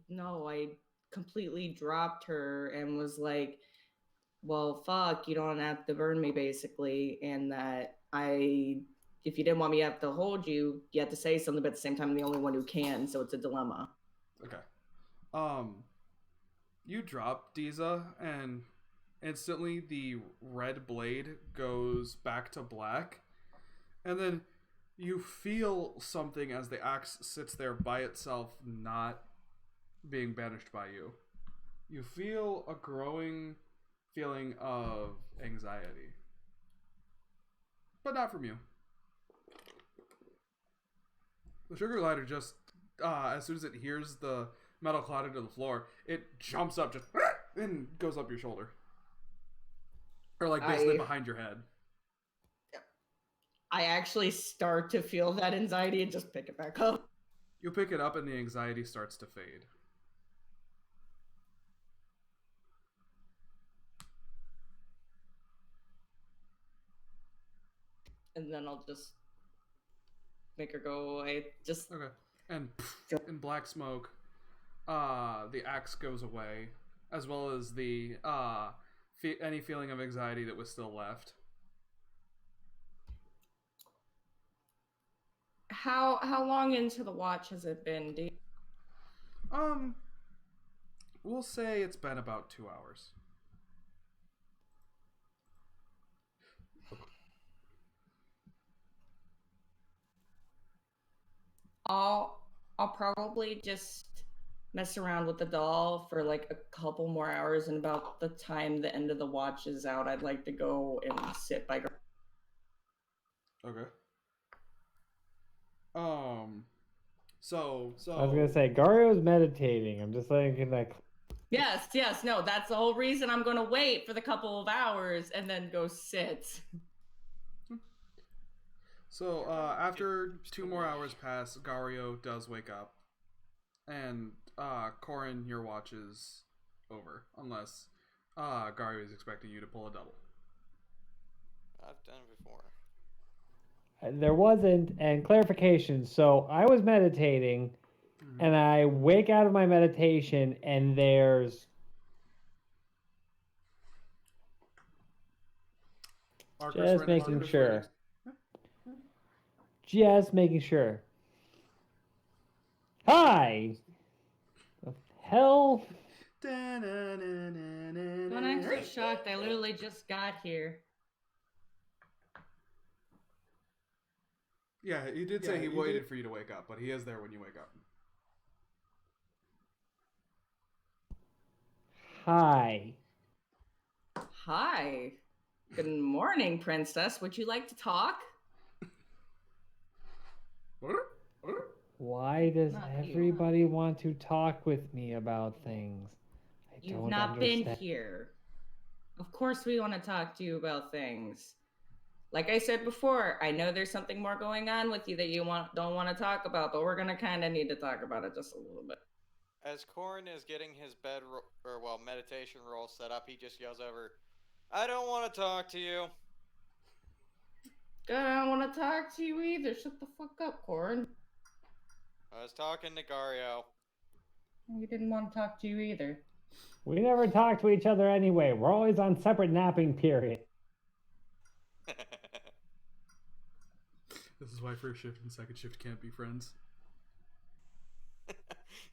No, I completely dropped her and was like, well, fuck, you don't have to burn me, basically. And that if you didn't want me to have to hold you, you have to say something, but at the same time, I'm the only one who can, so it's a dilemma. Okay. You drop Diza, and instantly the red blade goes back to black. And then you feel something as the axe sits there by itself, not being banished by you. You feel a growing feeling of anxiety. But not from you. The sugar glider just, as soon as it hears the metal clatter to the floor, it jumps up just and goes up your shoulder. Or like basically behind your head. I actually start to feel that anxiety and just pick it back up. You pick it up and the anxiety starts to fade. And then I'll just make her go away. Just Okay. And in black smoke, the axe goes away, as well as the any feeling of anxiety that was still left. how long into the watch has it been? We'll say it's been about 2 hours. I'll probably just mess around with the doll for like a couple more hours, and about the time the end of the watch is out, I'd like to go and sit by. Okay. So I was gonna say Gario's meditating. I'm just thinking like Yes, no, that's the whole reason I'm gonna wait for the couple of hours and then go sit. So after 2 more hours pass, Gario does wake up, and Corin, your watch is over, unless Gario is expecting you to pull a double. I've done it before. there wasn't, and clarification. So I was meditating, and I wake out of my meditation, and there's Arcus just Ren- making Arcus sure. Renix. Just making sure. Hi. The hell? When I'm so shocked, I literally just got here. Yeah, he did say he waited for you to wake up, but he is there when you wake up. Hi. Hi. Good morning, princess. Would you like to talk? Why does Not you. everybody want to talk with me about things? I You've don't not understand. been here. Of course we want to talk to you about things. Like I said before, I know there's something more going on with you that you don't want to talk about, but we're gonna kind of need to talk about it just a little bit. As Corin is getting his meditation roll set up, he just yells over, "I don't want to talk to you." Good, I don't want to talk to you either. Shut the fuck up, Corin. I was talking to Gario. We didn't want to talk to you either. We never talk to each other anyway. We're always on separate napping periods. This is why first shift and second shift can't be friends.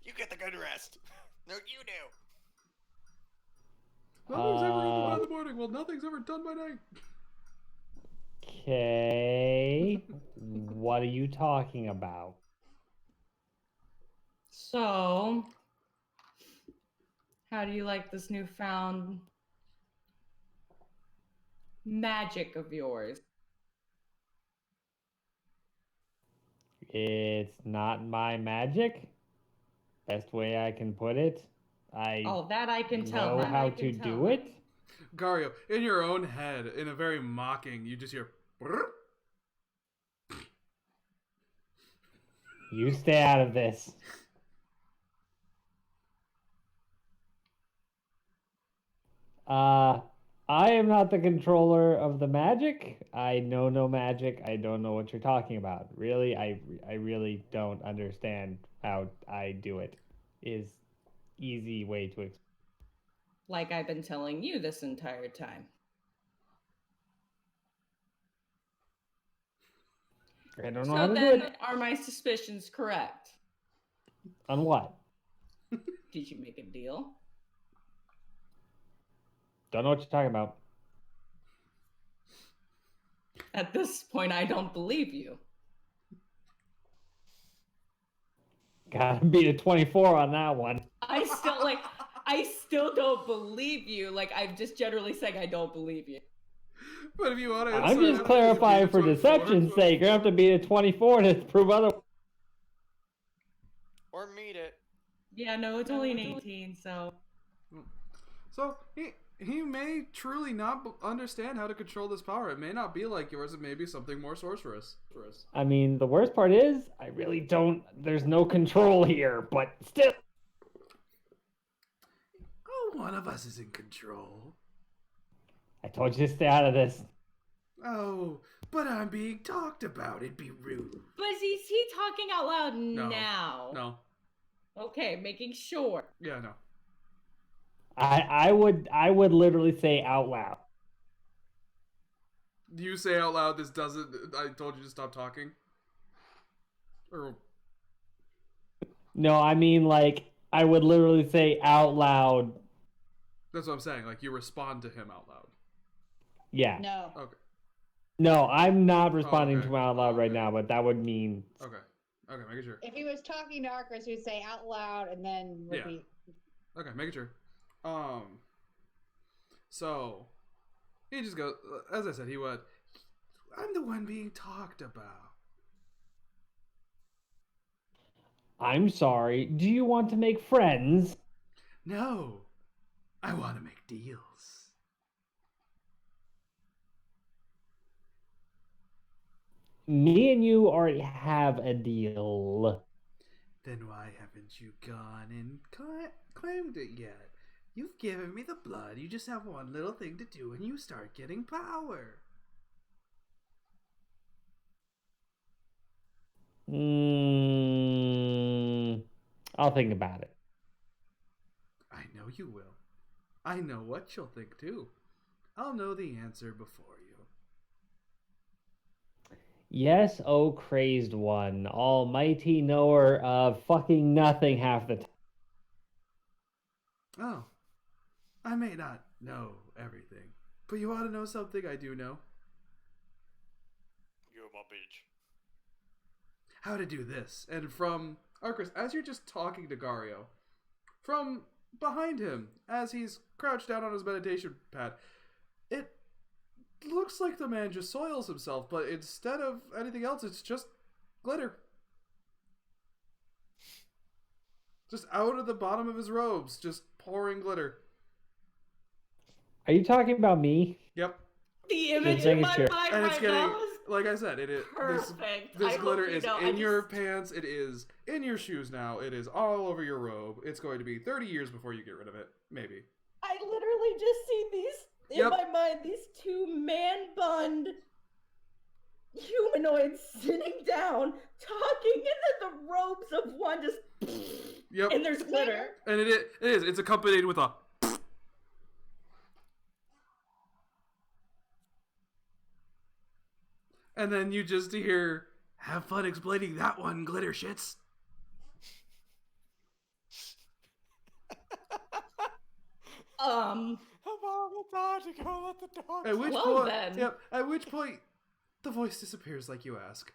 You get the good rest. No, you do. Nothing's ever done by the morning. Well, nothing's ever done by night. Okay. What are you talking about? So, how do you like this newfound magic of yours? It's not my magic. Best way I can put it. I Oh, that I can tell. know that how I to can tell. do it. Gario, in your own head, in a very mocking, you just hear. "Brrr." You stay out of this. I am not the controller of the magic. I know no magic. I don't know what you're talking about. Really, I really don't understand how I do it. Is easy way to explain. Like I've been telling you this entire time. I don't know So how to do then, it. are my suspicions correct? On what? Did you make a deal? Don't know what you're talking about. At this point, I don't believe you. Gotta beat a 24 on that one. I still don't believe you. Like, I'm just generally saying I don't believe you. But if you want to, I'm just clarifying for deception's sake. You're gonna have to beat a 24 to prove otherwise. Or meet it. Yeah, no, it's only an 18, so. So he may truly not understand how to control this power. It may not be like yours. It may be something more sorcerous. I mean, the worst part is, I really don't. There's no control here, but still. Oh, one of us is in control. I told you to stay out of this. Oh, but I'm being talked about. It'd be rude. But is he talking out loud No. now? No. Okay, making sure. Yeah, no. I would literally say out loud. You say out loud, this doesn't. I told you to stop talking. Or. No, I mean, like, I would literally say out loud. That's what I'm saying. Like, you respond to him out loud. Yeah. No. Okay. No, I'm not responding okay. to him out loud right Okay. now, but that would mean Okay. Okay, making sure. If he was talking to Arcus, he would say out loud and then Yeah. repeat. Okay, making sure. So he just goes. As I said, he would. I'm the one being talked about. I'm sorry. Do you want to make friends? No, I want to make deals. Me and you already have a deal. Then why haven't you gone and claimed it yet? You've given me the blood. You just have one little thing to do, and you start getting power. I'll think about it. I know you will. I know what you'll think too. I'll know the answer before you. Yes, oh crazed one, almighty knower of fucking nothing half the time. Oh, I may not know everything, but you ought to know something I do know. You're my bitch. How to do this. And from Arcus, as you're just talking to Gario, from behind him, as he's crouched down on his meditation pad, it looks like the man just soils himself, but instead of anything else, it's just glitter. Just out of the bottom of his robes, just pouring glitter. Are you talking about me? Yep. The image Just in making my sure. mind And it's right getting, now is like I said, it is perfect. this I glitter hope you is know, in your pants, it is in your shoes now, it is all over your robe. It's going to be 30 years before you get rid of it, maybe. I literally just see these in Yep. my mind, these two man-bunned humanoids sitting down, talking, and then the robes of one just Yep. and there's glitter. And it is. It's accompanied with a. And then you just hear, have fun explaining that one, glitter shits. Come on, it's time to go let the dogs At which Well point, then. yep. At which point, the voice disappears like you ask.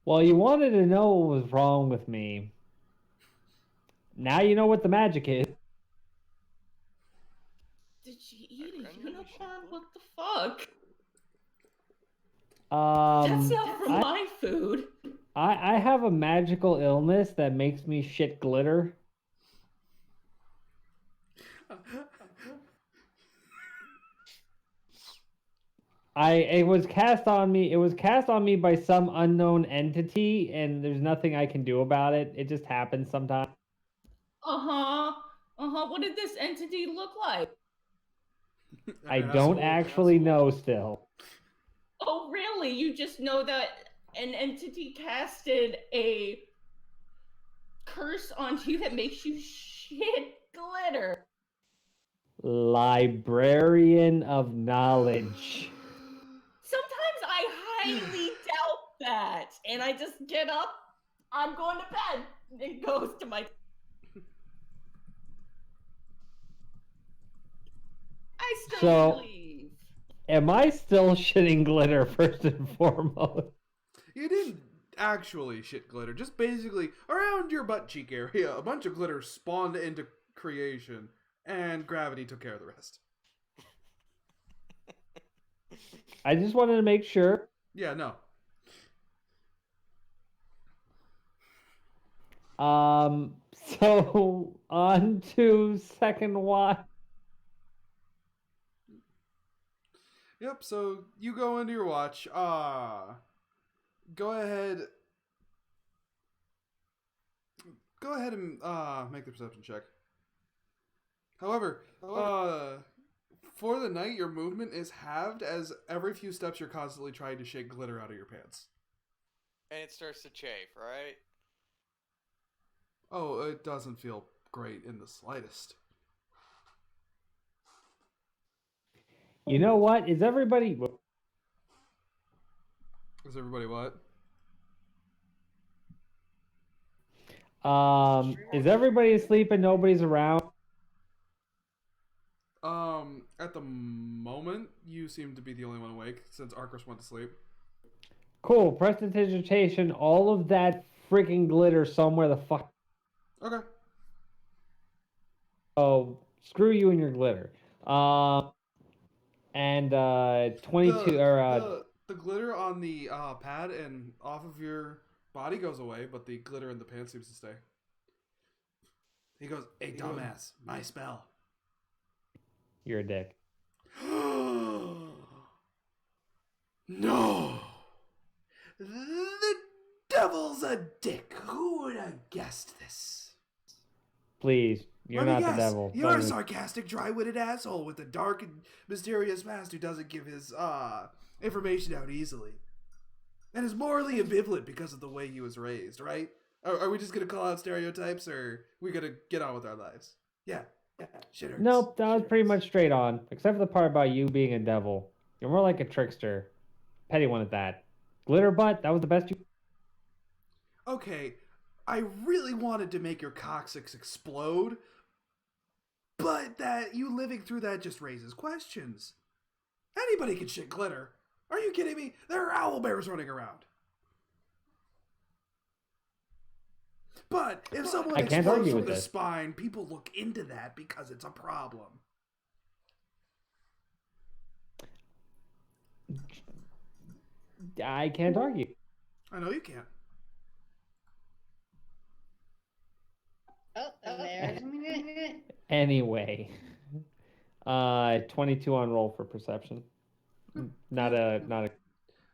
Well, you wanted to know what was wrong with me. Now you know what the magic is. Did she eat a Apparently we should unicorn? look. What the fuck? That's That's not from my food. I have a magical illness that makes me shit glitter. It was cast on me. It was cast on me by some unknown entity, and there's nothing I can do about it. It just happens sometimes. What did this entity look like? I don't actually know still. Oh, really? You just know that an entity casted a curse onto you that makes you shit glitter. Librarian of knowledge. Sometimes I highly doubt that. And I just get up, I'm going to bed. It goes to my. I still So- believe. Am I still shitting glitter first and foremost? You didn't actually shit glitter, just basically around your butt cheek area, a bunch of glitter spawned into creation, and gravity took care of the rest. I just wanted to make sure. Yeah, no. So on to second watch. Yep, so you go into your watch. Go ahead. Go ahead and make the perception check. However, for the night, your movement is halved as every few steps you're constantly trying to shake glitter out of your pants. And it starts to chafe, right? Oh, it doesn't feel great in the slightest. You know what? Is everybody? Is everybody what? Is everybody asleep and nobody's around? At the moment, you seem to be the only one awake since Arcus went to sleep. Cool. Prestidigitation, all of that freaking glitter somewhere the fuck. Okay. Oh, screw you and your glitter. And 22 The glitter on the pad and off of your body goes away, but the glitter in the pants seems to stay. He goes, "Hey, dumbass, my spell." You're a dick. No! The devil's a dick. Who would have guessed this? Please, you're Let me not the guess. devil. You're a Don't even- sarcastic, dry-witted asshole with a dark and mysterious past who doesn't give his information out easily. And is morally ambivalent because of the way he was raised, right? Are we just going to call out stereotypes, or we going to get on with our lives? Yeah. Shit hurts. Nope, that was Shit pretty hurts. much straight on, except for the part about you being a devil. You're more like a trickster. Petty one at that. Glitter butt, that was the best you. Okay, I really wanted to make your coccyx explode, but that you living through that just raises questions. Anybody can shit glitter. Are you kidding me? There are owlbears running around. But if someone I can't explodes argue from with the this. spine, people look into that because it's a problem. I can't argue. I know you can't. Oh, there's me. Anyway, 22 on roll for perception. Not a.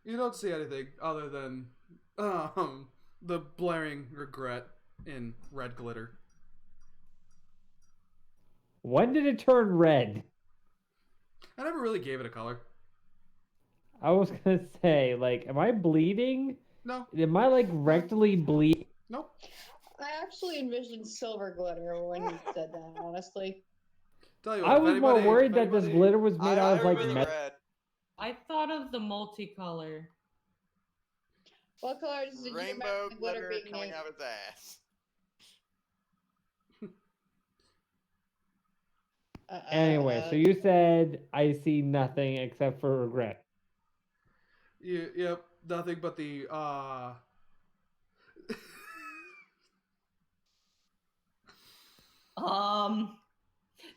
You don't see anything other than the blaring regret in red glitter. When did it turn red? I never really gave it a color. I was gonna say, like, am I bleeding? No, Am I like rectally bleed? nope. I actually envisioned silver glitter when you said that, honestly. Tell you what, I if was more anybody- worried if that this anybody- glitter was made out of like really metal. read I thought of the multicolor. What colors did you rainbow imagine the glitter glitter being coming made? out of his ass. Anyway, so you said I see nothing except for regret. Yep, nothing but the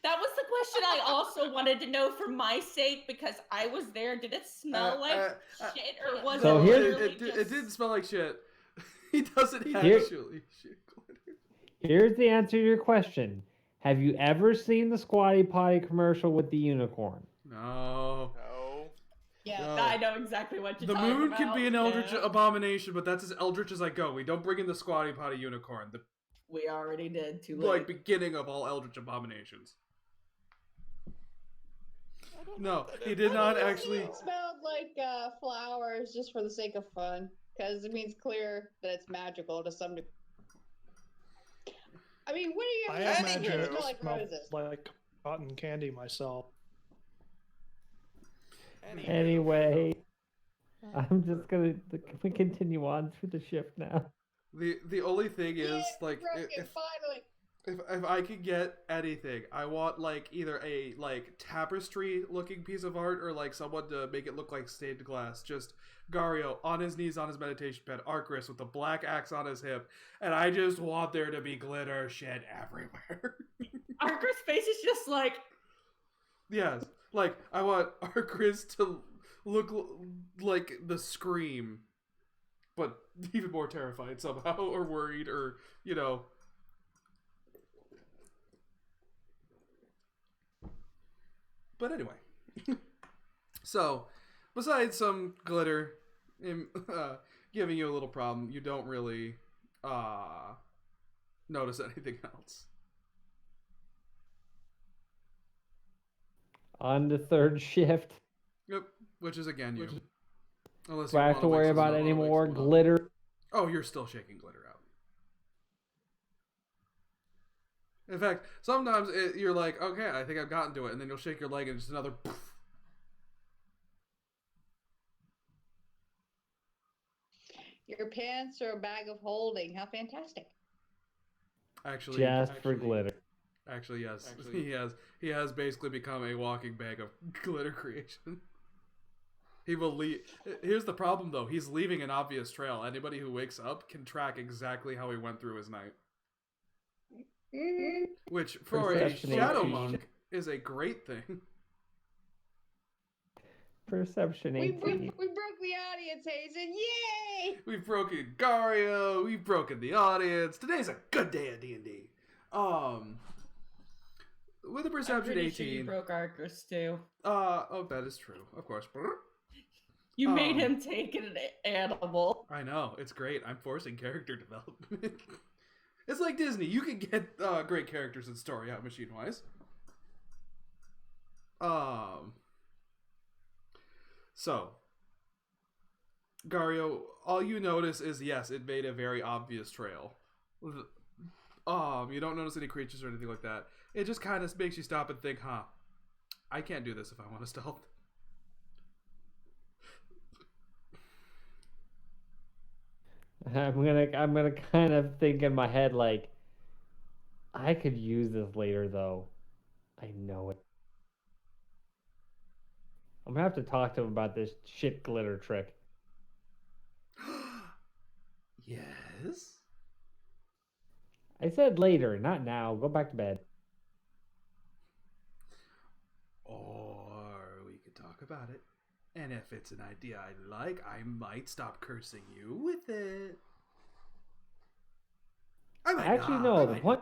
That was the question I also wanted to know for my sake because I was there. Did it smell like shit or was So it here's- literally it just... didn't smell like shit. He doesn't Here- actually shit glitter. Here's the answer to your question. Have you ever seen the Squatty Potty commercial with the unicorn? No. No. Yeah. No. I know exactly what you're The talking moon about. can be an eldritch yeah. abomination, but that's as eldritch as I go. We don't bring in the Squatty Potty unicorn, the We already did. Too late. like beginning of all eldritch abominations. No, he did not actually. It smelled like flowers just for the sake of fun, because it means clear that it's magical to some degree. I mean, what I do you have? imagine It it smell like smelled roses. like cotton candy myself. Anyway, I'm just gonna. Can we continue on through the shift now? The only thing is Yeah, like broken, if finally. if I could get anything, I want like either a like tapestry looking piece of art or like someone to make it look like stained glass. Just Gario on his knees on his meditation bed, Arcris with the black axe on his hip, and I just want there to be glitter shit everywhere. Arker's face is just like, Yes, like I want Arcris to look like the Scream, but even more terrified somehow, or worried, or you know. But anyway, so besides some glitter giving you a little problem, you don't really notice anything else. On the third shift, Yep, which is again you. Unless do I have to worry about any more glitter? Oh, you're still shaking glitter out. In fact, sometimes you're like, okay, I think I've gotten to it, and then you'll shake your leg and just another poof. Your pants are a bag of holding. How fantastic. Actually, Just for glitter. Actually, yes. He has basically become a walking bag of glitter creation. He will leave. Here's the problem, though. He's leaving an obvious trail. Anybody who wakes up can track exactly how he went through his night. Which, for Perception a shadow 18. monk, is a great thing. Perception We 18. broke the audience, Hazen. Yay! We've broken Gario. We've broken the audience. Today's a good day at D&D. With a I'm perception pretty sure 18. you broke Arcus too. Oh, that is true. Of course. You made him take an animal. I know. It's great. I'm forcing character development. It's like Disney. You can get great characters and story out machine-wise. So, Gario, all you notice is, yes, it made a very obvious trail. You don't notice any creatures or anything like that. It just kind of makes you stop and think, I can't do this if I want to stealth. I'm gonna kind of think in my head like, I could use this later though. I know it. I'm gonna have to talk to him about this shit glitter trick. Yes? I said later, not now. Go back to bed. Or we could talk about it. And if it's an idea I like, I might stop cursing you with it. I might Actually, not. no. I The might point.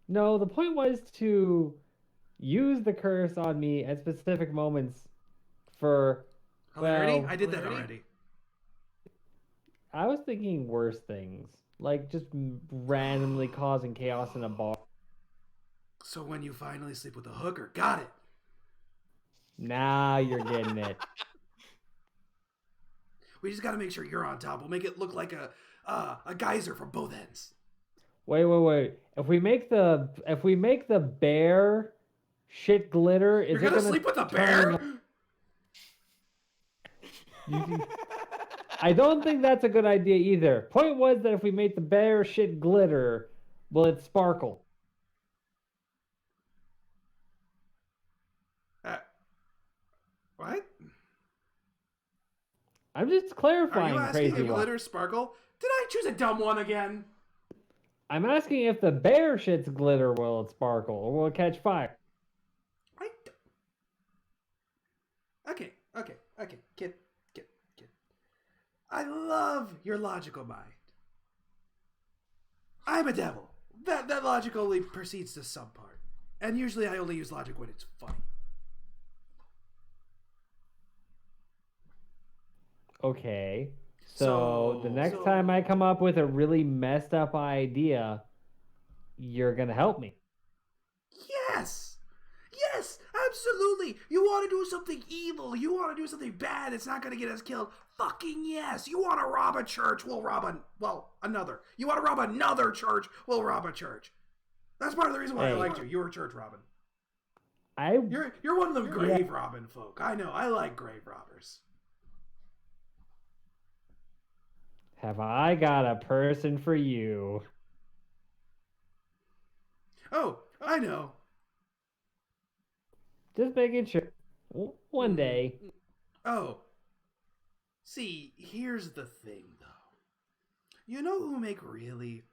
No, the point was to use the curse on me at specific moments. For Hilarity? well, I did that already. I was thinking worse things, like just randomly causing chaos in a bar. So when you finally sleep with a hooker, got it. Now you're getting it. We just gotta make sure you're on top. We'll make it look like a geyser from both ends. Wait. If we make the bear shit glitter, You're is it gonna gonna sleep with a turn- bear? I don't think that's a good idea either. Point was that if we make the bear shit glitter, will it sparkle? What? I'm just Are clarifying, you asking crazy if one. glitter sparkle? Did I choose a dumb one again? I'm asking if the bear shit's glitter will it sparkle or will it catch fire? Okay. Kid. I love your logical mind. I'm a devil. That logically proceeds to some part. And usually I only use logic when it's funny. Okay. So the next time I come up with a really messed up idea, you're gonna help me. Yes, absolutely. You want to do something evil. You want to do something bad. It's not going to get us killed. Fucking yes. You want to rob a church. We'll rob another. You want to rob another church. We'll rob a church. That's part of the reason why I liked you. You were church robbing. You're one of them grave robbing folk. I know. I like grave robbers. Have I got a person for you? Oh, I know. Just making sure. One day. Oh. See, here's the thing, though. You know who make really,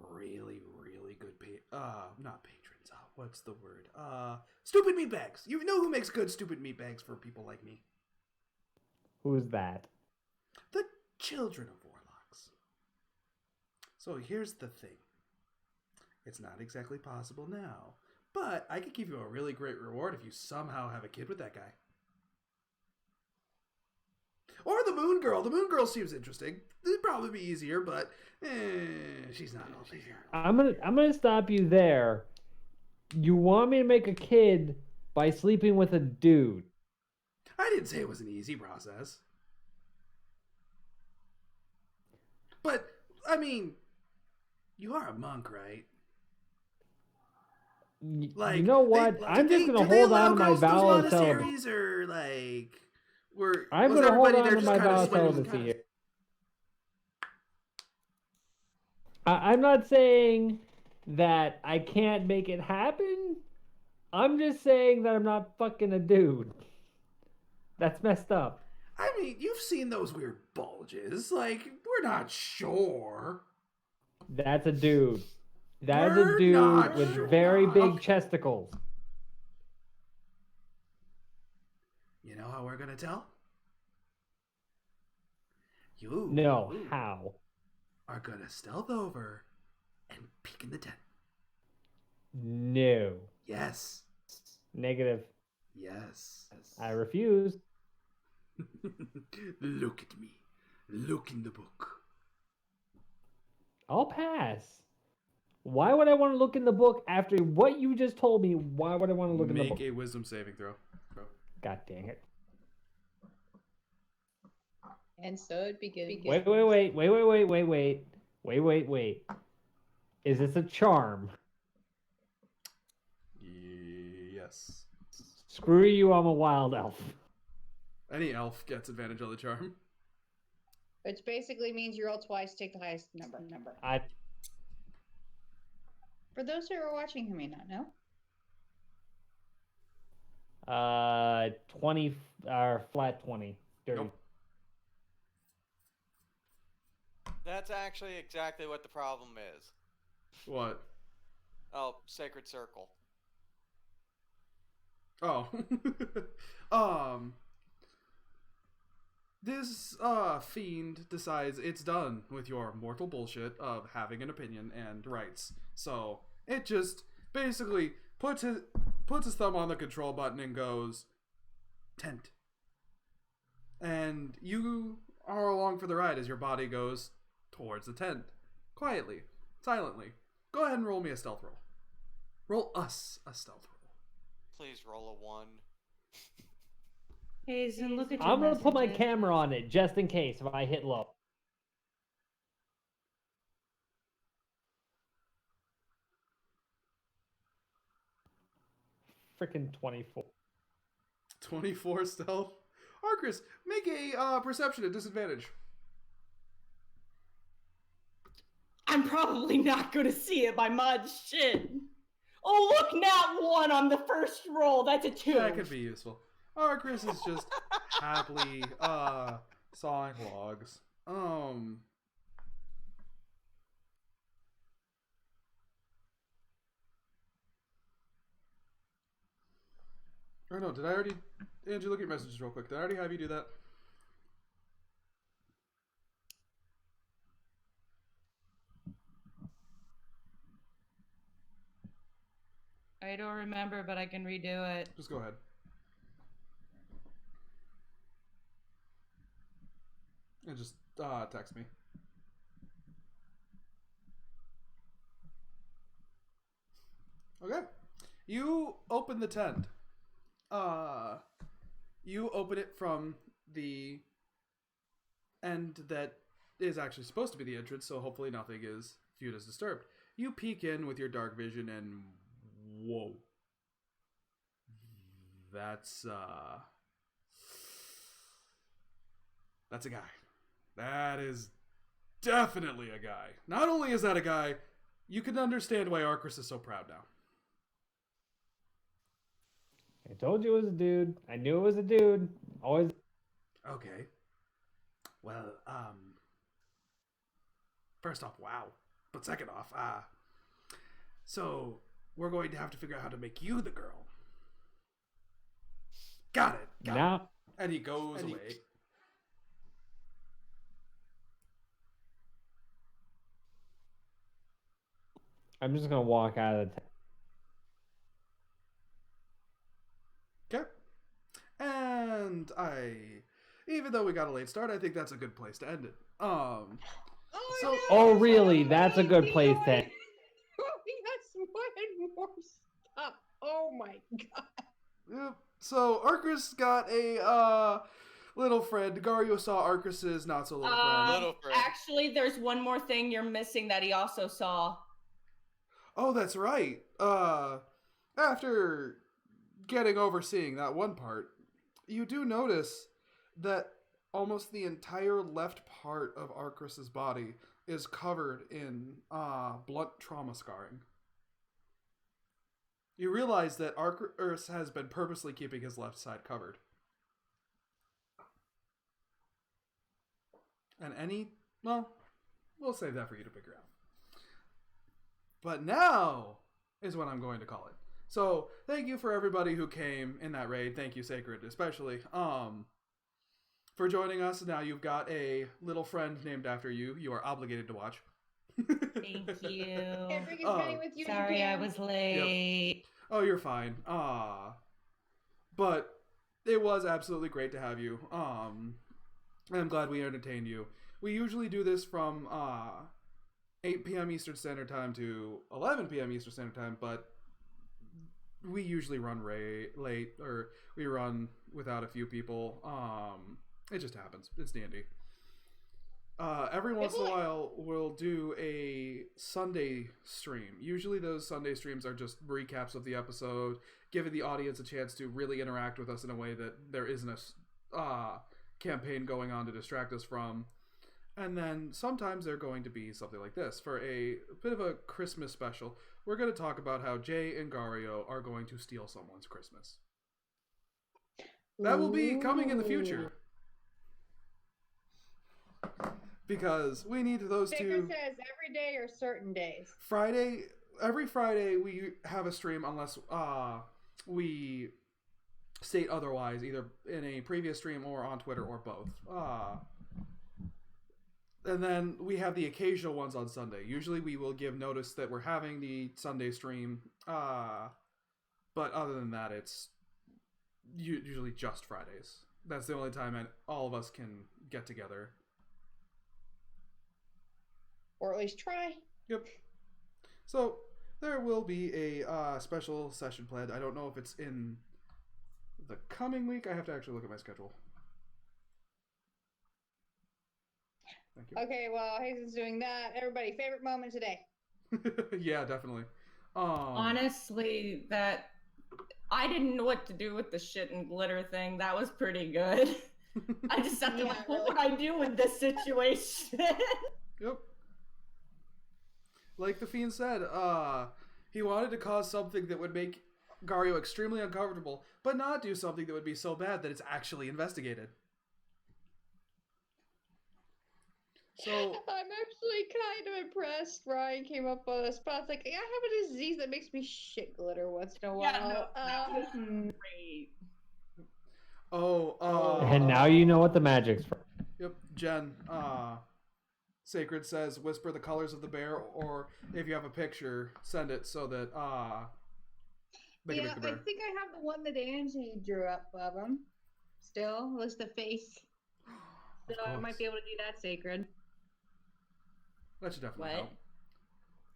really, really good not patrons. What's the word? Stupid meat bags. You know who makes good stupid meat bags for people like me? Who's that? The Children of Warlocks. So here's the thing. It's not exactly possible now, but I could give you a really great reward if you somehow have a kid with that guy. Or the Moon Girl. The Moon Girl seems interesting. It'd probably be easier, but she's not all there. I'm gonna stop you there. You want me to make a kid by sleeping with a dude? I didn't say it was an easy process. But, I mean, you are a monk, right? You know what? I'm just gonna hold on to my vow of celibacy. Or like, I'm gonna hold on to my vow of celibacy here. I'm not saying that I can't make it happen. I'm just saying that I'm not fucking a dude. That's messed up. I mean, you've seen those weird bulges. Like, we're not sure. That's a dude. That is We're a dude not with sure. very big Okay. chesticles. You know how we're gonna tell? You No, how? are gonna stealth over and peek in the tent. No. Yes. Negative. Yes. I refuse. Look at me. Look in the book. I'll pass. Why would I want to look in the book after what you just told me? Why would I want to look in the Make book? a wisdom saving throw. God dang it. And so it begins. Wait. Is this a charm? Yes. Screw you, I'm a wild elf. Any elf gets advantage on the charm. Which basically means you roll twice, take the highest number. For those who are watching who may not know, 20 flat 20. Dirty. Nope. That's actually exactly what the problem is. What? Oh, Sacred Circle. Oh. This fiend decides it's done with your mortal bullshit of having an opinion and rights. So it just basically puts his thumb on the control button and goes, tent. And you are along for the ride as your body goes towards the tent. Quietly, silently. Go ahead and roll me a stealth roll. Roll us a stealth roll. Please roll a 1. Hazen, look at your I'm gonna put my messages. camera on it just in case if I hit low. Freaking 24. 24 stealth. Arcris, make a perception at disadvantage. I'm probably not going to see it by much. Shit. Oh, look, nat 1 on the first roll. That's a 2. That could be useful. Arcris is just happily sawing logs. Or no, did I already... Angie, look at your messages real quick. Did I already have you do that? I don't remember, but I can redo it. Just go ahead. And just text me. Okay. You open the tent. You open it from the end that is actually supposed to be the entrance, so hopefully nothing is viewed as disturbed. You peek in with your dark vision and whoa. That's a guy. That is definitely a guy. Not only is that a guy, you can understand why Arcris is so proud now. I told you it was a dude. I knew it was a dude. Always. Okay. Well, first off, wow. But second off, so we're going to have to figure out how to make you the girl. Got it. Got it. Now, And he goes away. I'm just gonna walk out of the tent. Okay. And even though we got a late start, I think that's a good place to end it. oh, So- no, Oh, there's really? so That's a many good place to- more. We got some more stuff. Oh my god. Yep. So Arcris got a little friend. Gario saw Arcris's not so little friend. Little friend. Actually, there's one more thing you're missing that he also saw. Oh, that's right. After getting overseeing that one part, you do notice that almost the entire left part of Arcris's body is covered in blunt trauma scarring. you realize that Arcus has been purposely keeping his left side covered. And we'll save that for you to figure out. But now is when I'm going to call it. So, thank you for everybody who came in that raid. Thank you, Sacred, especially. For joining us. Now you've got a little friend named after you. You are obligated to watch. Thank you. Kendrick is ready with you. Sorry, I Pam. was late. Oh, you're fine. But it was absolutely great to have you. I'm glad we entertained you. We usually do this from 8 p.m. Eastern Standard Time to 11 p.m. Eastern Standard Time, but we usually run late, or we run without a few people. It just happens. It's D&D. Every once in a while, we'll do a Sunday stream. Usually those Sunday streams are just recaps of the episode, giving the audience a chance to really interact with us in a way that there isn't a campaign going on to distract us from. And then sometimes they're going to be something like this. For a bit of a Christmas special, we're going to talk about how Jay and Gario are going to steal someone's Christmas. That will be coming in the future. Because we need those Baker two. says every day or certain days. Every Friday we have a stream unless we state otherwise, either in a previous stream or on Twitter or both. And then we have the occasional ones on Sunday. Usually we will give notice that we're having the Sunday stream. But other than that, it's usually just Fridays. That's the only time all of us can get together. Or at least try. Yep. So there will be a special session planned. I don't know if it's in the coming week. I have to actually look at my schedule. Thank you. Okay, well, Hazen's doing that. Everybody, favorite moment today? Yeah, definitely. Honestly, that I didn't know what to do with the shit and glitter thing. That was pretty good. I just have to Yeah, like, what really. would I do with this situation? Yep. Like the Fiend said, he wanted to cause something that would make Gario extremely uncomfortable, but not do something that would be so bad that it's actually investigated. So I'm actually kind of impressed. Ryan came up with a spot. It's like, I have a disease that makes me shit glitter once in a while. Yeah, no, that was great. And now you know what the magic's for. Yep, Jen. Sacred says, whisper the colors of the bear, or if you have a picture, send it so that they can Yeah, make the I bear. think I have the one that Angie drew up of him. Still, was the face. So I might be able to do that, Sacred. That should definitely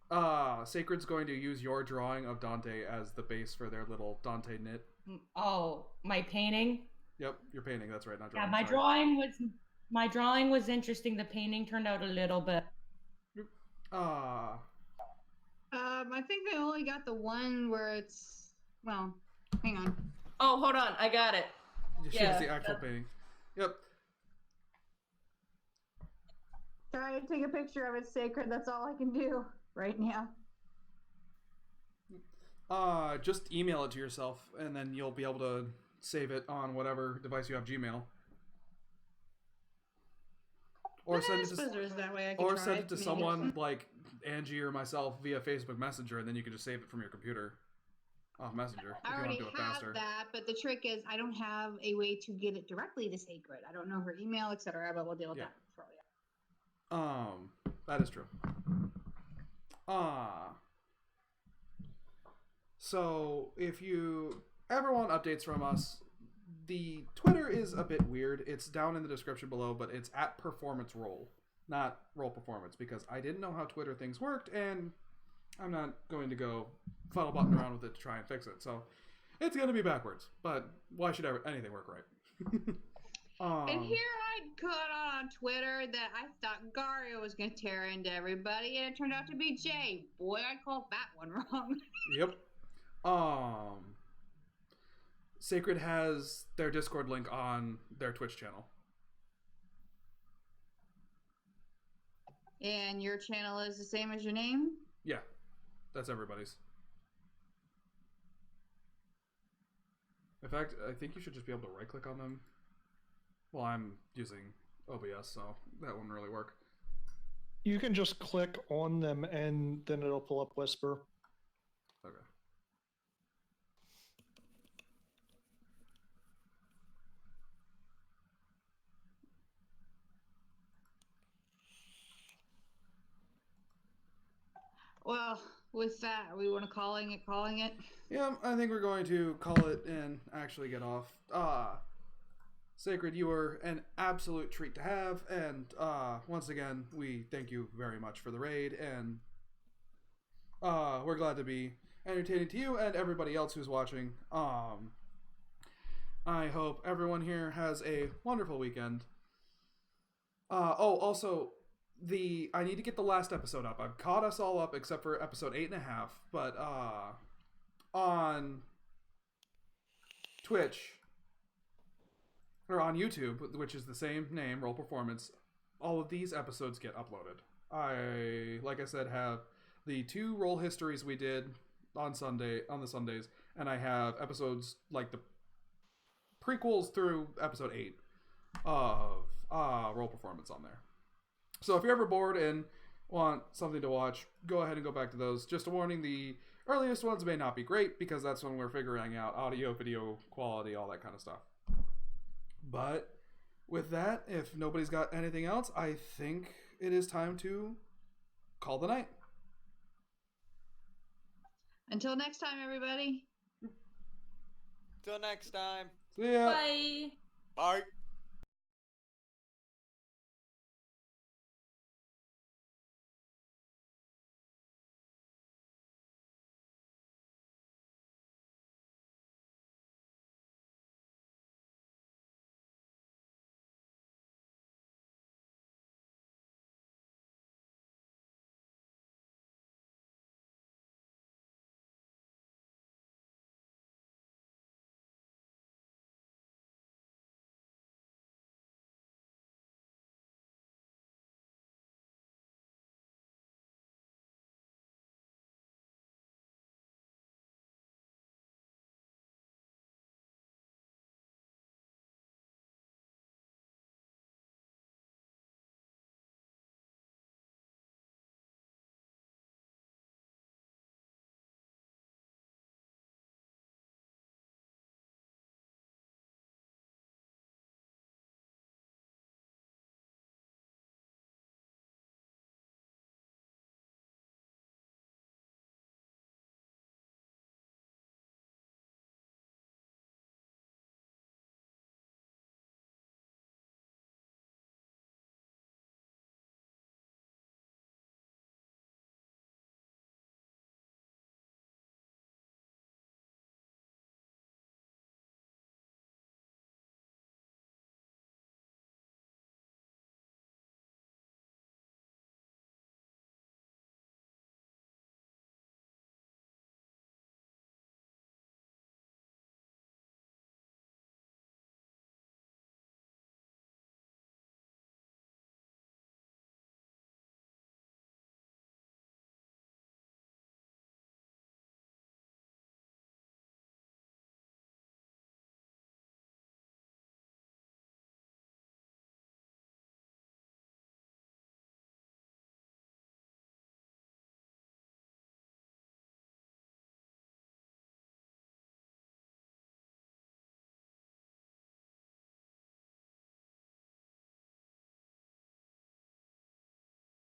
What? help. Sacred's going to use your drawing of Dante as the base for their little Dante knit. Oh, my painting? Yep, you're painting. That's right, not Yeah, drawing. my drawing was interesting. The painting turned out a little bit. I think I only got the one where it's, well, hang on. Oh, hold on. I got it. She Yeah, has the actual painting. Yep. Try to take a picture of it, Sacred. That's all I can do right now. Just email it to yourself, and then you'll be able to save it on whatever device you have Gmail. Or send it to, that way I can or try send it to maybe. someone like Angie or myself via Facebook Messenger, and then you can just save it from your computer off Messenger if I you want already to do it have faster. that, but the trick is I don't have a way to get it directly to Sacred. I don't know her email, etc. But we'll deal with Yeah. that shortly. That is true. So if you ever want updates from us, the Twitter is a bit weird. It's down in the description below, but it's at Performance Roll, not Roll Performance, because I didn't know how Twitter things worked, and I'm not going to go fuddle button around with it to try and fix it. So it's going to be backwards, but why should anything work right? And here I caught on Twitter that I thought Gario was going to tear into everybody, and it turned out to be Jay. Boy, I called that one wrong. Yep. Sacred has their Discord link on their Twitch channel. And your channel is the same as your name? Yeah, that's everybody's. In fact, I think you should just be able to right click on them. Well, I'm using OBS, so that wouldn't really work. You can just click on them and then it'll pull up Whisper. Okay. Well, with that, we want to calling it. Yeah, I think we're going to call it and actually get off. Sacred, you were an absolute treat to have, and once again, we thank you very much for the raid, and we're glad to be entertaining to you and everybody else who's watching. I hope everyone here has a wonderful weekend. Also, I need to get the last episode up. I've caught us all up except for episode 8.5, but on Twitch or on YouTube, which is the same name, Roll Performance, all of these episodes get uploaded. Like I said, have the 2 roll histories we did on the Sundays, and I have episodes like the prequels through episode 8 of Roll Performance on there. So if you're ever bored and want something to watch, go ahead and go back to those. Just a warning, the earliest ones may not be great because that's when we're figuring out audio, video quality, all that kind of stuff. But with that, if nobody's got anything else, I think it is time to call the night. Until next time, everybody. Till next time. See ya. Bye. Bye.